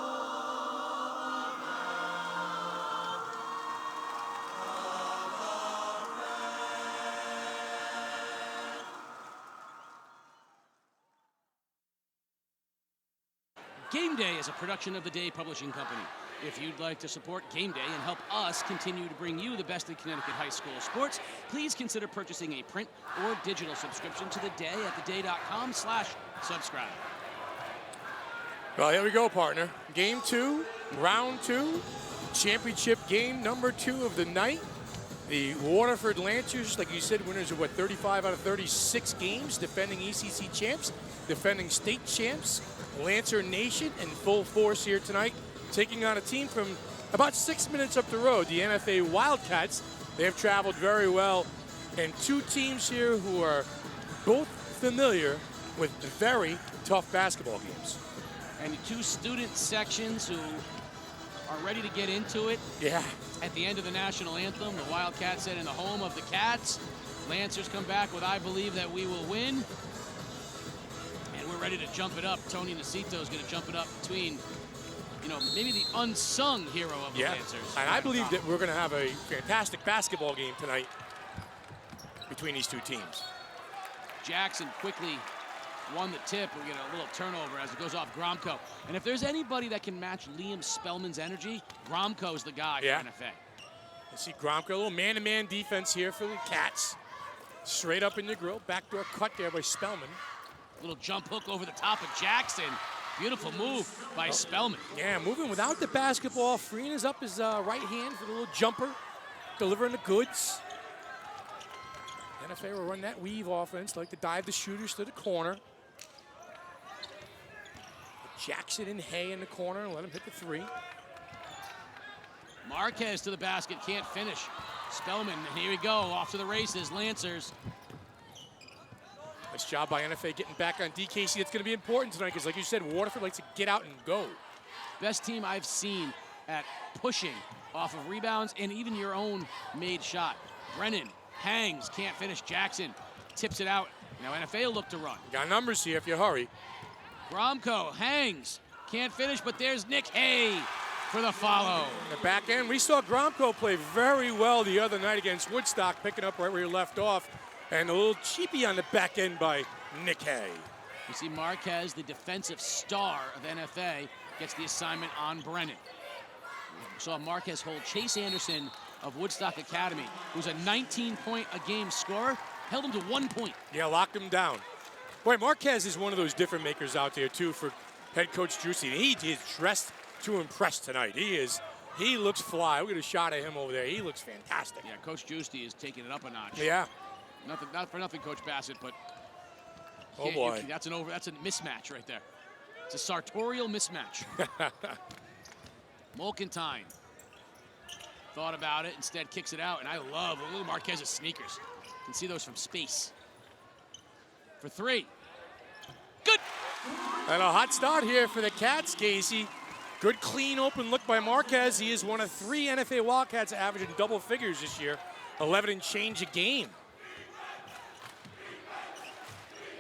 Game Day is a production of the Day Publishing Company. If you'd like to support Game Day and help us continue to bring you the best of Connecticut high school sports, please consider purchasing a print or digital subscription to The Day at theday.com/subscribe. Well, here we go, partner. Game 2, round 2, championship game number 2 of the night. The Waterford Lancers, like you said, winners of 35 out of 36 games, defending ECC champs, defending state champs. Lancer Nation in full force here tonight, taking on a team from about 6 minutes up the road, the NFA Wildcats. They have traveled very well, and 2 teams here who are both familiar with very tough basketball games. And 2 student sections who are ready to get into it. Yeah. At the end of the national anthem, the Wildcats said in the home of the Cats. Lancers come back with I believe that we will win. And we're ready to jump it up. Tony Nacito is going to jump it up between, you know, maybe the unsung hero of the Lancers. And I believe that we're going to have a fantastic basketball game tonight between these two teams. Jackson quickly won the tip. We get a little turnover as it goes off Gromko. And if there's anybody that can match Liam Spellman's energy, Gromko's the guy for NFA. You see Gromko, a little man-to-man defense here for the Cats. Straight up in the grill, backdoor cut there by Spellman. Little jump hook over the top of Jackson. Beautiful move by Spellman. Yeah, moving without the basketball, freeing his up his right hand for the little jumper, delivering the goods. NFA will run that weave offense, like to dive the shooters to the corner. Jackson and Hay in the corner and let him hit the three. Marquez to the basket, can't finish. Spellman, here we go, off to the races, Lancers. Nice job by NFA getting back on DKC. It's going to be important tonight because, like you said, Waterford likes to get out and go. Best team I've seen at pushing off of rebounds and even your own made shot. Brennan hangs, can't finish. Jackson tips it out. Now NFA will look to run. Got numbers here if you hurry. Gromko hangs, can't finish, but there's Nick Hay for the follow. In the back end, we saw Gromko play very well the other night against Woodstock, picking up right where he left off. And a little cheapy on the back end by Nick Hay. You see Marquez, the defensive star of NFA, gets the assignment on Brennan. We saw Marquez hold Chase Anderson of Woodstock Academy, who's a 19-point-a-game scorer, held him to 1 point. Yeah, locked him down. Boy, Marquez is one of those different makers out there, too, for head coach Juicy. He is dressed to impress tonight. He looks fly. We got a shot at him over there. He looks fantastic. Yeah, Coach Juicy is taking it up a notch. Yeah. Not for nothing, Coach Bassett, but oh boy, that's a mismatch right there. It's a sartorial mismatch. Molkentine thought about it, instead kicks it out, and I love look at Marquez's sneakers. You can see those from space. For three. Good. And a hot start here for the Cats, Casey. Good, clean, open look by Marquez. He is one of 3 NFA Wildcats averaging double figures this year, 11 and change a game.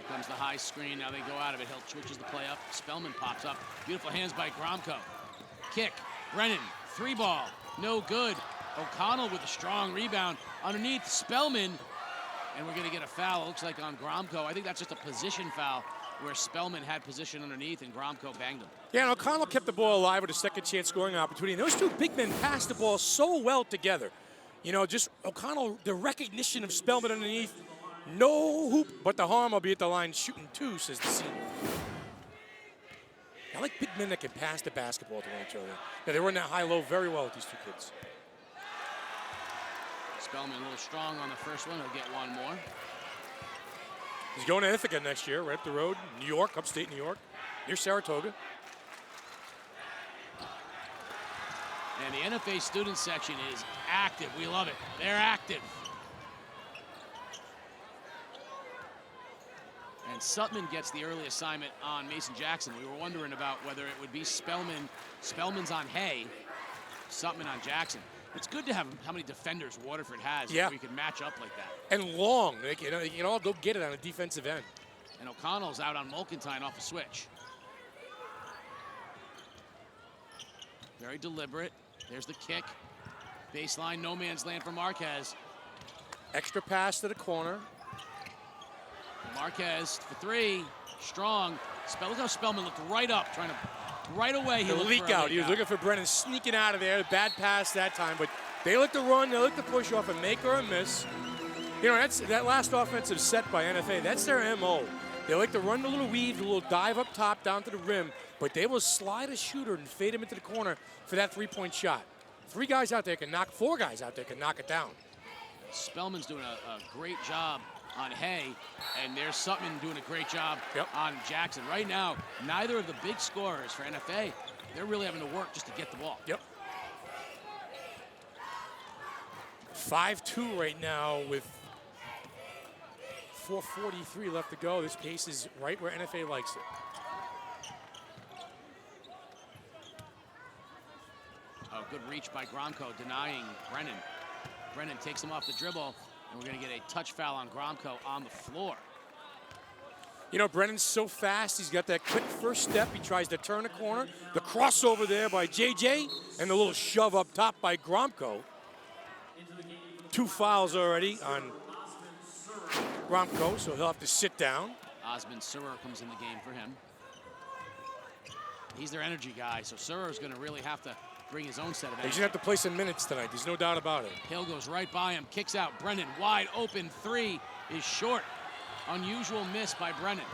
Comes the high screen, now they go out of it. Hill switches the play up, Spellman pops up. Beautiful hands by Gromko. Kick, Brennan, 3-ball, no good. O'Connell with a strong rebound underneath Spellman, and we're gonna get a foul, it looks like on Gromko. I think that's just a position foul where Spellman had position underneath and Gromko banged him. Yeah, and O'Connell kept the ball alive with a second chance scoring opportunity. And those two big men passed the ball so well together. You know, just O'Connell, the recognition of Spellman underneath. No hoop, but the harm will be at the line shooting 2, says the senior. I like big men that can pass the basketball to each other. Yeah, they run that high-low very well with these two kids. Spellman a little strong on the first one. He'll get one more. He's going to Ithaca next year, right up the road. New York, upstate New York, near Saratoga. And the NFA student section is active. We love it. They're active. And Sutman gets the early assignment on Mason Jackson. We were wondering about whether it would be Spellman. Spellman's on Hay, Sutman on Jackson. It's good to have how many defenders Waterford has. Yeah. We can match up like that. And long. They can all go get it on a defensive end. And O'Connell's out on Molkentine off a switch. Very deliberate. There's the kick. Baseline, no man's land for Marquez. Extra pass to the corner. Marquez for 3, strong. Look how Spellman looked right up, trying to, right away. The leak out. He was looking for Brennan sneaking out of there. Bad pass that time, but they look to run, they look to push off a make or a miss. You know, that last offensive set by NFA, that's their MO. They like to run the little weave, the little dive up top down to the rim, but they will slide a shooter and fade him into the corner for that 3-point shot. 4 guys out there can knock it down. Spellman's doing a great job on Hay, and there's Sutman doing a great job on Jackson. Right now, neither of the big scorers for NFA, they're really having to work just to get the ball. Yep. 5-2 right now with 4:43 left to go. This pace is right where NFA likes it. Oh, good reach by Gromko, denying Brennan. Brennan takes him off the dribble, and we're going to get a touch foul on Gromko on the floor. You know, Brennan's so fast. He's got that quick first step. He tries to turn a corner. The crossover there by JJ, and the little shove up top by Gromko. 2 fouls already on Gromko, so he'll have to sit down. Osman Surer comes in the game for him. He's their energy guy, so Surer's going to really have to bring his own set of energy. He's going to have to play some minutes tonight. There's no doubt about it. Hill goes right by him, kicks out. Brennan, wide open three is short. Unusual miss by Brennan.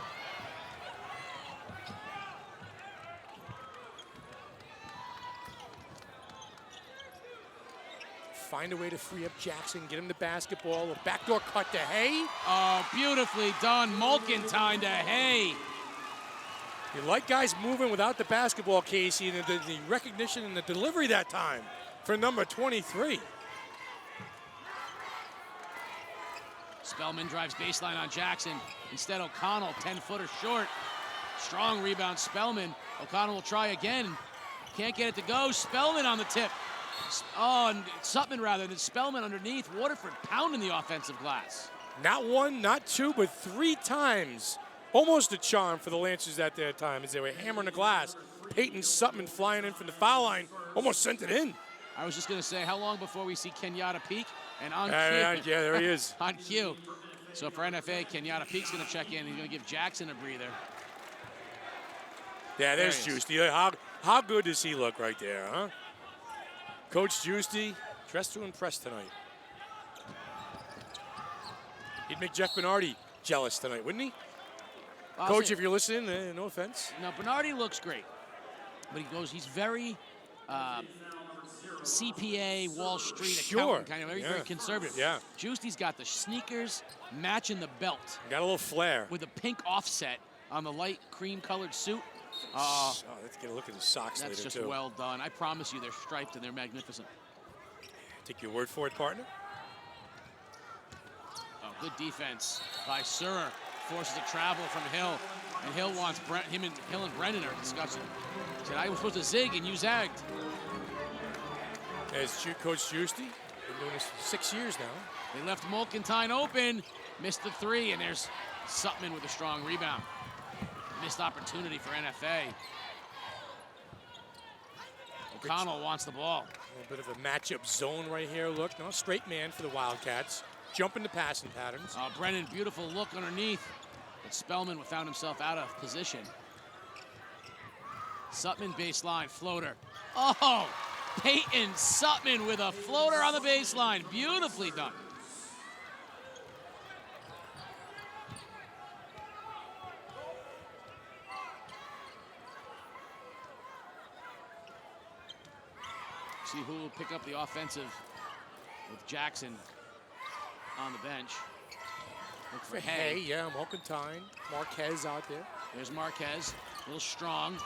Find a way to free up Jackson, get him the basketball. A backdoor cut to Hay. Oh, beautifully done. Mulkentine to Hay. You like guys moving without the basketball, Casey, and the recognition and the delivery that time for number 23. Spellman drives baseline on Jackson. Instead, O'Connell, 10-footer short. Strong rebound, Spellman. O'Connell will try again. Can't get it to go. Spellman on the tip. Oh, and Sutman rather than Spellman underneath. Waterford pounding the offensive glass. Not one, not two, but 3 times. Almost a charm for the Lancers at that time as they were hammering the glass. Peyton Sutman flying in from the foul line, almost sent it in. I was just going to say, how long before we see Kenyatta peak? And on cue. Yeah, there he is. On cue. So for NFA, Kenyatta Peak's going to check in. He's going to give Jackson a breather. Yeah, there's Juicy. How good does he look right there, huh? Coach Juicy, dressed to impress tonight. He'd make Jeff Bernardi jealous tonight, wouldn't he? Coach, if you're listening, no offense. No, Bernardi looks great. But he's very CPA, Wall Street accountant, kind of very conservative. Yeah. Juicy's got the sneakers matching the belt. Got a little flair. With a pink offset on the light cream-colored suit. Let's get a look at the socks later, That's just too. well done. I promise you, they're striped and they're magnificent. Take your word for it, partner. Oh, good defense by Surer. Forces a travel from Hill, and Hill wants Hill and Brennan are discussing. Said I was supposed to zig and you zagged. As Coach Juicy, been doing this for 6 years now. They left Mulkentine open, missed the 3, and there's Sutman with a strong rebound. Missed opportunity for NFA. O'Connell wants the ball. A little bit of a matchup zone right here. Look, no straight man for the Wildcats. Jump into passing patterns. Brennan, beautiful look underneath. But Spellman found himself out of position. Sutman baseline, floater. Oh, Peyton Sutman with a floater on the baseline. Beautifully done. See who will pick up the offensive with Jackson on the bench. Look for Hay. Yeah, Mulkentine. Marquez out there. There's Marquez, a little strong.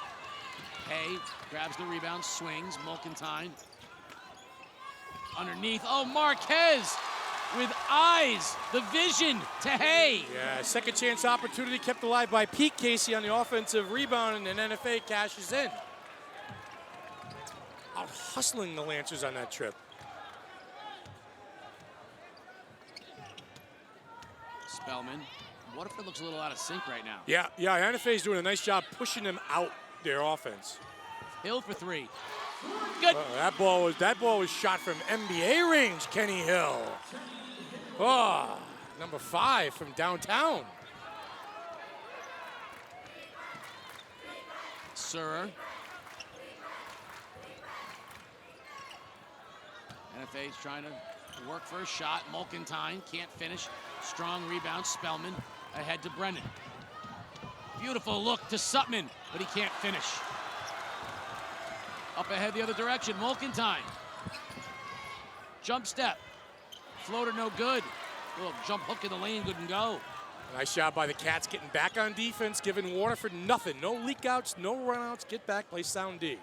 Hay grabs the rebound, swings. Mulkentine underneath. Oh, Marquez with eyes, the vision to Hay. Yeah, second chance opportunity kept alive by Pete Casey on the offensive rebound, and then NFA cashes in. Out hustling the Lancers on that trip. Spellman. Waterford looks a little out of sync right now. Yeah, NFA's doing a nice job pushing them out their offense. Hill for 3. Good. That ball was shot from NBA range, Kenny Hill. Oh, number 5 from downtown. Surer. NFA's trying to work for a shot. Mulkentine can't finish. Strong rebound. Spellman ahead to Brennan. Beautiful look to Sutman, but he can't finish. Up ahead the other direction. Mulkentine. Jump step. Floater no good. Little jump hook in the lane, good and go. Nice job by the Cats getting back on defense, giving Waterford nothing. No leak outs, no run outs. Get back, play sound D.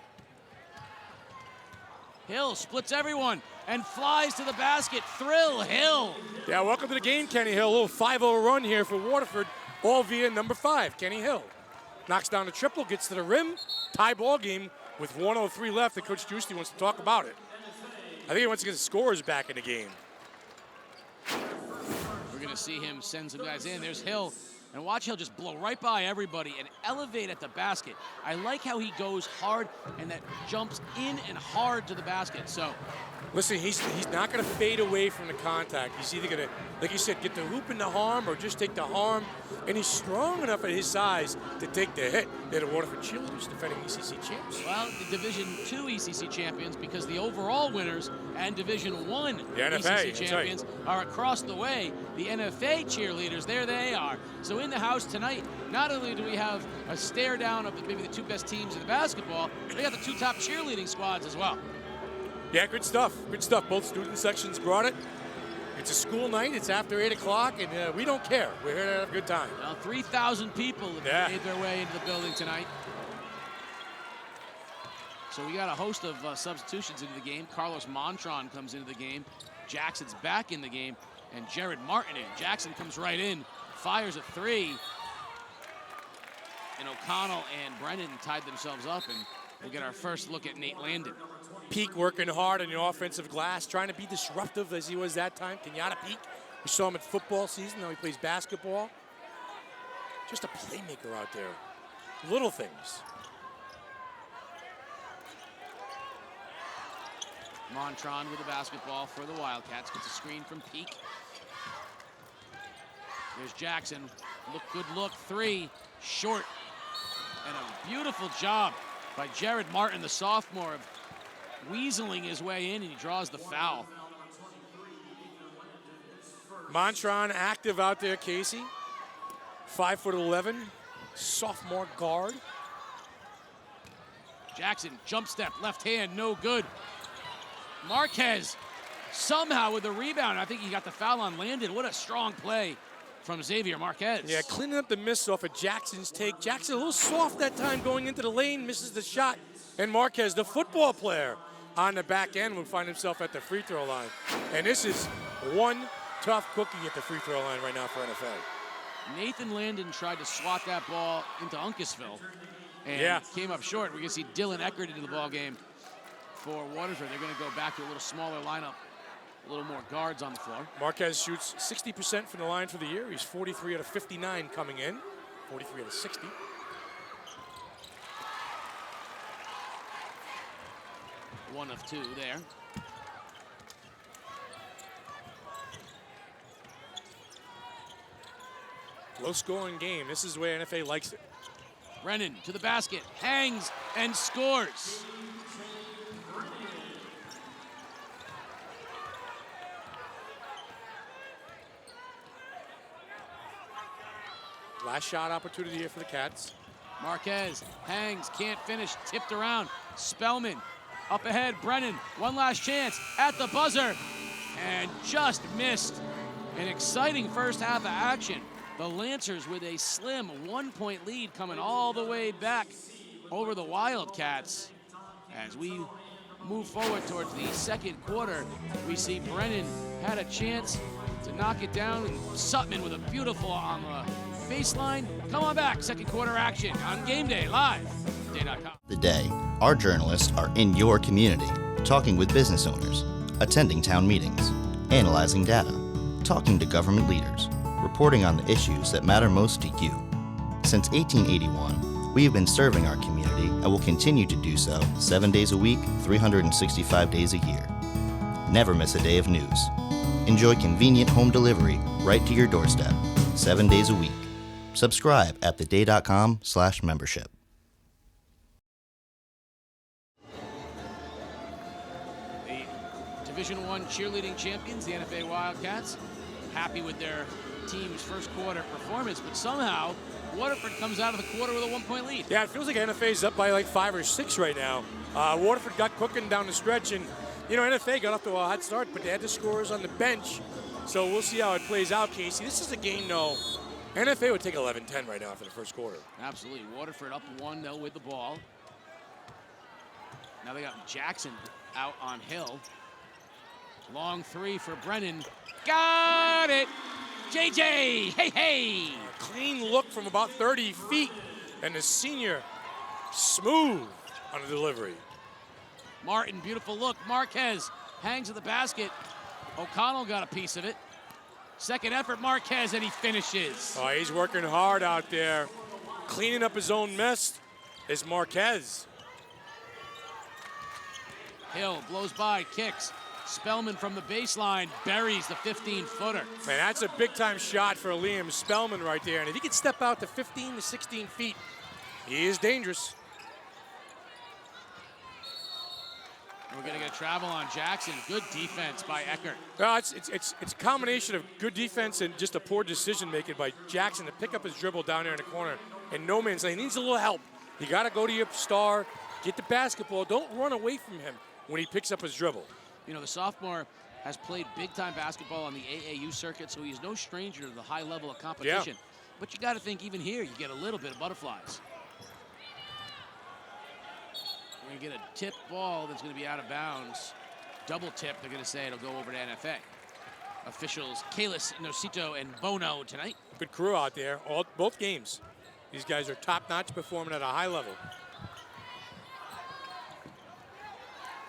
Hill splits everyone and flies to the basket. Thrill Hill. Yeah, welcome to the game, Kenny Hill. A little 5-0 run here for Waterford, all via number 5, Kenny Hill. Knocks down a triple, gets to the rim. Tie ball game. with 1:03 left, and Coach Giusti wants to talk about it. I think he wants to get the scorers back in the game. We're going to see him send some guys in. There's Hill. And watch Hill just blow right by everybody and elevate at the basket. I like how he goes hard and that jumps in and hard to the basket. So, listen, he's not going to fade away from the contact. He's either going to, like you said, get the hoop in the harm or just take the harm. And he's strong enough at his size to take the hit. They're the Waterford Cheerleaders defending ECC champs. well, the Division II ECC champions, because the overall winners and Division I NFA, ECC champions are across the way. The NFA cheerleaders, there they are. So in the house tonight, not only do we have a stare down of maybe the two best teams in the basketball, they got the two top cheerleading squads as well. Yeah, good stuff. Good stuff. Both student sections brought it. It's a school night. It's after 8 o'clock, and we don't care. We're here to have a good time. Well, 3,000 people have made their way into the building tonight. So we got a host of substitutions into the game. Carlos Montron comes into the game. Jackson's back in the game, and Jared Martin in. Jackson comes right in, fires a three. And O'Connell and Brennan tied themselves up, and we'll get our first look at Nate Landon. Peak working hard on the offensive glass, trying to be disruptive as he was that time. Kenyatta Peak, we saw him at football season, now he plays basketball. Just a playmaker out there. Little things. Montron with the basketball for the Wildcats. Gets a screen from Peak. There's Jackson. Good look. Three. Short. And a beautiful job by Jared Martin, the sophomore, of weaseling his way in, and he draws the foul. Montron active out there, Casey. 5'11", sophomore guard. Jackson, jump step, left hand, no good. Marquez somehow with the rebound. I think he got the foul on Landon. What a strong play from Xavier Marquez. Yeah, cleaning up the miss off of Jackson's take. Jackson a little soft that time going into the lane, misses the shot. And Marquez, the football player, on the back end will find himself at the free throw line. And this is one tough cookie at the free throw line right now for NFL. Nathan Landon tried to swat that ball into Uncasville and came up short. We're going to see Dylan Eckert into the ball game for Waterford. They're going to go back to a little smaller lineup, a little more guards on the floor. Marquez shoots 60% from the line for the year. He's 43 out of 59 coming in, 43 out of 60. One of two there. Low-scoring game. This is where NFA likes it. Brennan to the basket, hangs and scores. Last shot opportunity here for the Cats. Marquez hangs, can't finish, tipped around. Spellman up ahead, Brennan, one last chance at the buzzer, and just missed. An exciting first half of action. The Lancers with a slim 1-point lead coming all the way back over the Wildcats. As we move forward towards the second quarter, we see Brennan had a chance to knock it down, and Sutman with a beautiful on the baseline. Come on back, second quarter action on Game Day Live. Day.com. The Day. Our journalists are in your community, talking with business owners, attending town meetings, analyzing data, talking to government leaders, reporting on the issues that matter most to you. Since 1881, we have been serving our community and will continue to do so 7 days a week, 365 days a year. Never miss a day of news. Enjoy convenient home delivery right to your doorstep, 7 days a week. Subscribe at theday.com/membership. Division I cheerleading champions, the NFA Wildcats, happy with their team's first quarter performance, but somehow Waterford comes out of the quarter with a 1-point lead. Yeah, it feels like NFA's up by like 5 or 6 right now. Waterford got cooking down the stretch, and NFA got off to a hot start, but they had the scorers on the bench, so we'll see how it plays out, Casey. This is a game, though. NFA would take 11-10 right now for the first quarter. Absolutely. Waterford up 1-0 with the ball. Now they got Jackson out on Hill. Long three for Brennan. Got it! JJ! Hey! Clean look from about 30 feet. And the senior, smooth. on the delivery. Martin, beautiful look. Marquez hangs at the basket. O'Connell got a piece of it. Second effort, Marquez, and he finishes. Oh, he's working hard out there. Cleaning up his own mess is Marquez. Hill blows by, kicks. Spellman from the baseline buries the 15-footer. Man, that's a big-time shot for Liam Spellman right there. And if he can step out to 15 to 16 feet, he is dangerous. We're going to get a travel on Jackson. Good defense by Eckert. Well, it's a combination of good defense and just a poor decision-making by Jackson to pick up his dribble down there in the corner. And no man's lane. He needs a little help. You got to go to your star, get the basketball. Don't run away from him when he picks up his dribble. You know, the sophomore has played big-time basketball on the AAU circuit, so he's no stranger to the high level of competition. Yeah. But you got to think even here you get a little bit of butterflies. We're going to get a tip ball that's going to be out of bounds. Double tip, they're going to say it'll go over to NFA. Officials Kalis, Nocito, and Bono tonight. Good crew out there, both games. These guys are top-notch, performing at a high level.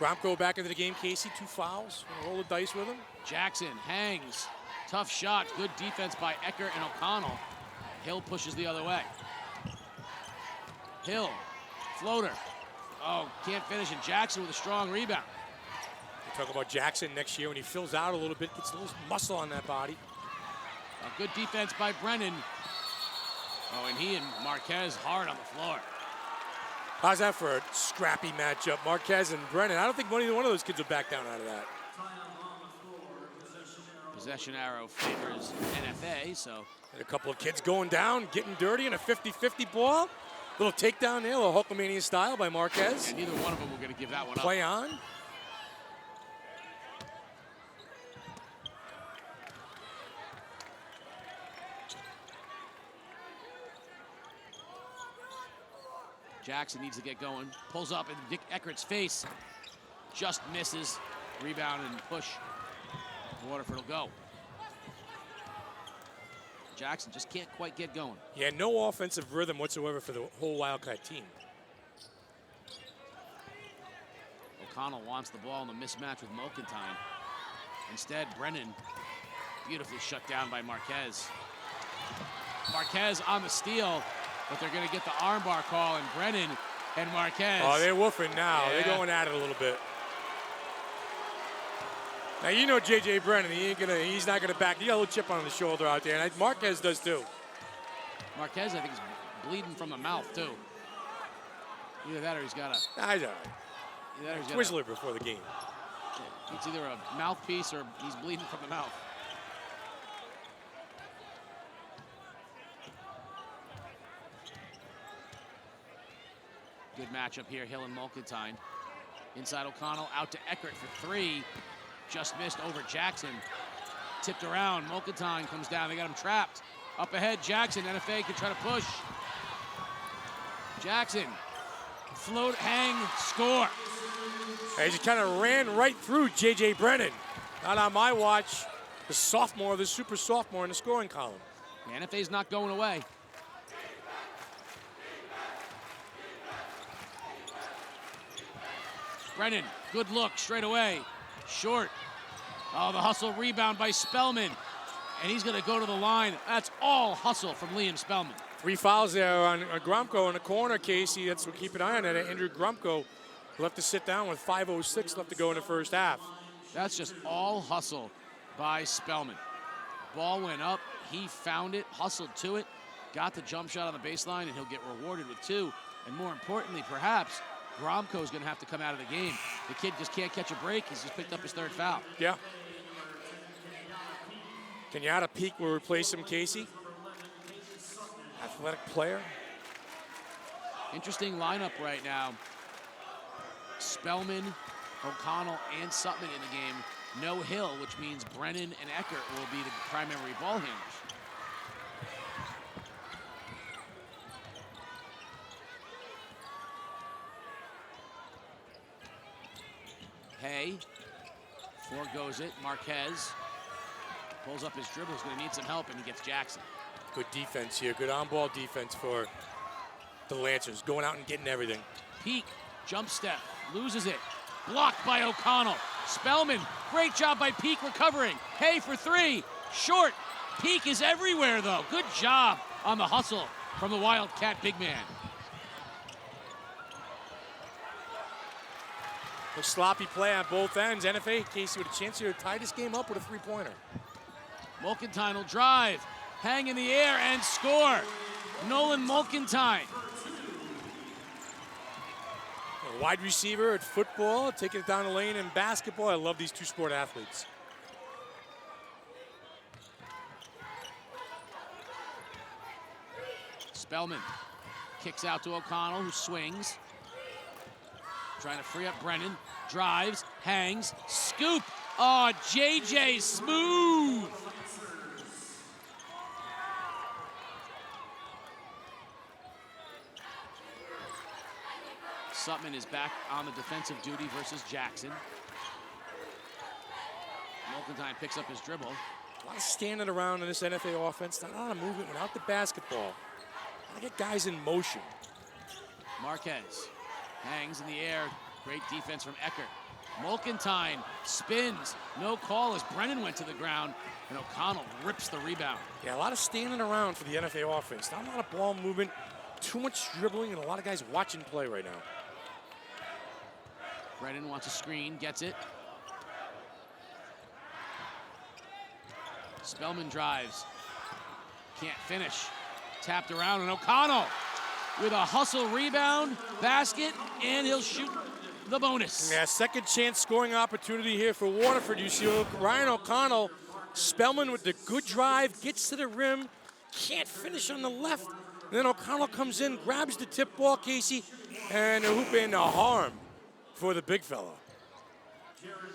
Gromko back into the game. Casey, 2 fouls. Roll the dice with him. Jackson hangs. Tough shot. Good defense by Eckert and O'Connell. Hill pushes the other way. Hill, floater. Oh, can't finish. And Jackson with a strong rebound. We talk about Jackson next year when he fills out a little bit, gets a little muscle on that body. A good defense by Brennan. Oh, and he and Marquez hard on the floor. How's that for a scrappy matchup? Marquez and Brennan. I don't think either one of those kids will back down out of that. Possession arrow favors NFA, so. And a couple of kids going down, getting dirty in a 50-50 ball. Little takedown there, a little Hulkamania style by Marquez. And neither one of them were going to give that one up. Play on. Jackson needs to get going. Pulls up in Dick Eckert's face. Just misses. Rebound and push. Waterford will go. Jackson just can't quite get going. Yeah, no offensive rhythm whatsoever for the whole Wildcat team. O'Connell wants the ball in the mismatch with Mulkentine. Instead, Brennan beautifully shut down by Marquez. Marquez on the steal, but they're going to get the armbar call, and Brennan and Marquez. Oh, they're woofing now. Yeah. They're going at it a little bit. Now, you know J.J. Brennan, he's not going to back. He got a little chip on his shoulder out there, and Marquez does too. Marquez, I think, is bleeding from the mouth, too. Either that or he's got a... He's all right. Either that or he's got Twizzler before the game. It's either a mouthpiece or he's bleeding from the mouth. Good matchup here, Hill and Mulkentine. Inside O'Connell, out to Eckert for 3. Just missed over Jackson. Tipped around, Mulkentine comes down, they got him trapped. Up ahead, Jackson, NFA could try to push. Jackson, float, hang, score. He just kind of ran right through J.J. Brennan. Not on my watch. The sophomore, the super sophomore in the scoring column. The NFA's not going away. Brennan, good look straight away. Short. Oh, the hustle rebound by Spellman. And he's going to go to the line. That's all hustle from Liam Spellman. 3 fouls there on Gromko in the corner, Casey. That's what keep an eye on that. Andrew Gromko left to sit down with 5:06 left to go in the first half. That's just all hustle by Spellman. Ball went up. He found it, hustled to it, got the jump shot on the baseline, and he'll get rewarded with 2. And more importantly, perhaps, Gromko's going to have to come out of the game. The kid just can't catch a break. He's just picked up his 3rd foul. Yeah. Kenyatta Peak will replace him, Casey. Athletic player. Interesting lineup right now. Spellman, O'Connell, and Sutton in the game. No Hill, which means Brennan and Eckert will be the primary ball handlers. Hay foregoes it. Marquez pulls up his dribble. He's going to need some help, and he gets Jackson. Good defense here. Good on-ball defense for the Lancers. Going out and getting everything. Peak Jump step, loses it. Blocked by O'Connell. Spellman, great job by Peak recovering. Hay for three, short. Peak is everywhere though. Good job on the hustle from the Wildcat big man. A sloppy play on both ends. NFA, Casey, with a chance here to tie this game up with a three-pointer. Mulkentine will drive, hang in the air, and score. Nolan Mulkentine. A wide receiver at football, taking it down the lane in basketball. I love these two-sport athletes. Spellman kicks out to O'Connell, who swings. Trying to free up Brennan. Drives, hangs, scoop. Oh, JJ smooth. Sutman is back on the defensive duty versus Jackson. Mulkentine picks up his dribble. A lot of standing around in this NFA offense. Not a lot of movement without the basketball. Gotta get guys in motion. Marquez hangs in the air. Great defense from Eckert. Mulkentine spins. No call as Brennan went to the ground, and O'Connell rips the rebound. Yeah, a lot of standing around for the NFA offense. Not a lot of ball movement, too much dribbling, and a lot of guys watching play right now. Brennan wants a screen, gets it. Spellman drives. Can't finish. Tapped around, and O'Connell with a hustle rebound, basket, and he'll shoot the bonus. Yeah, second chance scoring opportunity here for Waterford. You see Ryan O'Connell, Spellman with the good drive, gets to the rim, can't finish on the left. And then O'Connell comes in, grabs the tip ball, Casey, and a hoop in a harm for the big fella.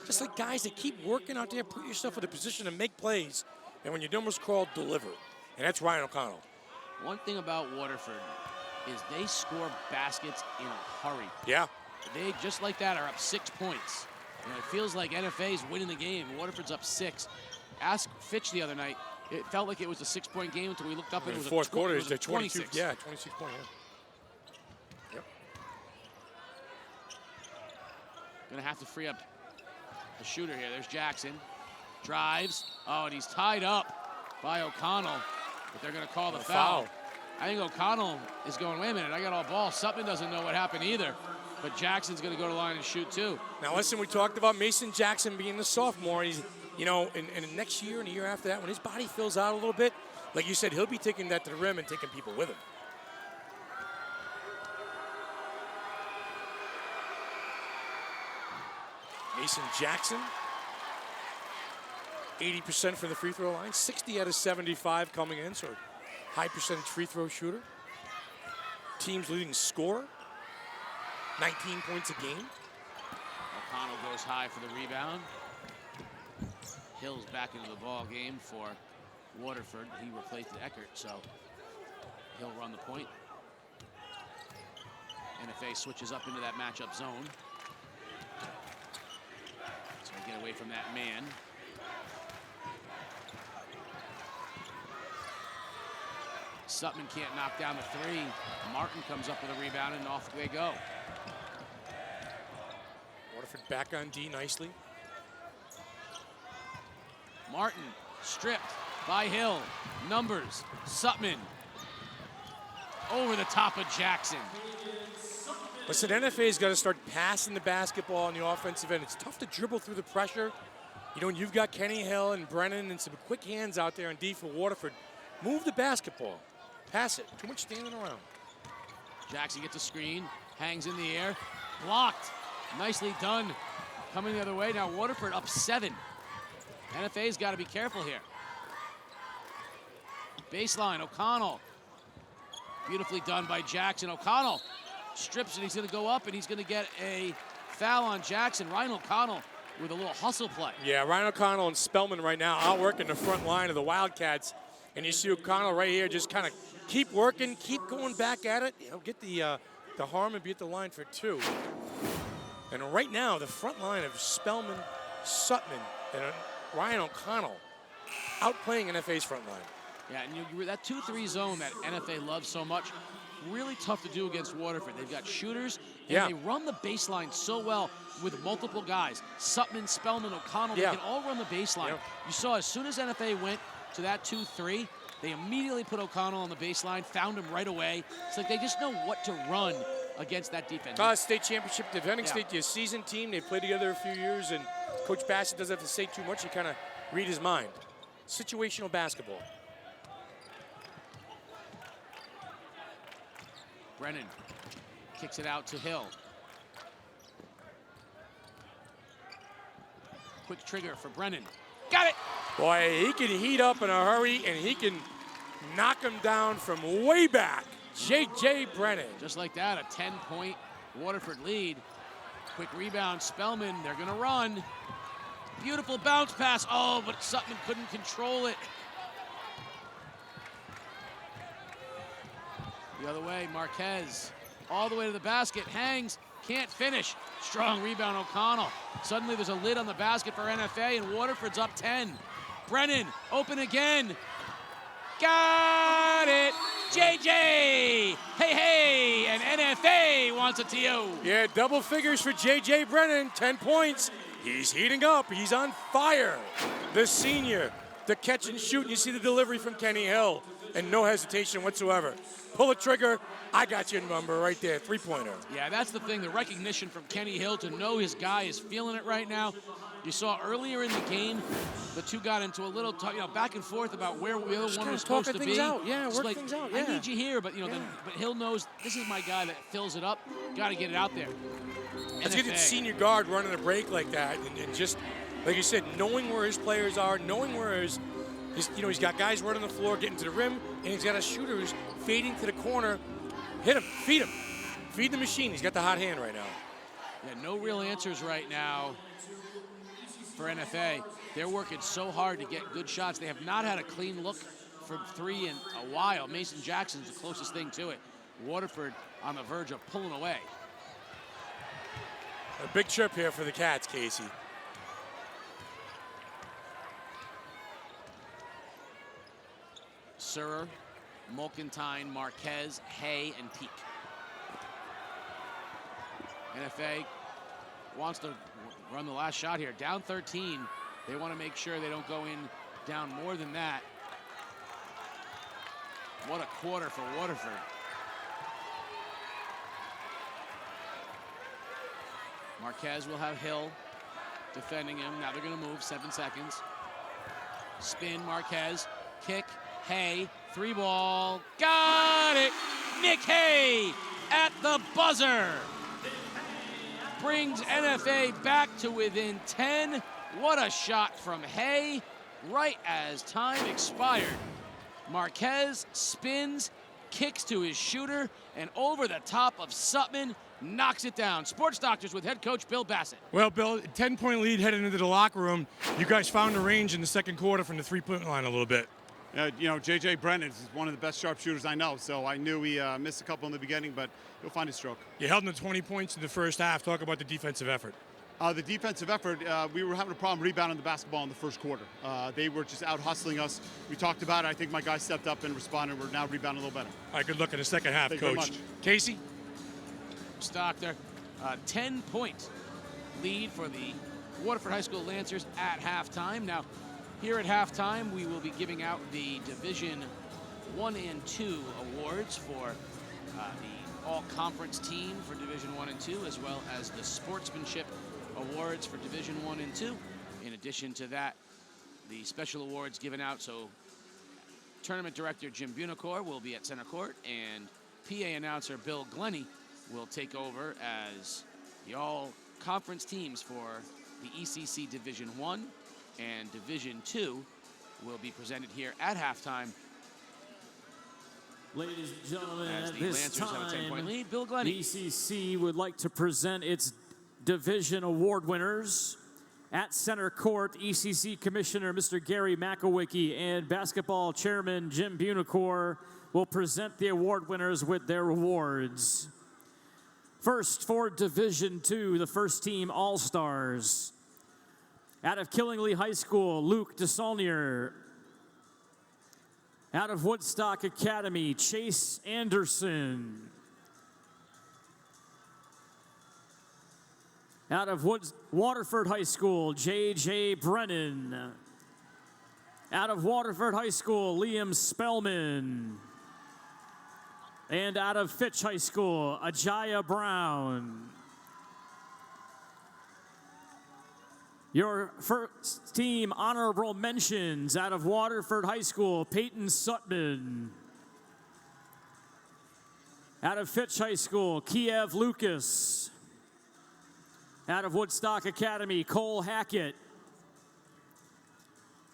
Just like guys that keep working out there, put yourself in a position to make plays, and when your number's called, deliver. And that's Ryan O'Connell. One thing about Waterford is they score baskets in a hurry. Yeah. They, just like that, are up 6 points. And it feels like NFA is winning the game. Waterford's up 6. Ask Fitch the other night. It felt like it was a 6-point game until we looked up and it was fourth quarter. It was 26. Yeah, 26 point. Yeah. Yep. Gonna have to free up the shooter here. There's Jackson. Drives. Oh, and he's tied up by O'Connell. But they're gonna call the foul. I think O'Connell is going, wait a minute, I got all ball. Sutman doesn't know what happened either. But Jackson's going to go to the line and shoot too. Now listen, we talked about Mason Jackson being the sophomore. He's, you know, in the next year and the year after that, when his body fills out a little bit, like you said, he'll be taking that to the rim and taking people with him. Mason Jackson, 80% from the free throw line, 60 out of 75 coming in, so high percentage free throw shooter. Team's leading scorer, 19 points a game. O'Connell goes high for the rebound. Hill's back into the ball game for Waterford. He replaced Eckert, so he'll run the point. NFA switches up into that matchup zone. So we get away from that man. Sutman can't knock down the three. Martin comes up with a rebound and off they go. Waterford back on D nicely. Martin stripped by Hill. Numbers, Sutman. Over the top of Jackson. Listen, NFA's got to start passing the basketball on the offensive end. It's tough to dribble through the pressure. You know, when you've got Kenny Hill and Brennan and some quick hands out there on D for Waterford. Move the basketball. Pass it. Too much standing around. Jackson gets a screen, hangs in the air, blocked. Nicely done. Coming the other way. Now Waterford up 7. NFA's got to be careful here. Baseline, O'Connell. Beautifully done by Jackson. O'Connell strips and he's going to go up and he's going to get a foul on Jackson. Ryan O'Connell with a little hustle play. Yeah, Ryan O'Connell and Spellman right now outworking the front line of the Wildcats. And you see O'Connell right here just kind of keep working, keep going back at it. He'll get the harm and be at the line for 2. And right now, the front line of Spellman, Sutman, and Ryan O'Connell outplaying NFA's front line. Yeah, and that 2-3 zone that NFA loves so much, really tough to do against Waterford. They've got shooters, and they run the baseline so well with multiple guys. Sutman, Spellman, O'Connell, they can all run the baseline. You saw as soon as NFA went to that 2-3, they immediately put O'Connell on the baseline, found him right away. It's like they just know what to run against that defense. State championship, defending state, your seasoned team. They played together a few years, and Coach Bassett doesn't have to say too much. You kind of read his mind. Situational basketball. Brennan kicks it out to Hill. Quick trigger for Brennan. Got it! Boy, he can heat up in a hurry, and he can knock him down from way back. J.J. Brennan. Just like that, a 10-point Waterford lead. Quick rebound, Spellman, they're gonna run. Beautiful bounce pass, oh, but Sutman couldn't control it. The other way, Marquez, all the way to the basket, hangs, can't finish. Strong rebound, O'Connell. Suddenly there's a lid on the basket for NFA, and Waterford's up 10. Brennan, open again. Got it! JJ! Hey, and NFA wants a TO. Yeah, double figures for J.J. Brennan, 10 points. He's heating up, he's on fire. The senior, the catch and shoot, and you see the delivery from Kenny Hill, and no hesitation whatsoever. Pull a trigger, I got your number right there, three-pointer. Yeah, that's the thing, the recognition from Kenny Hill to know his guy is feeling it right now. You saw earlier in the game, the two got into a little back and forth about where the other one was supposed to be. Yeah, work things out. Yeah. I need you here, but but Hill knows this is my guy that fills it up. Got to get it out there. Let's get the senior guard running a break like that, and just like you said, knowing where his players are, knowing where he's got guys running the floor, getting to the rim, and he's got a shooter who's fading to the corner. Hit him, feed the machine. He's got the hot hand right now. Yeah, no real answers right now for NFA. They're working so hard to get good shots. They have not had a clean look from three in a while. Mason Jackson's the closest thing to it. Waterford on the verge of pulling away. A big trip here for the Cats, Casey. Surer, Mulkentine, Marquez, Hay, and Peak. NFA wants to run the last shot here. Down 13. They want to make sure they don't go in down more than that. What a quarter for Waterford. Marquez will have Hill defending him. Now they're going to move, 7 seconds. Spin, Marquez, kick, Hay, three ball, got it! Nick Hay at the buzzer. Brings NFA back to within 10. What a shot from Hay, right as time expired. Marquez spins, kicks to his shooter, and over the top of Sutman, knocks it down. Sports Doctors with head coach Bill Bassett. Well, Bill, 10-point lead heading into the locker room. You guys found the range in the second quarter from the three-point line a little bit. J.J. Brennan is one of the best sharpshooters I know, so I knew he missed a couple in the beginning, but he'll find his stroke. You held him to 20 points in the first half. Talk about the defensive effort. The defensive effort, we were having a problem rebounding the basketball in the first quarter. They were just out hustling us. We talked about it. I think my guys stepped up and responded. We're now rebounding a little better. All right, good luck in the second half, Thank you very Coach. much. Casey? Stockton, 10-point lead for the Waterford High School Lancers at halftime. Now, here at halftime, we will be giving out the Division 1 and 2 awards for the all-conference team for Division 1 and 2, as well as the sportsmanship awards for Division 1 and 2. In addition to that, the special awards given out. So tournament director Jim Bunicor will be at center court, and PA announcer Bill Glennie will take over as the all-conference teams for the ECC Division 1 and Division 2 will be presented here at halftime. Ladies and gentlemen, As at the this Lancers have a time, 10-point lead, Bill Glennie. ECC would like to present its division award winners. At center court, ECC Commissioner Mr. Gary McEwicky and basketball chairman Jim Bunicor will present the award winners with their awards. First, for Division 2, the first team All-Stars. Out of Killingley High School, Luke DeSaulnier. Out of Woodstock Academy, Chase Anderson. Out of Waterford High School, J.J. Brennan. Out of Waterford High School, Liam Spellman. And out of Fitch High School, Ajaya Brown. Your first team honorable mentions: out of Waterford High School, Peyton Sutman. Out of Fitch High School, Kiev Lucas. Out of Woodstock Academy, Cole Hackett.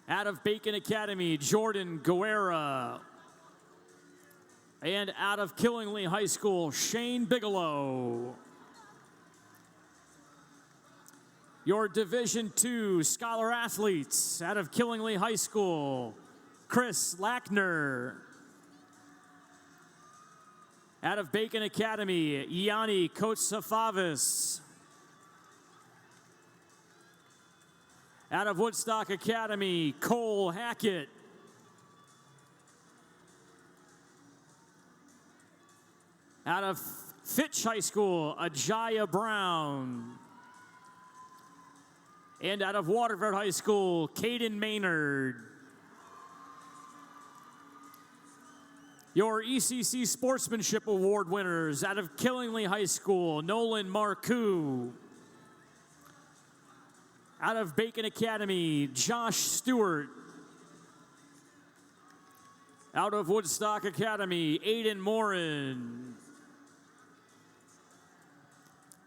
Out of Bacon Academy, Jordan Guerra. And out of Killingly High School, Shane Bigelow. Your Division II Scholar Athletes: out of Killingly High School, Chris Lackner. Out of Bacon Academy, Yanni Kotsafavis. Out of Woodstock Academy, Cole Hackett. Out of Fitch High School, Ajaya Brown. And out of Waterford High School, Caden Maynard. Your ECC Sportsmanship Award winners: out of Killingly High School, Nolan Marcoux. Out of Bacon Academy, Josh Stewart. Out of Woodstock Academy, Aiden Morin.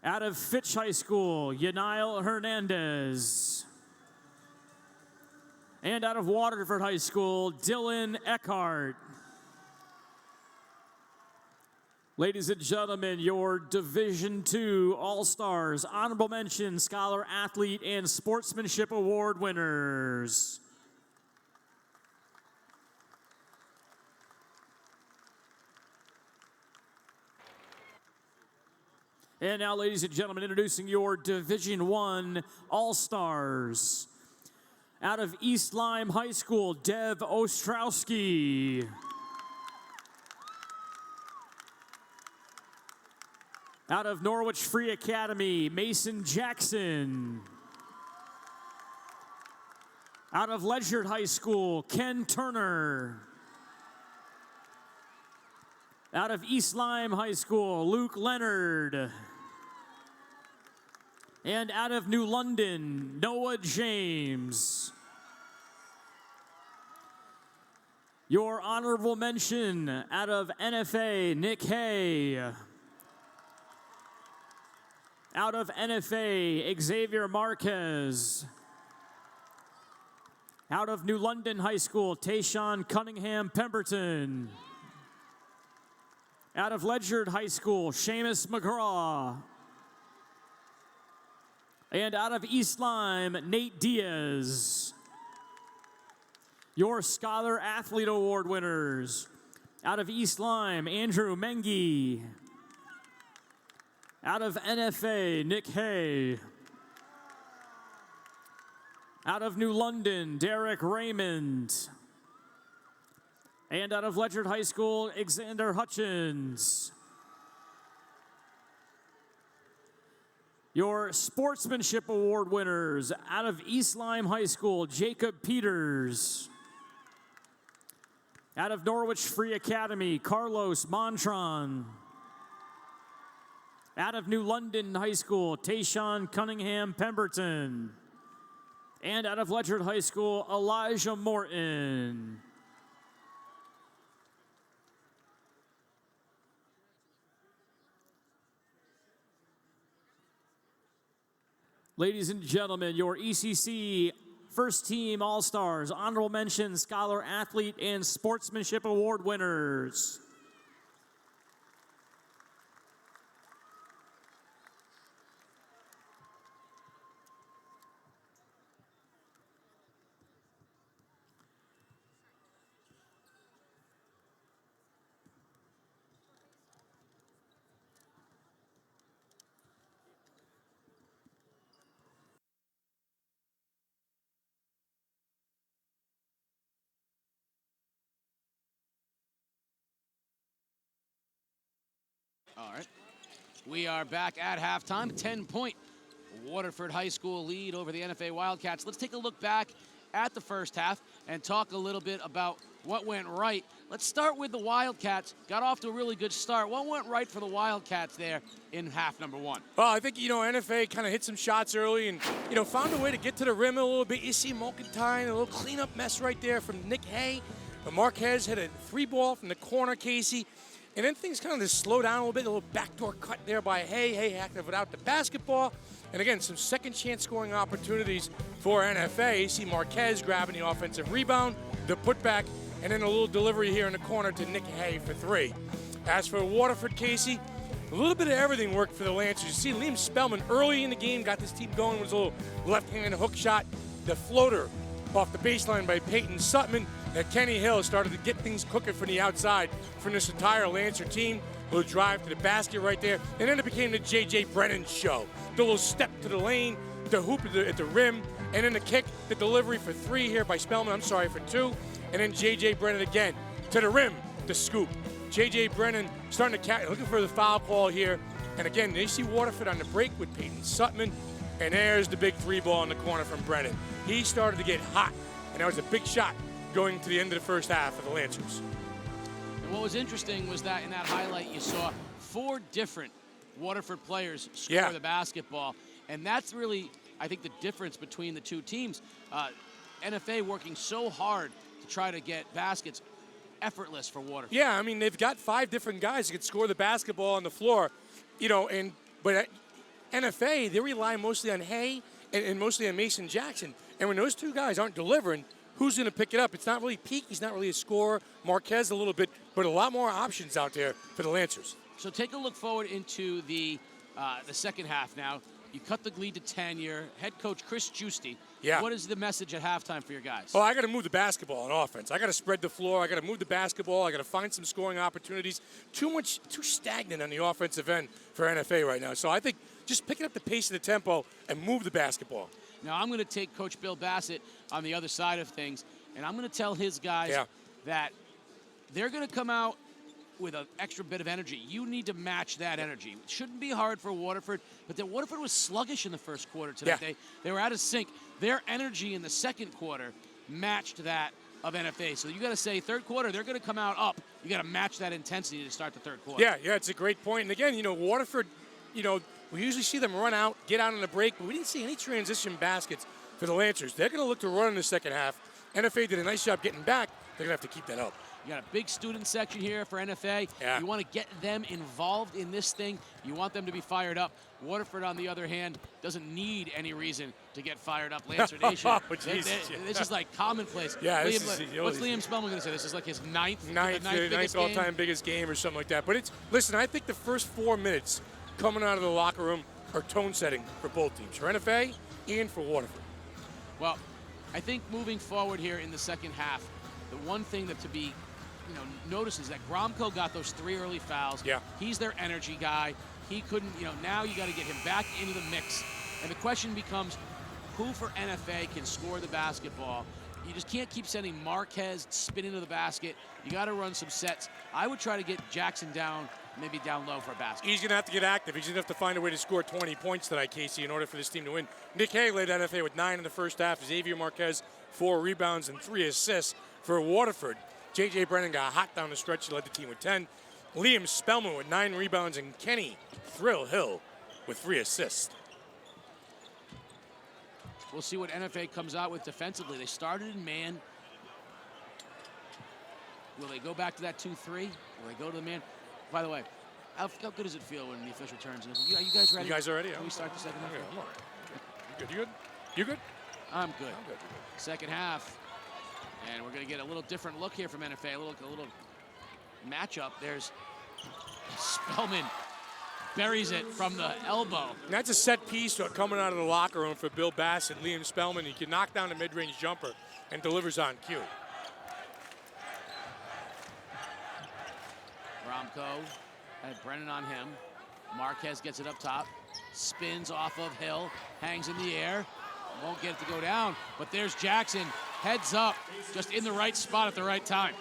Out of Fitch High School, Yanail Hernandez. And out of Waterford High School, Dylan Eckhart. Ladies and gentlemen, your Division II All-Stars, Honorable Mention, Scholar Athlete, and Sportsmanship Award winners. And now, ladies and gentlemen, introducing your Division I All-Stars. Out of East Lyme High School, Dev Ostrowski. Out of Norwich Free Academy, Mason Jackson. Out of Ledyard High School, Ken Turner. Out of East Lyme High School, Luke Leonard. And out of New London, Noah James. Your honorable mention: out of NFA, Nick Hay. Out of NFA, Xavier Marquez. Out of New London High School, Tayshawn Cunningham Pemberton. Out of Ledyard High School, Seamus McGraw. And out of East Lyme, Nate Diaz. Your Scholar Athlete Award winners: out of East Lyme, Andrew Mengi. Out of NFA, Nick Hay. Out of New London, Derek Raymond. And out of Ledyard High School, Alexander Hutchins. Your Sportsmanship Award winners: out of East Lyme High School, Jacob Peters. Out of Norwich Free Academy, Carlos Montron. Out of New London High School, Tayshawn Cunningham Pemberton. And out of Ledyard High School, Elijah Morton. Ladies and gentlemen, your ECC First Team All-Stars, Honorable Mention, Scholar Athlete, and Sportsmanship Award winners. All right. We are back at halftime. 10-point Waterford High School lead over the NFA Wildcats. Let's take a look back at the first half and talk a little bit about what went right. Let's start with the Wildcats. Got off to a really good start. What went right for the Wildcats there in half number one? Well, I think, NFA kind of hit some shots early and, found a way to get to the rim a little bit. You see Mulkentine, a little cleanup mess right there from Nick Hay. But Marquez hit a 3-ball from the corner, Casey. And then things kind of just slow down a little bit. A little backdoor cut there by Hay. Hay active without the basketball. And again, some second chance scoring opportunities for NFA. You see Marquez grabbing the offensive rebound, the putback, and then a little delivery here in the corner to Nick Hay for 3. As for Waterford, Casey, a little bit of everything worked for the Lancers. You see Liam Spellman early in the game got this team going with a little left-handed hook shot. The floater off the baseline by Peyton Sutton. And Kenny Hill started to get things cooking from the outside from this entire Lancer team. A little drive to the basket right there. And then it became the J.J. Brennan show. The little step to the lane, the hoop at the rim, and then the kick, the delivery for 3 here by Spellman. For 2. And then J.J. Brennan again to the rim, the scoop. J.J. Brennan starting to catch, looking for the foul call here. And again, they see Waterford on the break with Peyton Sutton. And there's the big 3-ball in the corner from Brennan. He started to get hot, and that was a big shot going to the end of the first half of the Lancers. And what was interesting was that in that highlight you saw 4 different Waterford players score the basketball. And that's really, I think, the difference between the two teams. NFA working so hard to try to get baskets, effortless for Waterford. Yeah, I mean, they've got 5 different guys that can score the basketball on the floor. But at NFA, they rely mostly on Hay and mostly on Mason Jackson. And when those 2 guys aren't delivering, who's going to pick it up? It's not really Peak. He's not really a scorer. Marquez a little bit, but a lot more options out there for the Lancers. So take a look forward into the second half now. You cut the lead to 10. Your head coach, Chris Giusti. Yeah. What is the message at halftime for your guys? Well, I got to move the basketball on offense. I got to spread the floor. I got to move the basketball. I got to find some scoring opportunities. Too stagnant on the offensive end for NFA right now. So I think just picking up the pace of the tempo and move the basketball. Now I'm going to take Coach Bill Bassett on the other side of things, and I'm going to tell his guys that they're going to come out with an extra bit of energy. You need to match that energy. It shouldn't be hard for Waterford, but then Waterford was sluggish in the first quarter today. Yeah. They were out of sync. Their energy in the second quarter matched that of NFA. So you got to say third quarter, they're going to come out up. You got to match that intensity to start the third quarter. Yeah, it's a great point. And again, Waterford, we usually see them run out, get out on the break, but we didn't see any transition baskets for the Lancers. They're going to look to run in the second half. NFA did a nice job getting back. They're going to have to keep that up. You got a big student section here for NFA. Yeah. You want to get them involved in this thing. You want them to be fired up. Waterford, on the other hand, doesn't need any reason to get fired up. Lancer Nation. This is like commonplace. Yeah, what's Liam Spellman going to say? This is like his ninth all-time biggest game or something like that. But listen, I think the first 4 minutes coming out of the locker room are tone-setting for both teams, for NFA and for Waterford. Well, I think moving forward here in the second half, the one thing that to be notice is that Gromko got those 3 early fouls. Yeah. He's their energy guy. He couldn't, now you got to get him back into the mix. And the question becomes, who for NFA can score the basketball? You just can't keep sending Marquez spin into the basket. You got to run some sets. I would try to get Jackson down, maybe down low for a basket. He's going to have to get active. He's going to have to find a way to score 20 points tonight, Casey, in order for this team to win. Nick Hay led NFA with 9 in the first half. Xavier Marquez, 4 rebounds and 3 assists for Waterford. J.J. Brennan got hot down the stretch. He led the team with 10. Liam Spellman with 9 rebounds, and Kenny Thrill Hill with 3 assists. We'll see what NFA comes out with defensively. They started in man. Will they go back to that 2-3? Will they go to the man? By the way, how good does it feel when the official turns? Are you guys ready? You guys are ready? Can we start the second half? I'm all right. You good? You good? I'm good. Second half. And we're going to get a little different look here from NFA, a little matchup. There's Spellman buries it from the elbow. And that's a set piece coming out of the locker room for Bill Bassett, Liam Spellman. He can knock down a mid-range jumper and delivers on cue. Gromko had Brennan on him. Marquez gets it up top, spins off of Hill, hangs in the air. Won't get it to go down, but there's Jackson, heads up, just in the right spot at the right time.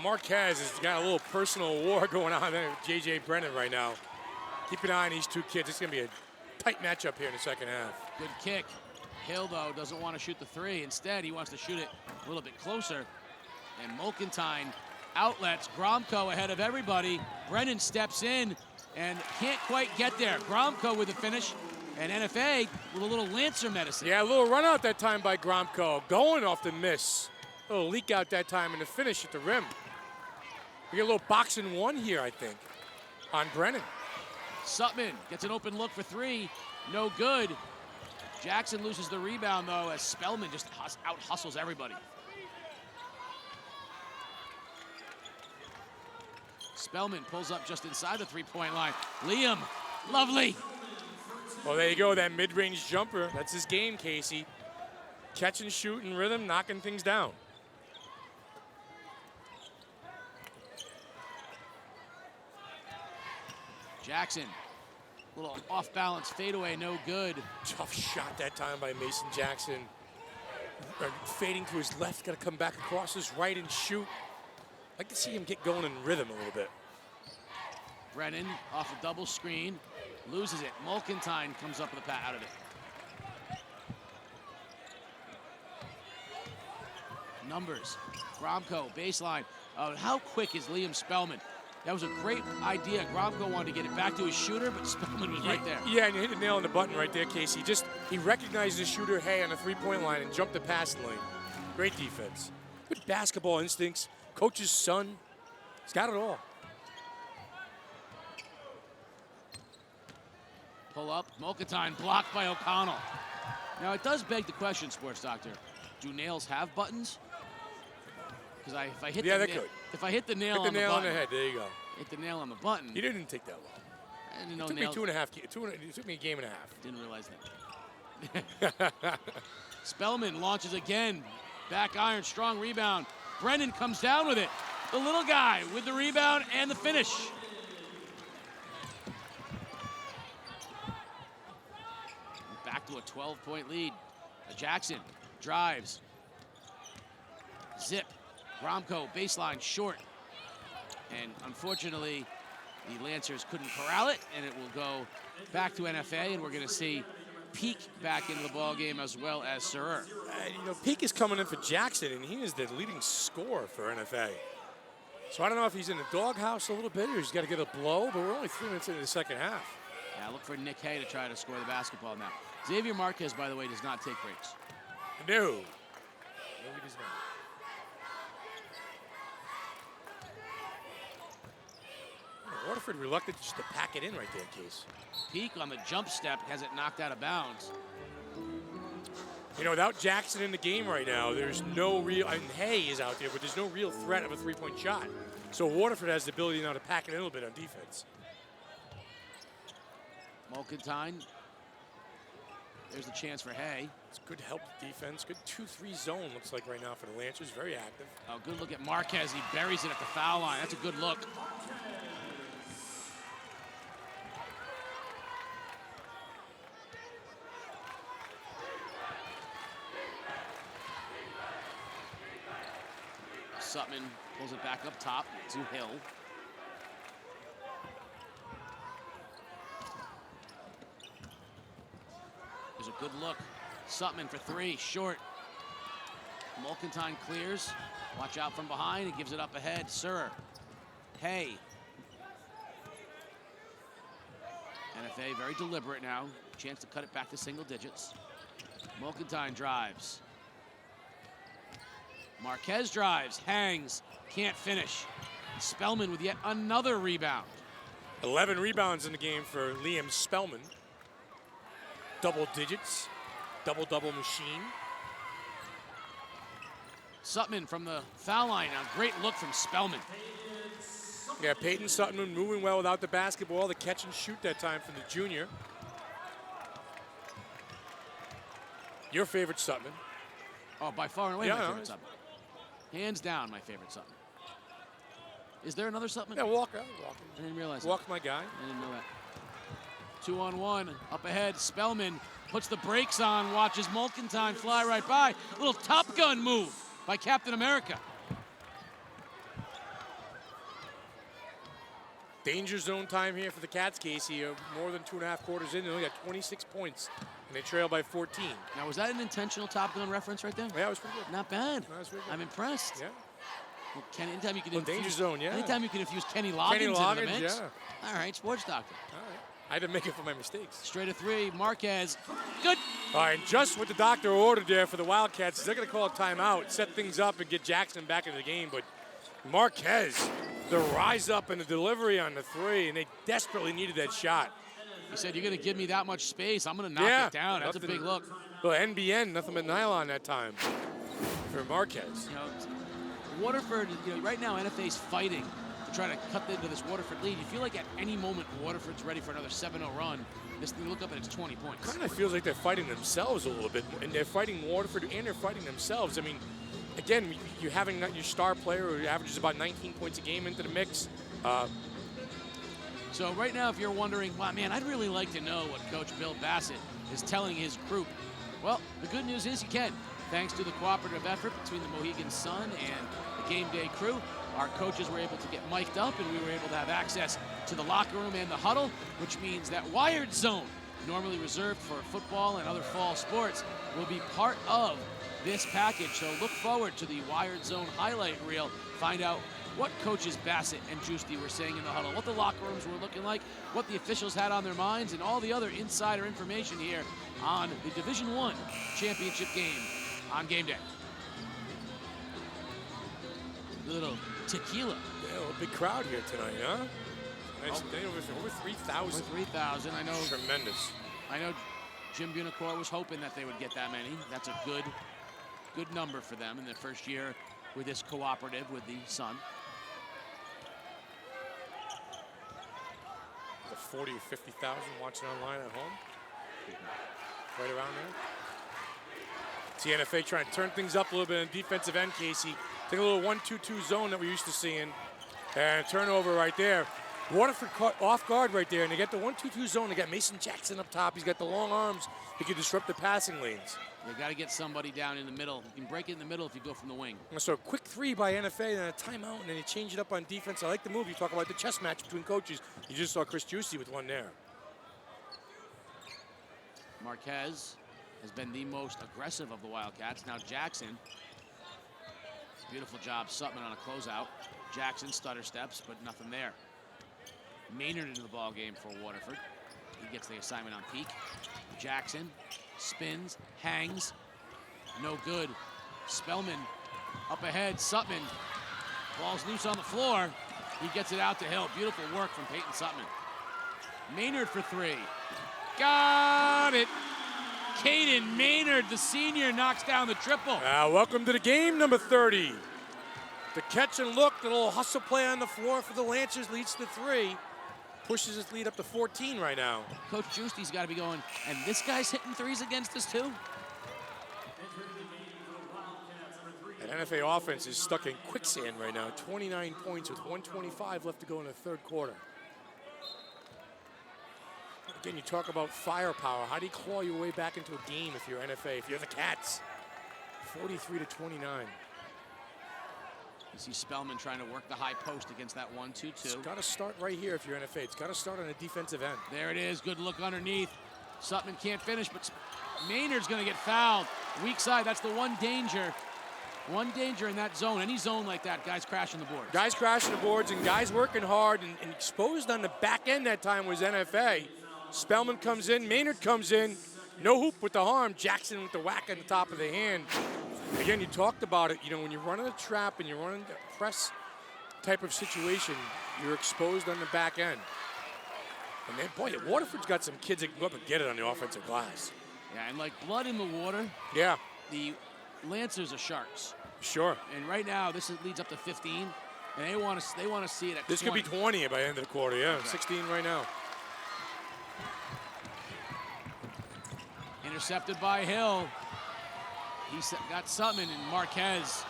Marquez has got a little personal war going on there with J.J. Brennan right now. Keep an eye on these two kids. It's going to be a tight matchup here in the second half. Good kick. Hill, though, doesn't want to shoot the three. Instead, he wants to shoot it a little bit closer. And Mulkentine outlets. Gromko ahead of everybody. Brennan steps in and can't quite get there. Gromko with the finish. And NFA with a little Lancer medicine. Yeah, a little run out that time by Gromko. Going off the miss. A little leak out that time and the finish at the rim. We get a little boxing one here, I think, on Brennan. Sutman gets an open look for three. No good. Jackson loses the rebound, though, as Spellman just out-hustles everybody. Spellman pulls up just inside the three-point line. Liam, lovely. Well, there you go, that mid-range jumper. That's his game, Casey. Catch and shoot in rhythm, knocking things down. Jackson, little off-balance fadeaway, no good. Tough shot that time by Mason Jackson. Fading to his left, got to come back across his right and shoot. I'd like to see him get going in rhythm a little bit. Brennan off a double screen, loses it. Mulkentine comes up with a pat out of it. Numbers, Gromko, baseline. How quick is Liam Spellman? That was a great idea. Gromko wanted to get it back to his shooter, but Spellman was right there. Yeah, and you hit the nail on the button right there, Casey. He recognized the shooter, hey, on the three-point line and jumped the passing lane. Great defense. Good basketball instincts. Coach's son. He's got it all. Pull up, Mulkentine blocked by O'Connell. Now it does beg the question, Sports Doctor. Do nails have buttons? Because if I hit the nail on the button, on the head. There you go. Hit the nail on the button. He didn't take that long. I didn't know it took me 2.5. It took me a game and a half. Didn't realize that. Spellman launches again. Back iron, strong rebound. Brennan comes down with it. The little guy with the rebound and the finish. Back to a 12-point lead. Jackson drives. Zip. Gromko, baseline, short. And unfortunately, the Lancers couldn't corral it, and it will go back to NFA, and we're going to see Peak back into the ballgame as well as Serer. Peak is coming in for Jackson, and he is the leading scorer for NFA. So I don't know if he's in the doghouse a little bit or he's got to get a blow, but we're only 3 minutes into the second half. Yeah, look for Nick Hay to try to score the basketball now. Xavier Marquez, by the way, does not take breaks. No. No, he does not. Waterford reluctant just to pack it in right there, Case. Peak on the jump step has it knocked out of bounds. Without Jackson in the game right now, there's no real, Hay is out there, but there's no real threat of a three-point shot. So Waterford has the ability now to pack it in a little bit on defense. Mulkentine. There's the chance for Hay. It's good help defense. Good 2-3 zone looks like right now for the Lancers. Very active. Oh, good look at Marquez. He buries it at the foul line. That's a good look. Sutman pulls it back up top to Hill. There's a good look. Sutman for three, short. Mulkentine clears. Watch out from behind. He gives it up ahead. Sir. Hay. NFA very deliberate now. Chance to cut it back to single digits. Mulkentine drives. Marquez drives, hangs, can't finish. Spellman with yet another rebound. 11 rebounds in the game for Liam Spellman. Double digits, double-double machine. Sutman from the foul line. A great look from Spellman. Yeah, Peyton Sutman moving well without the basketball. The catch and shoot that time from the junior. Your favorite Sutman. Oh, by far and away my favorite Sutman. Hands down, my favorite Sutman. Is there another Sutman? Yeah, Walker. I didn't realize Walker, my guy. I didn't know that. 2-on-1, up ahead. Spellman puts the brakes on, watches Mulkentine fly right by. Little Top Gun move by Captain America. Danger zone time here for the Cats, Casey. More than 2.5 quarters in, they only got 26 points, and they trail by 14. Now, was that an intentional Top Gun reference right there? Yeah, it was pretty good. Not bad. No, it was pretty good. I'm impressed. Yeah. Well, Kenny, anytime you can Well, danger zone, yeah. Anytime you can infuse Kenny Loggins, into the mix. Yeah. All right, sports doctor. All right. I had to make it for my mistakes. Straight a three, Marquez. Good. All right, and just what the doctor ordered there for the Wildcats is they're going to call a timeout, set things up, and get Jackson back in the game. But Marquez, the rise up and the delivery on the three, and they desperately needed that shot. He said, "You're going to give me that much space. I'm going to knock it down." That's a big look. Well, NBN, nothing but nylon that time for Marquez. You know, Waterford, right now NFA's fighting to try to cut into this Waterford lead. You feel like at any moment Waterford's ready for another 7-0 run. This thing, look up and it's 20 points. Kind of feels like they're fighting themselves a little bit, and they're fighting Waterford and they're fighting themselves. I mean, again, you're having your star player who averages about 19 points a game into the mix. So right now, if you're wondering, well, man, I'd really like to know what Coach Bill Bassett is telling his group. Well, the good news is you can. Thanks to the cooperative effort between the Mohegan Sun and the game day crew, our coaches were able to get mic'd up and we were able to have access to the locker room and the huddle, which means that wired zone, normally reserved for football and other fall sports, will be part of this package. So look forward to the wired zone highlight reel. Find out what coaches Bassett and Giusti were saying in the huddle, what the locker rooms were looking like, what the officials had on their minds, and all the other insider information here on the Division I championship game on game day. A little tequila. Yeah, a big crowd here tonight, huh? Nice day, over 3,000. Over 3,000, I know. Tremendous. I know Jim Bunacore was hoping that they would get that many. That's a good number for them in their first year with this cooperative with the Sun. The 40 or 50,000 watching online at home. Right around there. TNFA trying to turn things up a little bit on defensive end, Casey. Take a little 1-2-2 zone that we're used to seeing. And turnover right there. Waterford caught off guard right there, and they get the 1-2-2 zone. They got Mason Jackson up top. He's got the long arms. He can disrupt the passing lanes. You got to get somebody down in the middle. You can break it in the middle if you go from the wing. So a quick three by NFA, then a timeout, and then you change it up on defense. I like the move. You talk about the chess match between coaches. You just saw Chris Giusti with one there. Marquez has been the most aggressive of the Wildcats. Now Jackson, beautiful job, Sutman on a closeout. Jackson stutter steps, but nothing there. Maynard into the ball game for Waterford. He gets the assignment on peak. Jackson spins, hangs, no good. Spellman up ahead, Sutman. Ball's loose on the floor. He gets it out to Hill. Beautiful work from Peyton Sutman. Maynard for three. Got it. Caden Maynard, the senior, knocks down the triple. Welcome to the game, number 30. The catch and look, the little hustle play on the floor for the Lancers leads to 3. Pushes his lead up to 14 right now. Coach Giusti's got to be going, and this guy's hitting threes against us too? And NFA offense is stuck in quicksand right now. 29 points with 1:25 left to go in the third quarter. Again, you talk about firepower. How do you claw your way back into a game if you're NFA, if you're the Cats? 43-29. You see Spellman trying to work the high post against that 1-2-2. It's got to start right here if you're NFA. It's got to start on the defensive end. There it is. Good look underneath. Sutman can't finish, but Maynard's going to get fouled. Weak side. That's the one danger. One danger in that zone. Any zone like that, guys crashing the boards. Guys crashing the boards and guys working hard and exposed on the back end that time was NFA. Spellman comes in. Maynard comes in. No hoop with the harm. Jackson with the whack on the top of the hand. Again, you talked about it, when you're running a trap and you're running a press type of situation, you're exposed on the back end. And then, boy, Waterford's got some kids that can go up and get it on the offensive glass. Yeah, and like blood in the water. Yeah. The Lancers are sharks. Sure. And right now, this leads up to 15, and they want to see it at 20. This could be 20 by the end of the quarter, yeah. Right. 16 right now. Intercepted by Hill. He got Sutman, and Marquez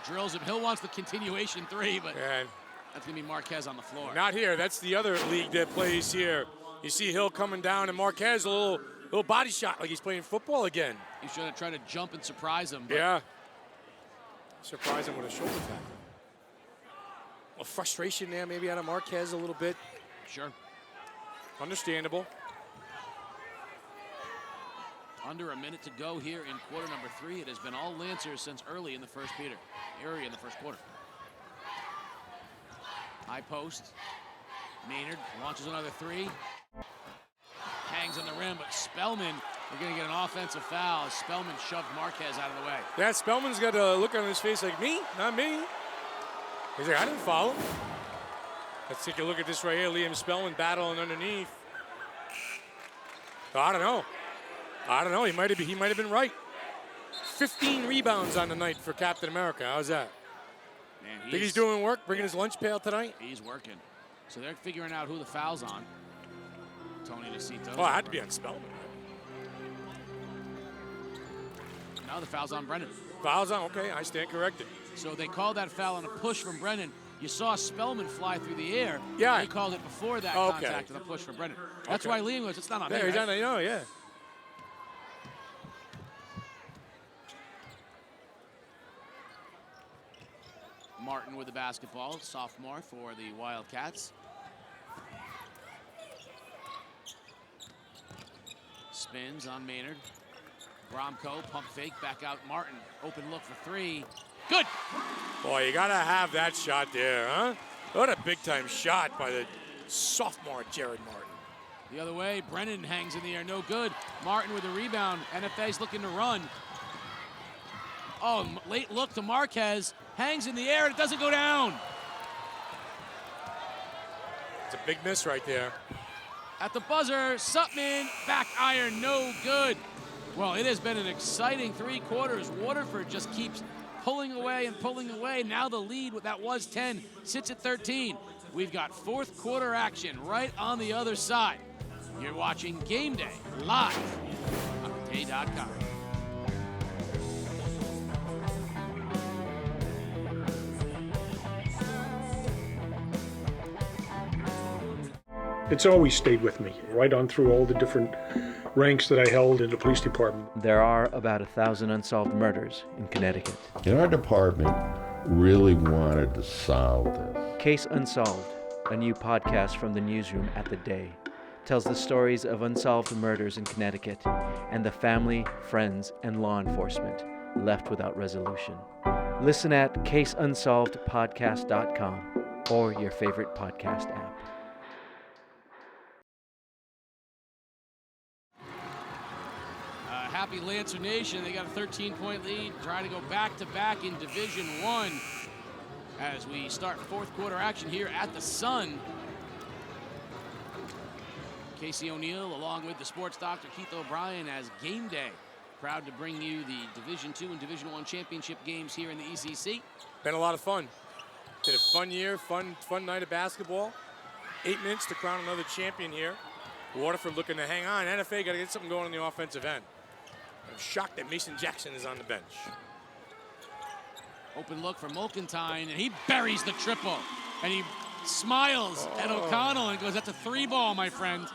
drills him. Hill wants the continuation three, but that's going to be Marquez on the floor. Not here. That's the other league that plays here. You see Hill coming down, and Marquez a little body shot like he's playing football again. He's trying to try to jump and surprise him. Yeah. Surprise him with a shoulder tackle. A frustration there maybe out of Marquez a little bit. Sure. Understandable. Under a minute to go here in quarter number 3. It has been all Lancers since early in the first quarter. High post. Maynard launches another 3. Hangs on the rim, but Spellman, we're going to get an offensive foul. Spellman shoved Marquez out of the way. Yeah, Spellman's got a look on his face like, me? Not me. He's like, I didn't foul him. Let's take a look at this right here. Liam Spellman battling underneath. I don't know. He might have been right. 15 rebounds on the night for Captain America. How's that? Man, Think he's doing work, bringing his lunch pail tonight? He's working. So they're figuring out who the foul's on. Tony DeCito. Oh, it had to be on Spellman. Now the foul's on Brennan. Foul's on, okay, I stand corrected. So they called that foul on a push from Brennan. You saw Spellman fly through the air. Yeah. They called it before that contact and a push from Brennan. That's why Liam goes, it's not on me, he's right? on, yeah. Martin with the basketball, sophomore for the Wildcats. Spins on Maynard. Bromko, pump fake, back out Martin. Open look for 3. Good! Boy, you gotta have that shot there, huh? What a big-time shot by the sophomore Jared Martin. The other way, Brennan hangs in the air, no good. Martin with the rebound, NFA's looking to run. Oh, late look to Marquez, hangs in the air, and it doesn't go down. It's a big miss right there. At the buzzer, Sutman, back iron, no good. Well, it has been an exciting 3 quarters. Waterford just keeps pulling away and pulling away. Now the lead, that was 10, sits at 13. We've got 4th quarter action right on the other side. You're watching Game Day live on today.com. It's always stayed with me, right on through all the different ranks that I held in the police department. There are about 1,000 unsolved murders in Connecticut. And our department really wanted to solve this. Case Unsolved, a new podcast from the newsroom at The Day, tells the stories of unsolved murders in Connecticut and the family, friends, and law enforcement left without resolution. Listen at caseunsolvedpodcast.com or your favorite podcast app. Happy Lancer Nation, they got a 13-point lead, trying to go back-to-back in Division I as we start 4th quarter action here at the Sun. Casey O'Neill, along with the sports doctor Keith O'Brien, as Game Day. Proud to bring you the Division II and Division I championship games here in the ECC. Been a lot of fun. Been a fun year, fun night of basketball. 8 minutes to crown another champion here. Waterford looking to hang on. NFA got to get something going on the offensive end. I'm shocked that Mason Jackson is on the bench. Open look for Mulkentine, and he buries the triple. And he smiles at O'Connell and goes, that's a 3-ball, my friend.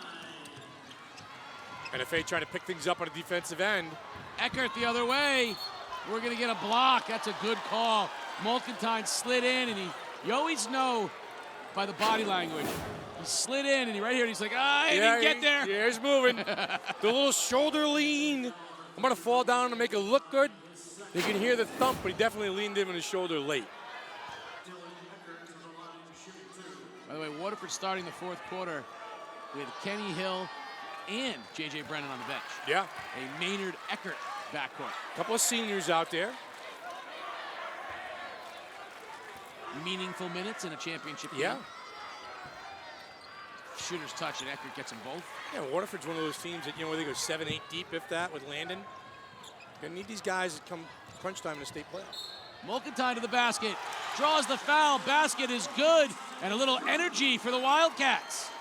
NFA trying to pick things up on the defensive end. Eckert the other way. We're going to get a block. That's a good call. Mulkentine slid in, and you always know by the body language. He slid in, and right here, he's like, he didn't get there. Yeah, he's moving. The little shoulder lean. I'm going to fall down to make it look good. You can hear the thump, but he definitely leaned in with his shoulder late. By the way, Waterford starting the 4th quarter with Kenny Hill and J.J. Brennan on the bench. Yeah. A Maynard Eckert backcourt. A couple of seniors out there. Meaningful minutes in a championship game. Yeah. Shooter's touch, and Eckert gets them both. Yeah, Waterford's one of those teams that, where they go 7-8 deep, if that, with Landon. Gonna need these guys that come crunch time in the state playoffs. Mulkentine to the basket, draws the foul, basket is good, and a little energy for the Wildcats.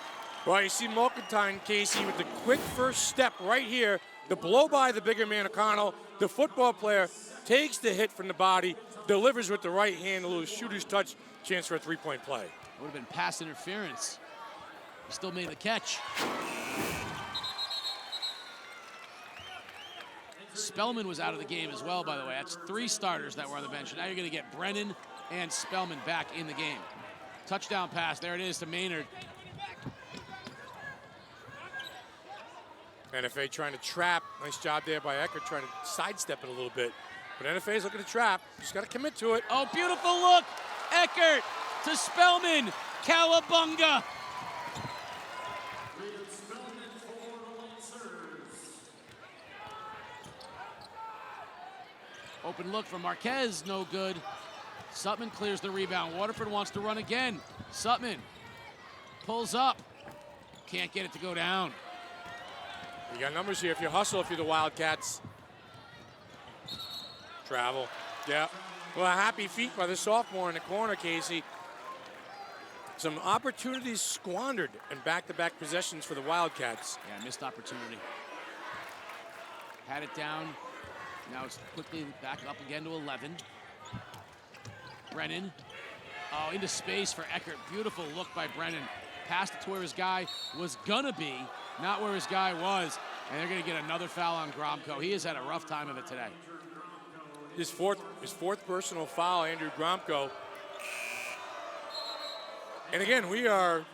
Well, you see Mulkentine, Casey, with the quick first step right here, the blow by the bigger man, O'Connell. The football player takes the hit from the body, delivers with the right hand, a little shooter's touch, chance for a 3-point play. Would have been pass interference. He still made the catch. Spellman was out of the game as well, by the way. That's 3 starters that were on the bench. Now you're going to get Brennan and Spellman back in the game. touchdown pass. There it is to Maynard. NFA trying to trap. Nice job there by Eckert, trying to sidestep it a little bit. But NFA's looking to trap. Just got to commit to it. Oh, beautiful look. Eckert to Spellman. Cowabunga. Open look from Marquez, no good. Sutman clears the rebound. Waterford wants to run again. Sutman pulls up. Can't get it to go down. You got numbers here if you hustle, if you're the Wildcats. Travel. Yeah. Well, a happy feat by the sophomore in the corner, Casey. Some opportunities squandered and back-to-back possessions for the Wildcats. Yeah, missed opportunity. Had it down. Now it's quickly back up again to 11. Brennan. Oh, into space for Eckert. Beautiful look by Brennan. Passed it to where his guy was gonna be, not where his guy was. And they're gonna get another foul on Gromko. He has had a rough time of it today. His fourth personal foul, Andrew Gromko. And again, we are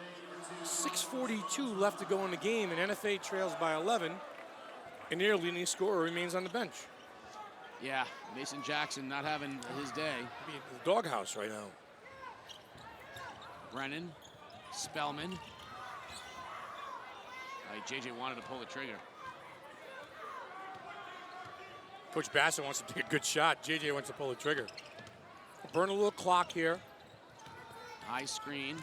6:42 left to go in the game, and NFA trails by 11, and their leading scorer remains on the bench. Yeah, Mason Jackson not having his day. I mean, the doghouse right now. Brennan, Spellman. JJ wanted to pull the trigger. Coach Bassett wants to take a good shot. JJ wants to pull the trigger. Burn a little clock here. High screen.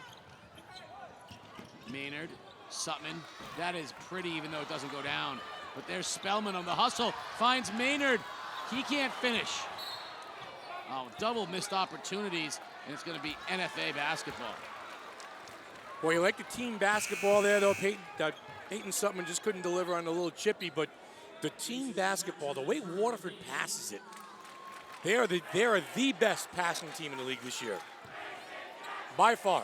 Maynard, Sutman. That is pretty even though it doesn't go down. But there's Spellman on the hustle. Finds Maynard. He can't finish. Oh, double missed opportunities, and it's going to be NFA basketball. Well, you like the team basketball there, though. Peyton Sutman just couldn't deliver on the little chippy, but the team basketball, the way Waterford passes it, they are the best passing team in the league this year. By far.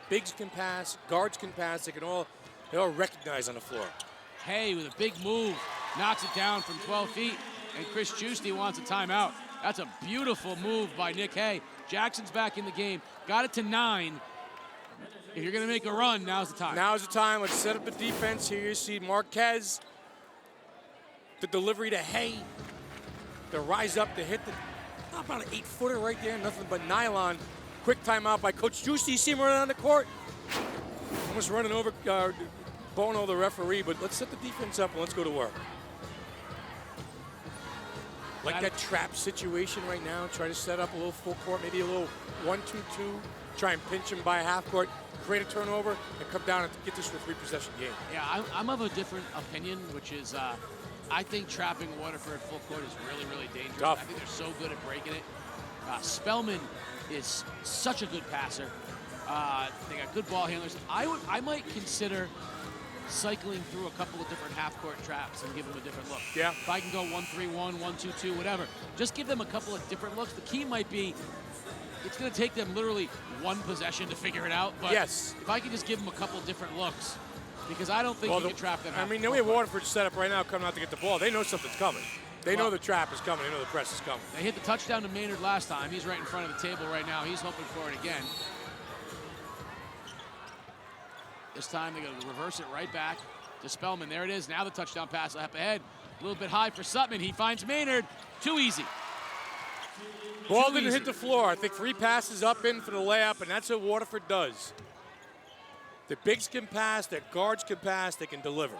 Bigs can pass, guards can pass, they're all recognized on the floor. Hay with a big move, knocks it down from 12 feet, and Chris Giusti wants a timeout. That's a beautiful move by Nick Hay. Jackson's back in the game, got it to 9. If you're gonna make a run, now's the time. Now's the time, let's set up the defense. Here you see Marquez, the delivery to Hay, the rise up to hit about an 8-footer right there, nothing but nylon. Quick timeout by Coach Giusti. You see him running on the court. Almost running over Bono, the referee, but let's set the defense up and let's go to work. Like that trap situation right now, try to set up a little full court, maybe a little 1-2-2, try and pinch him by half court, create a turnover, and come down and get this to a 3-possession game. Yeah, I'm of a different opinion, which is I think trapping Waterford full court is really, really dangerous. Tough. I think they're so good at breaking it. Spellman is such a good passer. They got good ball handlers. I might consider cycling through a couple of different half-court traps and give them a different look. Yeah. If I can go 1-3-1, 1-2-2, whatever, just give them a couple of different looks. The key might be it's going to take them literally one possession to figure it out. But yes. If I can just give them a couple of different looks, because I don't think you can trap them. I mean, the way Waterford's set up right now, coming out to get the ball, they know something's coming. They know the trap is coming. They know the press is coming. They hit the touchdown to Maynard last time. He's right in front of the table right now. He's hoping for it again. This time they're going to reverse it right back to Spellman. There it is. Now the touchdown pass up ahead. A little bit high for Sutman. He finds Maynard. Too easy. Ball didn't hit the floor. I think 3 passes up in for the layup, and that's what Waterford does. The bigs can pass, the guards can pass, they can deliver.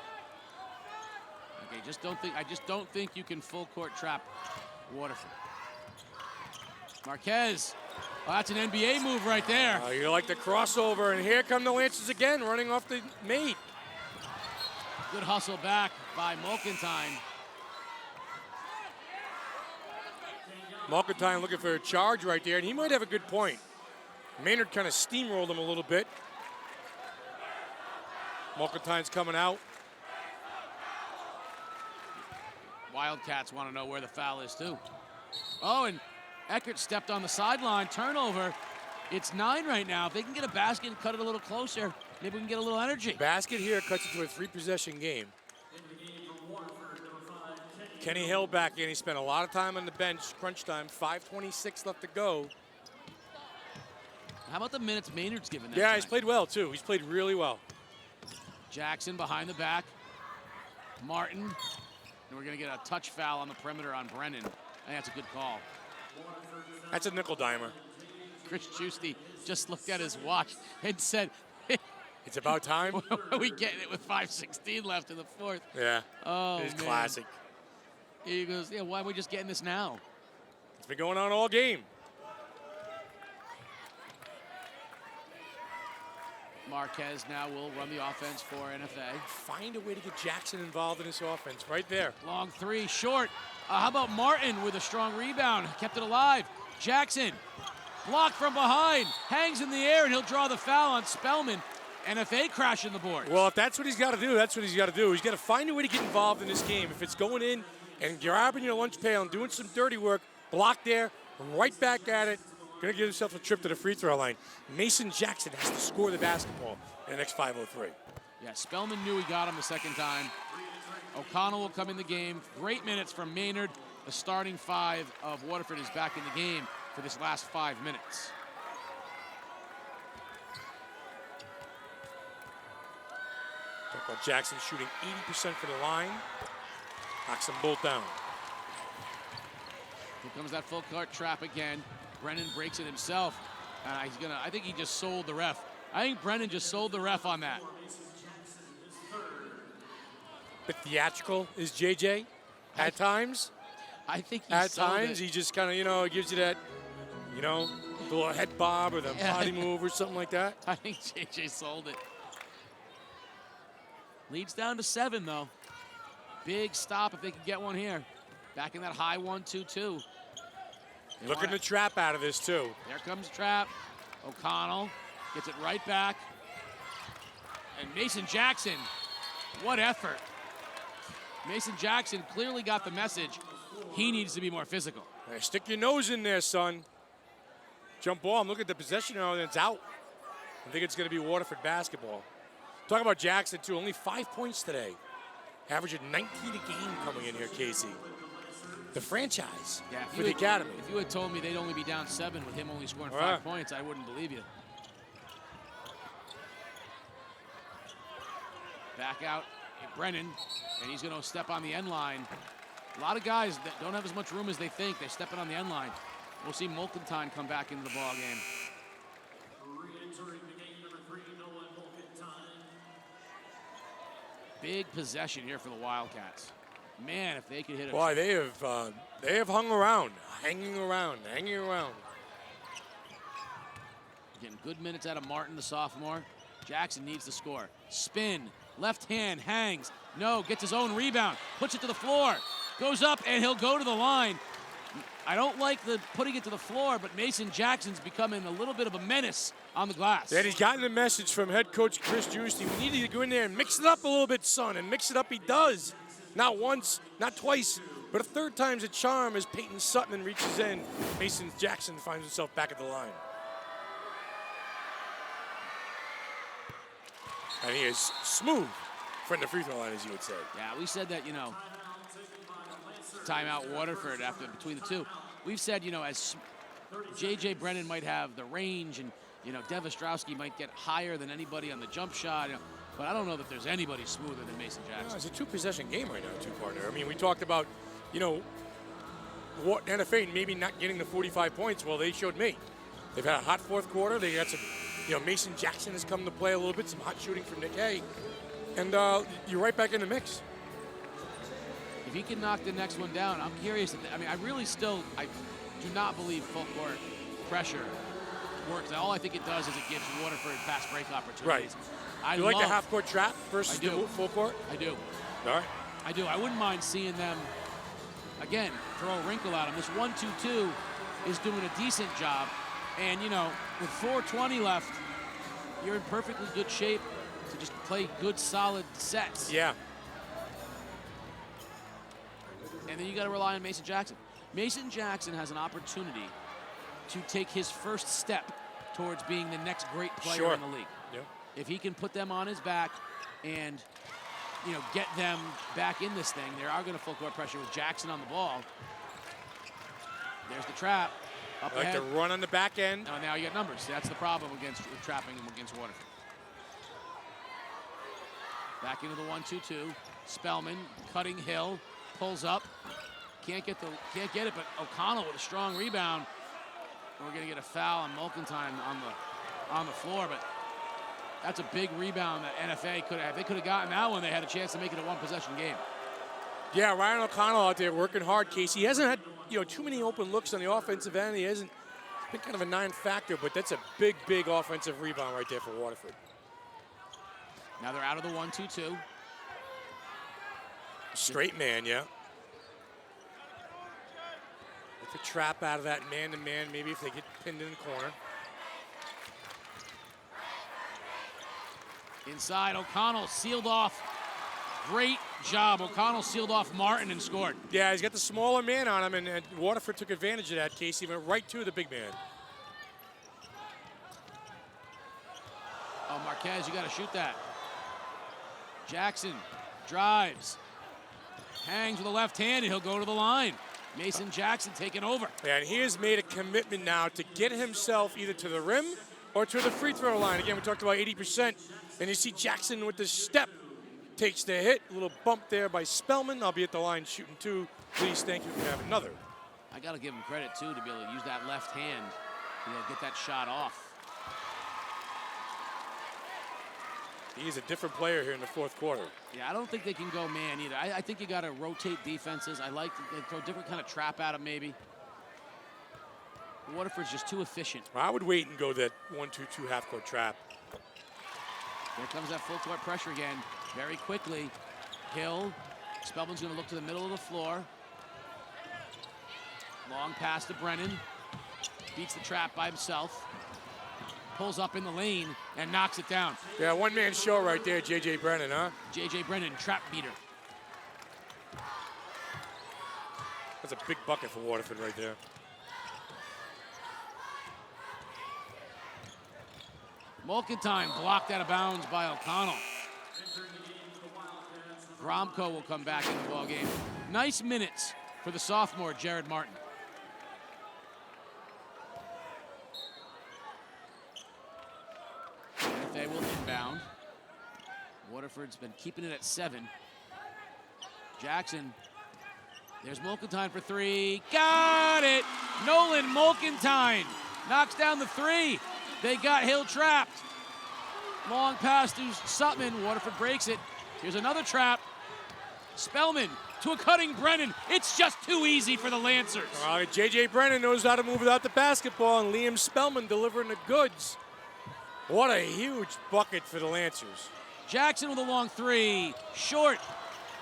Okay, I just don't think you can full court trap Waterford. Marquez. Oh, that's an NBA move right there. You like the crossover, and here come the Lancers again, running off the mate. Good hustle back by Mulkentine. Mulkentine looking for a charge right there, and he might have a good point. Maynard kind of steamrolled him a little bit. Mulkentine's coming out. Wildcats want to know where the foul is, too. Oh, and Eckert stepped on the sideline. Turnover. It's 9 right now. If they can get a basket and cut it a little closer, maybe we can get a little energy. Basket here cuts it to a 3-possession game. Kenny Hill back in. He spent a lot of time on the bench. Crunch time. 5:26 left to go. How about the minutes Maynard's given that Yeah, tonight? he's played well, too. He's played really well. Jackson behind the back. Martin. And we're going to get a touch foul on the perimeter on Brennan. I think that's a good call. That's a nickel dimer. Chris Giusti just looked at his watch and said, it's about time. Are we getting it with 5:16 left in the fourth? Yeah. Oh, It is man. classic. He goes, yeah, why are we just getting this now? It's been going on all game. Marquez now will run the offense for NFA. Find a way to get Jackson involved in this offense right there. Long three, short. How about Martin with a strong rebound? Kept it alive. Jackson, blocked from behind, hangs in the air, and he'll draw the foul on Spellman. NFA crashing the board. Well, if that's what he's got to do, that's what he's got to do. He's got to find a way to get involved in this game. If it's going in and grabbing your lunch pail and doing some dirty work, block there, right back at it, going to give himself a trip to the free throw line. Mason Jackson has to score the basketball in the next 5:03. Yeah, Spellman knew he got him the second time. O'Connell will come in the game. Great minutes from Maynard. The starting five of Waterford is back in the game for this last 5 minutes. Talk about Jackson shooting 80% for the line. Knocks them both down. Here comes that full court trap again. Brennan breaks it himself. I think he just sold the ref. I think Brennan just sold the ref on that. Bit theatrical is JJ at times. I think he at sold times it. he just kind of, gives you that, the little head bob or the body move or something like that. I think JJ sold it. Leads down to 7, though. Big stop if they can get one here. Back in that high 1-2-2. Looking to trap out of this, too. There comes trap. O'Connell gets it right back. And Mason Jackson, what effort. Mason Jackson clearly got the message. He needs to be more physical. Hey, stick your nose in there, son. Jump ball. I'm looking at the possession now, and it's out. I think it's going to be Waterford basketball. Talk about Jackson, too. Only 5 points today. Averaging 19 a game coming in here, Casey. The franchise for the academy. If you had told me they'd only be down 7 with him only scoring 5 points, I wouldn't believe you. Back out Brennan, and he's going to step on the end line. A lot of guys that don't have as much room as they think. They're stepping on the end line. We'll see Mulkentine come back into the ball game. Big possession here for the Wildcats. Man, if they could hit it. Boy, they have hung around, hanging around. Getting good minutes out of Martin, the sophomore. Jackson needs to score. Spin, left hand, hangs. No, gets his own rebound. Puts it to the floor. Goes up, and he'll go to the line. I don't like the putting it to the floor, but Mason Jackson's becoming a little bit of a menace on the glass. And he's gotten a message from head coach Chris Giusti. We need to go in there and mix it up a little bit, son. And mix it up he does. Not once, not twice, but a third time's a charm as Peyton Sutton reaches in. Mason Jackson finds himself back at the line. And he is smooth from the free throw line, as you would say. Yeah, we said that, timeout Waterford after between the two. We've said, as J.J. Brennan might have the range and, Dev Ostrowski might get higher than anybody on the jump shot, but I don't know that there's anybody smoother than Mason Jackson. No, it's a two-possession game right now, two-partner. I mean, we talked about, what NFA maybe not getting the 45 points. Well, they showed me. They've had a hot fourth quarter. They got some, Mason Jackson has come to play a little bit, some hot shooting from Nick Hay. And you're right back in the mix. If he can knock the next one down, I'm curious. I do not believe full court pressure works. All I think it does is it gives Waterford fast break opportunities. Right. You like the half court trap versus the full court? I do. All right. I do. I wouldn't mind seeing them, again, throw a wrinkle at them. This 1-2-2 is doing a decent job. And, with 4:20 left, you're in perfectly good shape to just play good, solid sets. Yeah. And then you got to rely on Mason Jackson. Mason Jackson has an opportunity to take his first step towards being the next great player in the league. Yeah. If he can put them on his back and, get them back in this thing, they are going to full court pressure with Jackson on the ball. There's the trap. Up I like ahead. to run on the back end. Oh, now you got numbers. That's the problem against trapping them against Waterford. Back into the 1-2-2. Spellman cutting Hill, pulls up. Can't get it, but O'Connell with a strong rebound. We're gonna get a foul on Mulkentine on the floor, but that's a big rebound that NFA could have. If they could have gotten that one, they had a chance to make it a one-possession game. Yeah, Ryan O'Connell out there working hard, Casey. He hasn't had too many open looks on the offensive end. He hasn't been kind of a non-factor, but that's a big, big offensive rebound right there for Waterford. Now they're out of the 1-2-2. Straight man, yeah. With the trap out of that man-to-man, maybe if they get pinned in the corner. Inside, O'Connell sealed off. Great job. O'Connell sealed off Martin and scored. Yeah, he's got the smaller man on him, and Waterford took advantage of that, Casey. Went right to the big man. Oh, Marquez, you got to shoot that. Jackson drives. Hangs with the left hand, and he'll go to the line. Mason Jackson taking over. Yeah, and he has made a commitment now to get himself either to the rim or to the free throw line. Again, we talked about 80%. And you see Jackson with the step. Takes the hit. A little bump there by Spellman. I'll be at the line shooting two. Please, thank you. We can have another. I got to give him credit, too, to be able to use that left hand to get that shot off. He's a different player here in the fourth quarter. Yeah, I don't think they can go man either. I think you got to rotate defenses. I like to throw a different kind of trap at him, maybe. Waterford's just too efficient. I would wait and go that 1-2-2 half-court trap. Here comes that full court pressure again. Very quickly. Hill. Spellman's going to look to the middle of the floor. Long pass to Brennan. Beats the trap by himself. Pulls up in the lane and knocks it down. Yeah, one-man show right there, J.J. Brennan, huh? J.J. Brennan, trap beater. That's a big bucket for Waterford right there. Mulkentine blocked out of bounds by O'Connell. Gromko will come back in the ballgame. Nice minutes for the sophomore, Jared Martin. They will inbound. Waterford's been keeping it at 7. Jackson. There's Mulkentine for 3. Got it! Nolan Mulkentine knocks down the 3. They got Hill trapped. Long pass to Sutman. Waterford breaks it. Here's another trap. Spellman to a cutting Brennan. It's just too easy for the Lancers. J.J. Brennan knows how to move without the basketball, and Liam Spellman delivering the goods. What a huge bucket for the Lancers. Jackson with a long 3. Short.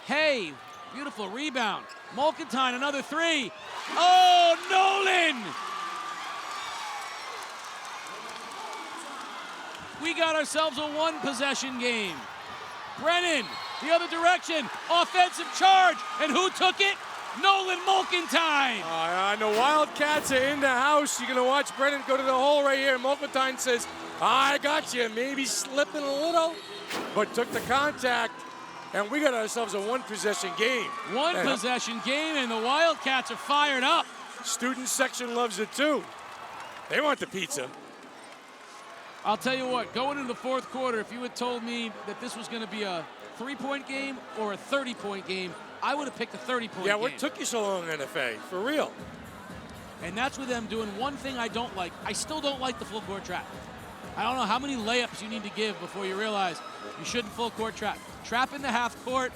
Hey, beautiful rebound. Mulkentine, another 3. Oh, Nolan! We got ourselves a one-possession game. Brennan, the other direction, offensive charge, and who took it? Nolan Mulkentine. And the Wildcats are in the house. You're going to watch Brennan go to the hole right here. Mulkentine says, I got you. Maybe slipping a little, but took the contact, and we got ourselves a one-possession game. One-possession game, and the Wildcats are fired up. Student section loves it, too. They want the pizza. I'll tell you what, going into the fourth quarter, if you had told me that this was going to be a 3-point game or a 30-point game, I would have picked a 30-point game. Yeah, what took you so long, NFA? For real. And that's with them doing one thing I don't like. I still don't like the full court trap. I don't know how many layups you need to give before you realize you shouldn't full court trap. Trap in the half court,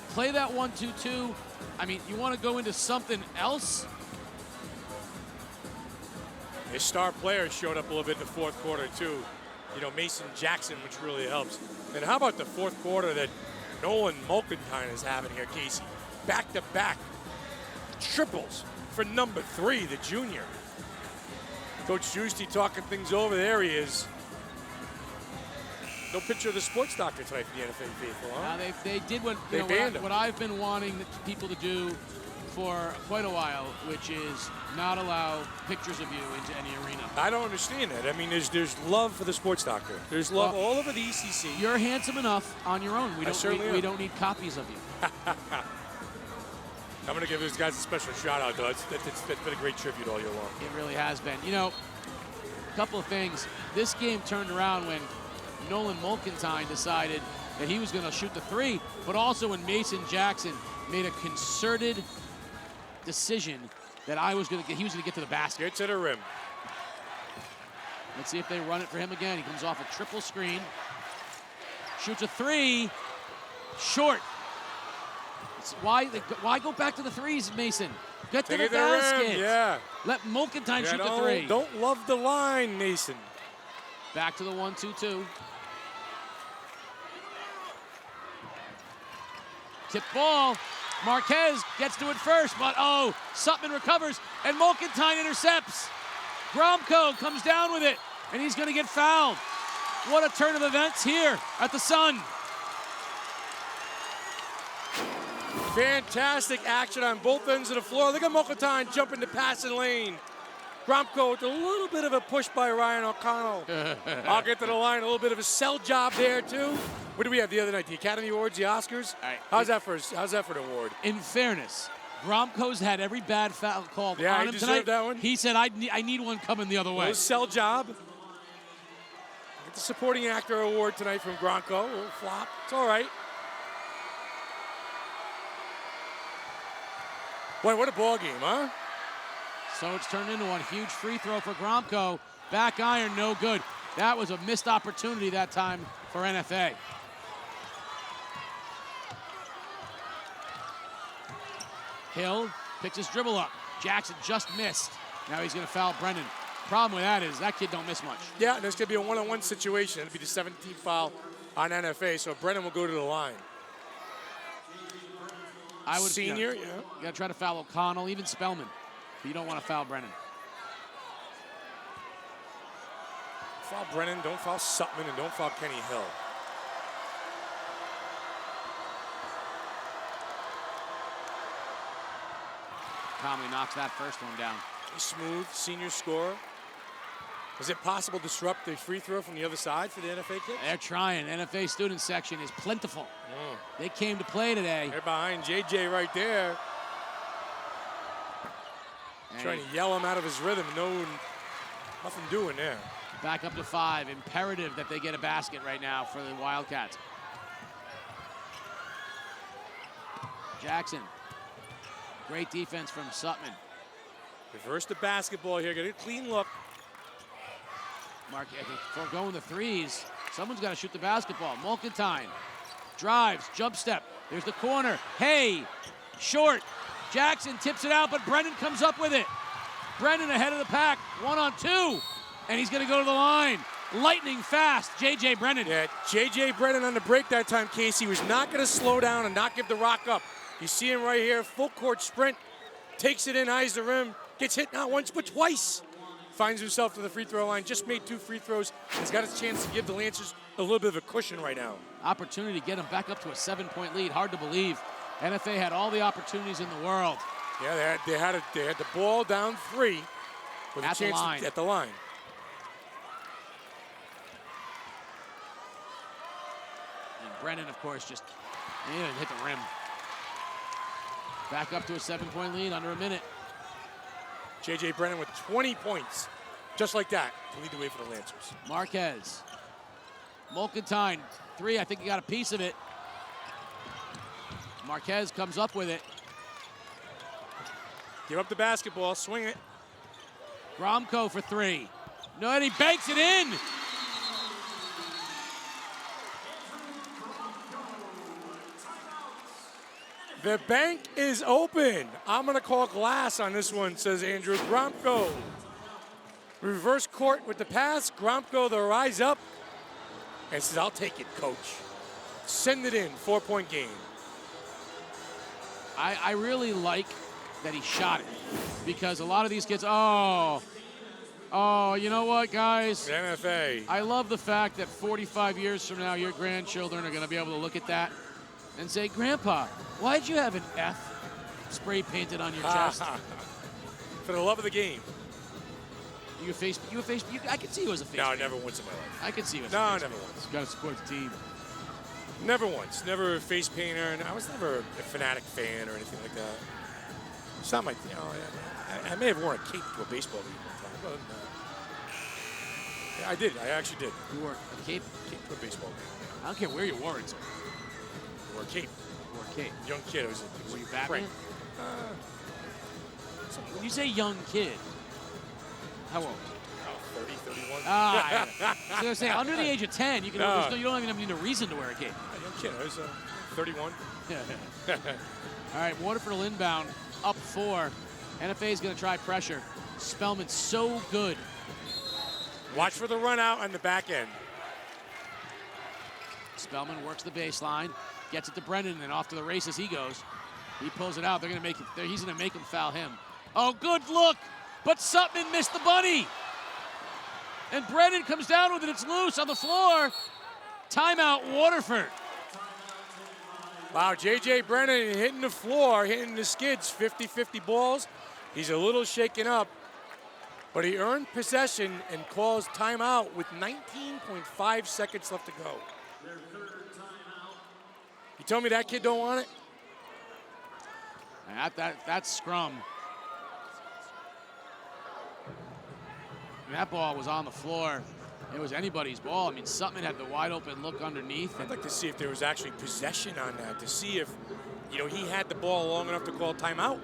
play that 1-2-2. I mean, you want to go into something else? His star players showed up a little bit in the fourth quarter, too. You know, Mason Jackson, which really helps. And how about the fourth quarter that Nolan Mulkentine is having here, Casey? Back-to-back triples for number 3, the junior. Coach Giusti talking things over. There he is. No picture of the sports doctor tonight for the NFA faithful, huh? They did what, what I've been wanting people to do for quite a while, which is not allow pictures of you into any arena. I don't understand that. I mean, there's love for the sports doctor. There's love all over the ECC. You're handsome enough on your own. We don't need copies of you. I'm going to give these guys a special shout out, though. It's been a great tribute all year long. It really has been. You know, a couple of things. This game turned around when Nolan Mulkentine decided that he was going to shoot the three, but also when Mason Jackson made a concerted decision that he was going to get to the basket. Get to the rim. Let's see if they run it for him again. He comes off a triple screen, shoots a three, short. Why go back to the threes, Mason? Get to the basket. Rim. Yeah. Let Mulkentine shoot the three. Don't love the line, Mason. Back to the 1-2-2. Tip ball. Marquez gets to it first, but Sutton recovers, and Mulkentine intercepts. Gromko comes down with it, and he's going to get fouled. What a turn of events here at the Sun. Fantastic action on both ends of the floor. Look at Mulkentine jumping the passing lane. Gromko with a little bit of a push by Ryan O'Connell. I'll get to the line. A little bit of a sell job there, too. What did we have the other night? The Academy Awards, the Oscars? Right. How's that for an award? In fairness, Gromko's had every bad foul called on him he tonight. deserved that one. He said, I need one coming the other way. A little sell job. Get the supporting actor award tonight from Gromko. A little flop. It's all right. Boy, what a ball game, huh? So it's turned into one huge free throw for Gromko. Back iron, no good. That was a missed opportunity that time for NFA. Hill picks his dribble up. Jackson just missed. Now he's going to foul Brennan. Problem with that is that kid don't miss much. Yeah, there's going to be a one-on-one situation. It'll be the 17th foul on NFA, so Brennan will go to the line. I would, Senior, you got to try to foul O'Connell, even Spellman. But you don't want to foul Brennan. Foul Brennan, don't foul Sutton, and don't foul Kenny Hill. Conley knocks that first one down. Smooth, senior scorer. Is it possible to disrupt the free throw from the other side for the NFA kids? They're trying. NFA student section is plentiful. They came to play today. They're behind JJ right there. Trying to yell him out of his rhythm. Nothing doing there. Back up to 5. Imperative that they get a basket right now for the Wildcats. Jackson. Great defense from Sutton. Reverse the basketball here. Get a clean look. Mark, for going the threes, someone's got to shoot the basketball. Mulkentine drives, jump step. There's the corner. Hey, short. Jackson tips it out, but Brennan comes up with it. Brennan ahead of the pack, 1-on-2, and he's going to go to the line. Lightning fast, J.J. Brennan. Yeah, J.J. Brennan on the break that time, Casey, was not going to slow down and not give the rock up. You see him right here, full court sprint, takes it in, eyes the rim, gets hit not once but twice. Finds himself to the free throw line, just made 2 free throws. He's got a chance to give the Lancers a little bit of a cushion right now. Opportunity to get him back up to a 7-point lead. Hard to believe. NFA had all the opportunities in the world. Yeah, they had the ball down 3 with At a chance the line. at the line. And Brennan, of course, just he didn't hit the rim. Back up to a 7-point lead, under a minute. J.J. Brennan with 20 points, just like that, to lead the way for the Lancers. Marquez. Mulkentine, 3, I think he got a piece of it. Marquez comes up with it. Give up the basketball, swing it. Gromko for 3. No, and he banks it in. The bank is open. I'm going to call glass on this one, says Andrew. Gromko. Reverse court with the pass. Gromko, the rise up. And says, I'll take it, coach. Send it in. 4-point game. I really like that he shot it, because a lot of these kids, you know what, guys? NFA. I love the fact that 45 years from now, your grandchildren are going to be able to look at that and say, Grandpa, why'd you have an F spray painted on your chest? For the love of the game. I can see you as a face No, painter. never once in my life. I can see you as No, a face never painter. once. You got to support the team. Never once. Never a face painter, and I was never a fanatic fan or anything like that. It's not my, I may have worn a cape to a baseball game one time. But, yeah, I did. I actually did. You wore a cape? Cape to a baseball game. I don't care where you wore it to. I wore a cape. You wore a cape. Young kid. It was Were you Batman? When you say young kid, how old? 30, 31. Ah, so I was going to say, under the age of 10, you can. You don't even need a reason to wear a cape. Young kid. I was 31. All right, Waterford will inbound, up 4. NFA is going to try pressure. Spellman's so good. Watch for the run out on the back end. Spellman works the baseline, gets it to Brennan, and off to the races he goes. He pulls it out. They're going to make it. He's going to make him foul him. Oh, good look, but Sutton missed the bunny. And Brennan comes down with it. It's loose on the floor. Timeout, Waterford. Wow, J.J. Brennan hitting the floor, hitting the skids, 50-50 balls. He's a little shaken up, but he earned possession and calls timeout with 19.5 seconds left to go. You tell me that kid don't want it? That's scrum. And that ball was on the floor. It was anybody's ball. I mean, Sutton had the wide open look underneath. I'd like to see if there was actually possession on that, to see if, he had the ball long enough to call timeout.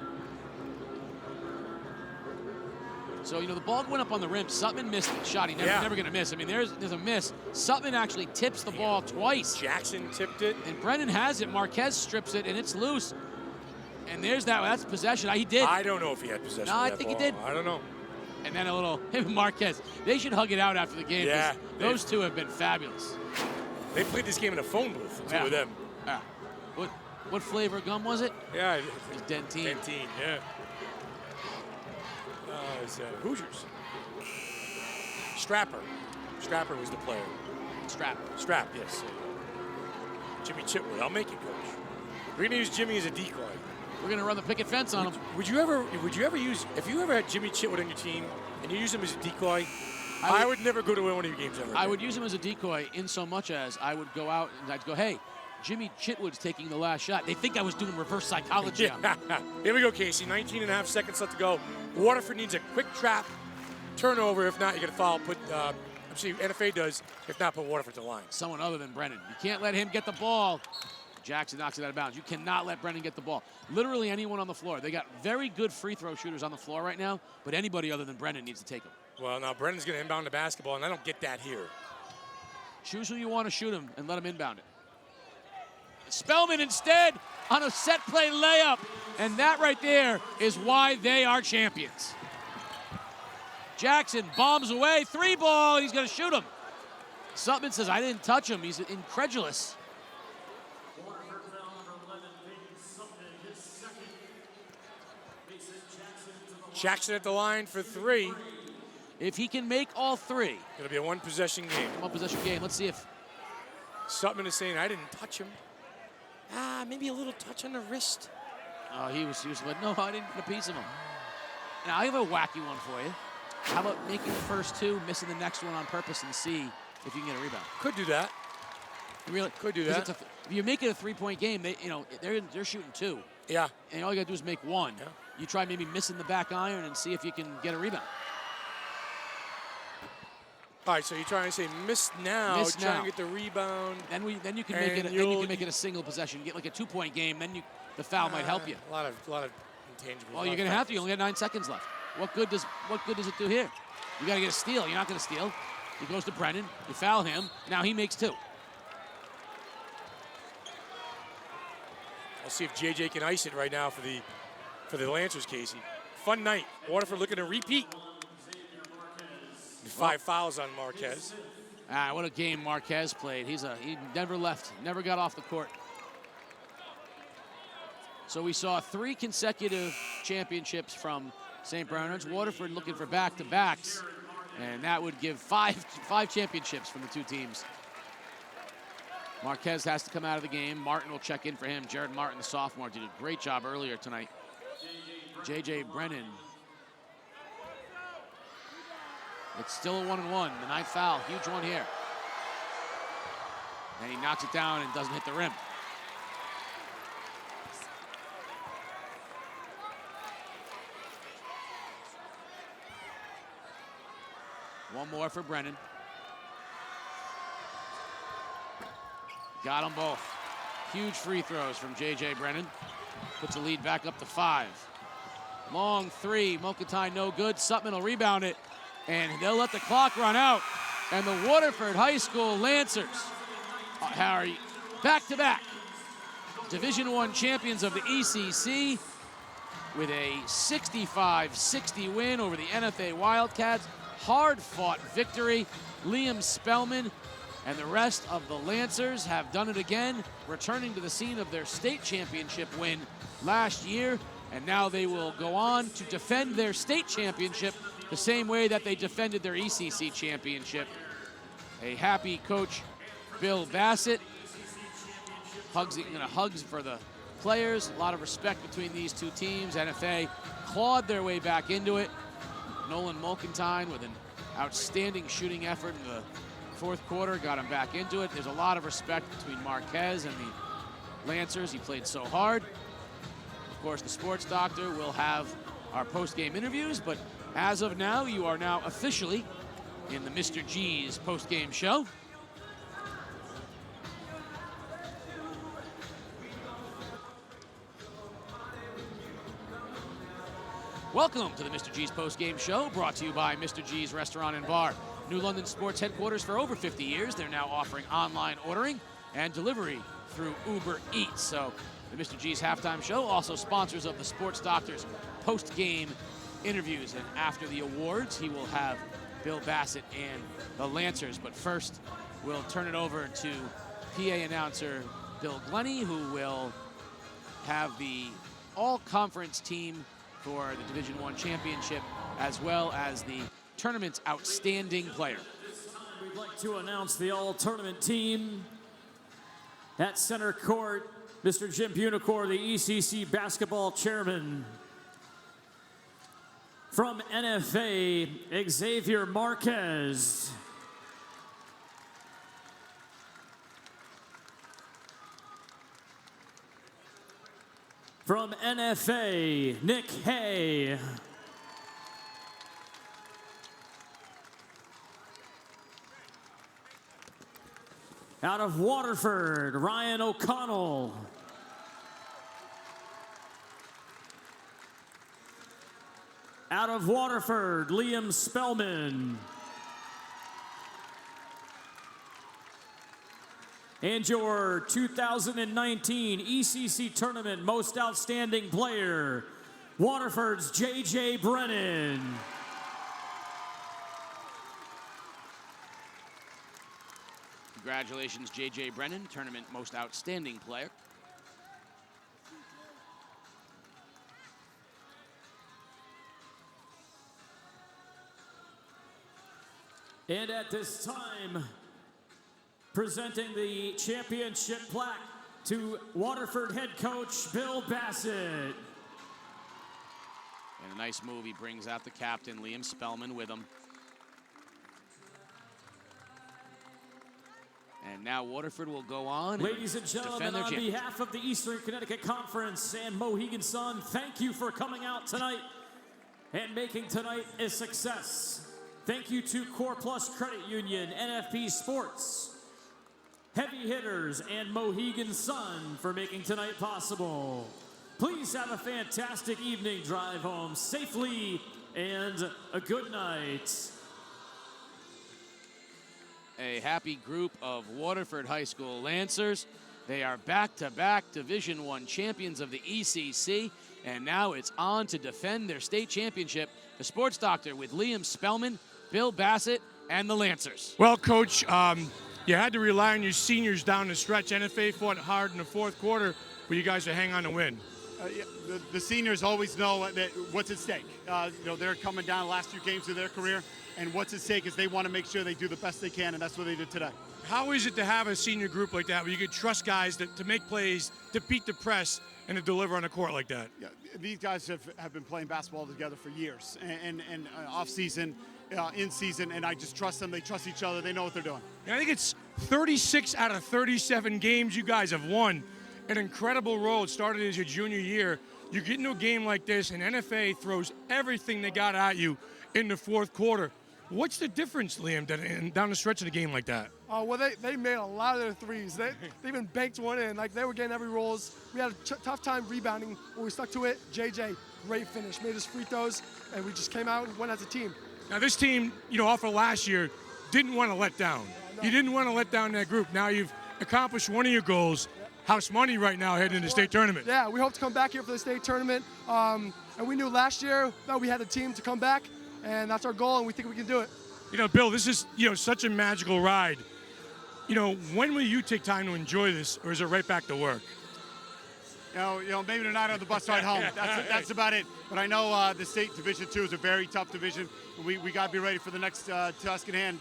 So, the ball went up on the rim. Sutton missed the shot. He's never going to miss. I mean, there's a miss. Sutton actually tips the ball twice. Jackson tipped it. And Brennan has it. Marquez strips it, and it's loose. And there's that. That's possession. He did. I don't know if he had possession. No, of I that think ball. he did. I don't know. And then him and Marquez. They should hug it out after the game. Yeah. Those two have been fabulous. They played this game in a phone booth, two of them. Yeah. What flavor gum was it? Yeah. It was Dentine. Dentine, yeah. It's Hoosiers. Strapper was the player. Strap, yes. Jimmy Chitwood. I'll make it, coach. We're going to use Jimmy as a decoy. We're going to run the picket fence on him. Would you ever use, if you ever had Jimmy Chitwood on your team and you use him as a decoy, I would never go to one of your games ever. I would use him as a decoy in so much as I would go out and I'd go, hey, Jimmy Chitwood's taking the last shot. They think I was doing reverse psychology on him. Here we go, Casey. 19.5 seconds left to go. Waterford needs a quick trap turnover. If not, you're going to foul. NFA does. If not, put Waterford to the line. Someone other than Brennan. You can't let him get the ball. Jackson knocks it out of bounds. You cannot let Brennan get the ball. Literally anyone on the floor. They got very good free throw shooters on the floor right now, but anybody other than Brennan needs to take them. Well, now Brennan's going to inbound the basketball, and I don't get that here. Choose who you want to shoot him and let him inbound it. Spellman instead on a set play layup. And that right there is why they are champions. Jackson bombs away, 3-ball, and he's going to shoot him. Sutton says, I didn't touch him. He's incredulous. Jackson at the line for 3. If he can make all 3. It'll be a one-possession game. One-possession game. Let's see if Sutton is saying, I didn't touch him. Maybe a little touch on the wrist. He was like, no, I didn't get a piece of him. Now, I have a wacky one for you. How about making the first 2, missing the next one on purpose, and see if you can get a rebound? Could do that. Really? Could do that. If you make it a 3-point game, they're shooting 2. Yeah. And all you got to do is make 1. Yeah. You try maybe missing the back iron and see if you can get a rebound. All right, so you're trying to say miss now, try and get the rebound. Then you can make it. Then you can make it a single possession. Get like a 2-point game. Then the foul might help you. A lot of intangibles. Well, you're gonna have to. You only got 9 seconds left. What good does it do here? You got to get a steal. You're not gonna steal. He goes to Brennan. You foul him. Now he makes 2. I'll see if JJ can ice it right now for the Lancers, Casey. Fun night. Waterford looking to repeat. 5 fouls on Marquez. What a game Marquez played. He never left, never got off the court. So we saw 3 consecutive championships from St. Bernard's. Waterford looking for back-to-backs, and that would give 5 championships from the 2 teams. Marquez has to come out of the game. Martin will check in for him. Jared Martin, the sophomore, did a great job earlier tonight. J.J. Brennan. It's still a 1-and-1. The 9th foul, huge one here. And he knocks it down and doesn't hit the rim. One more for Brennan. Got them both. Huge free throws from J.J. Brennan. Puts the lead back up to 5. Long three, Mokutai no good. Sutman will rebound it, and they'll let the clock run out. And the Waterford High School Lancers are back-to-back Division I champions of the ECC with a 65-60 win over the NFA Wildcats. Hard-fought victory. Liam Spellman and the rest of the Lancers have done it again, returning to the scene of their state championship win last year. And now they will go on to defend their state championship the same way that they defended their ECC championship. A happy coach, Bill Bassett, hugs for the players. A lot of respect between these two teams. NFA clawed their way back into it. Nolan Mulkentine with an outstanding shooting effort in the fourth quarter, got him back into it. There's a lot of respect between Marquez and the Lancers. He played so hard. Of course, the sports doctor will have our post-game interviews, but as of now, you are now officially in the Mr. G's post-game show. Welcome to the Mr. G's post-game show, brought to you by Mr. G's Restaurant and Bar. New London sports headquarters for over 50 years. They're now offering online ordering and delivery through Uber Eats. So the Mr. G's halftime show, also sponsors of the Sports Doctor's post-game interviews. And after the awards, he will have Bill Bassett and the Lancers. But first, we'll turn it over to PA announcer Bill Glennie, who will have the all-conference team for the Division I championship, as well as the tournament's outstanding player. We'd like to announce the all-tournament team. At center court, Mr. Jim Bunicor, the ECC basketball chairman. From NFA, Xavier Marquez. From NFA, Nick Hay. Out of Waterford, Ryan O'Connell. Out of Waterford, Liam Spellman. And your 2019 ECC Tournament Most Outstanding Player, Waterford's J.J. Brennan. Congratulations, J.J. Brennan, Tournament Most Outstanding Player. And at this time, presenting the championship plaque to Waterford head coach Bill Bassett. And a nice move, he brings out the captain, Liam Spellman, with him. And now Waterford will go on. Ladies and gentlemen, on behalf of the Eastern Connecticut Conference and Mohegan Sun, thank you for coming out tonight and making tonight a success. Thank you to Core Plus Credit Union, NFP Sports, Heavy Hitters, and Mohegan Sun for making tonight possible. Please have a fantastic evening. Drive home safely and a good night. A happy group of Waterford High School Lancers. They are back-to-back Division I champions of the ECC, and now it's on to defend their state championship. The Sports Doctor with Liam Spellman, Bill Bassett, and the Lancers. Well, Coach, you had to rely on your seniors down the stretch. NFA fought hard in the fourth quarter, but you guys are hang on to win. The seniors always know that what's at stake. They're coming down the last few games of their career, and what's at stake is they want to make sure they do the best they can, and that's what they did today. How is it to have a senior group like that where you can trust guys to make plays, to beat the press, and to deliver on a court like that? Yeah, these guys have been playing basketball together for years, and off season, in season, and I just trust them. They trust each other. They know what they're doing. And I think it's 36 out of 37 games you guys have won. An incredible road. Started as your junior year. You get into a game like this, and NFA throws everything they got at you in the fourth quarter. What's the difference, Liam, down the stretch of the game like that? Well, they made a lot of their threes. They even banked one in. Like, they were getting every rolls. We had a tough time rebounding, but we stuck to it. JJ, great finish, made his free throws, and we just came out and went as a team. Now, this team, off of last year, didn't want to let down. No. You didn't want to let down that group. Now you've accomplished one of your goals. House money right now heading into the state tournament. Yeah, we hope to come back here for the state tournament. And we knew last year that we had a team to come back, and that's our goal, and we think we can do it. Bill, this is, such a magical ride. When will you take time to enjoy this, or is it right back to work? Maybe they're not on the bus ride home. That's about it. But I know the state Division II is a very tough division. We got to be ready for the next task in hand,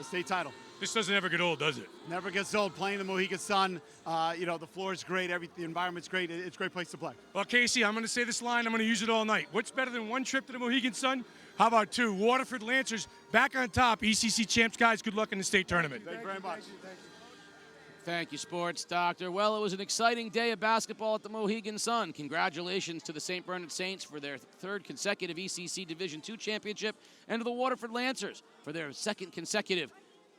state title. This doesn't ever get old, does it? Never gets old. Playing the Mohegan Sun, the floor is great. The environment's great. It's a great place to play. Well, Casey, I'm going to say this line. I'm going to use it all night. What's better than one trip to the Mohegan Sun? How about two? Waterford Lancers back on top. ECC champs, guys. Good luck in the state tournament. Thank you very much. Thank you, Sports Doctor. Well, it was an exciting day of basketball at the Mohegan Sun. Congratulations to the St. Bernard Saints for their third consecutive ECC Division II championship, and to the Waterford Lancers for their second consecutive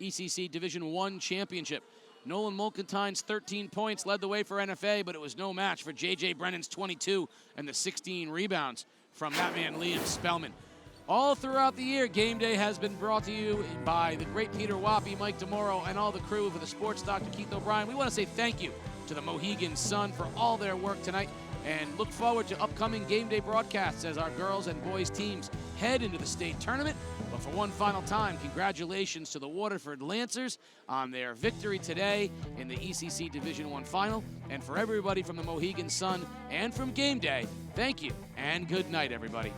ECC Division I championship. Nolan Mulcantine's 13 points led the way for NFA, but it was no match for J.J. Brennan's 22 and the 16 rebounds from that man, Liam Spellman. All throughout the year, Game Day has been brought to you by the great Peter Wappy, Mike DeMoro, and all the crew for the Sports Doctor Keith O'Brien. We want to say thank you to the Mohegan Sun for all their work tonight, and look forward to upcoming Game Day broadcasts as our girls and boys teams head into the state tournament. But for one final time, congratulations to the Waterford Lancers on their victory today in the ECC Division I final. And for everybody from the Mohegan Sun and from Game Day, thank you and good night, everybody.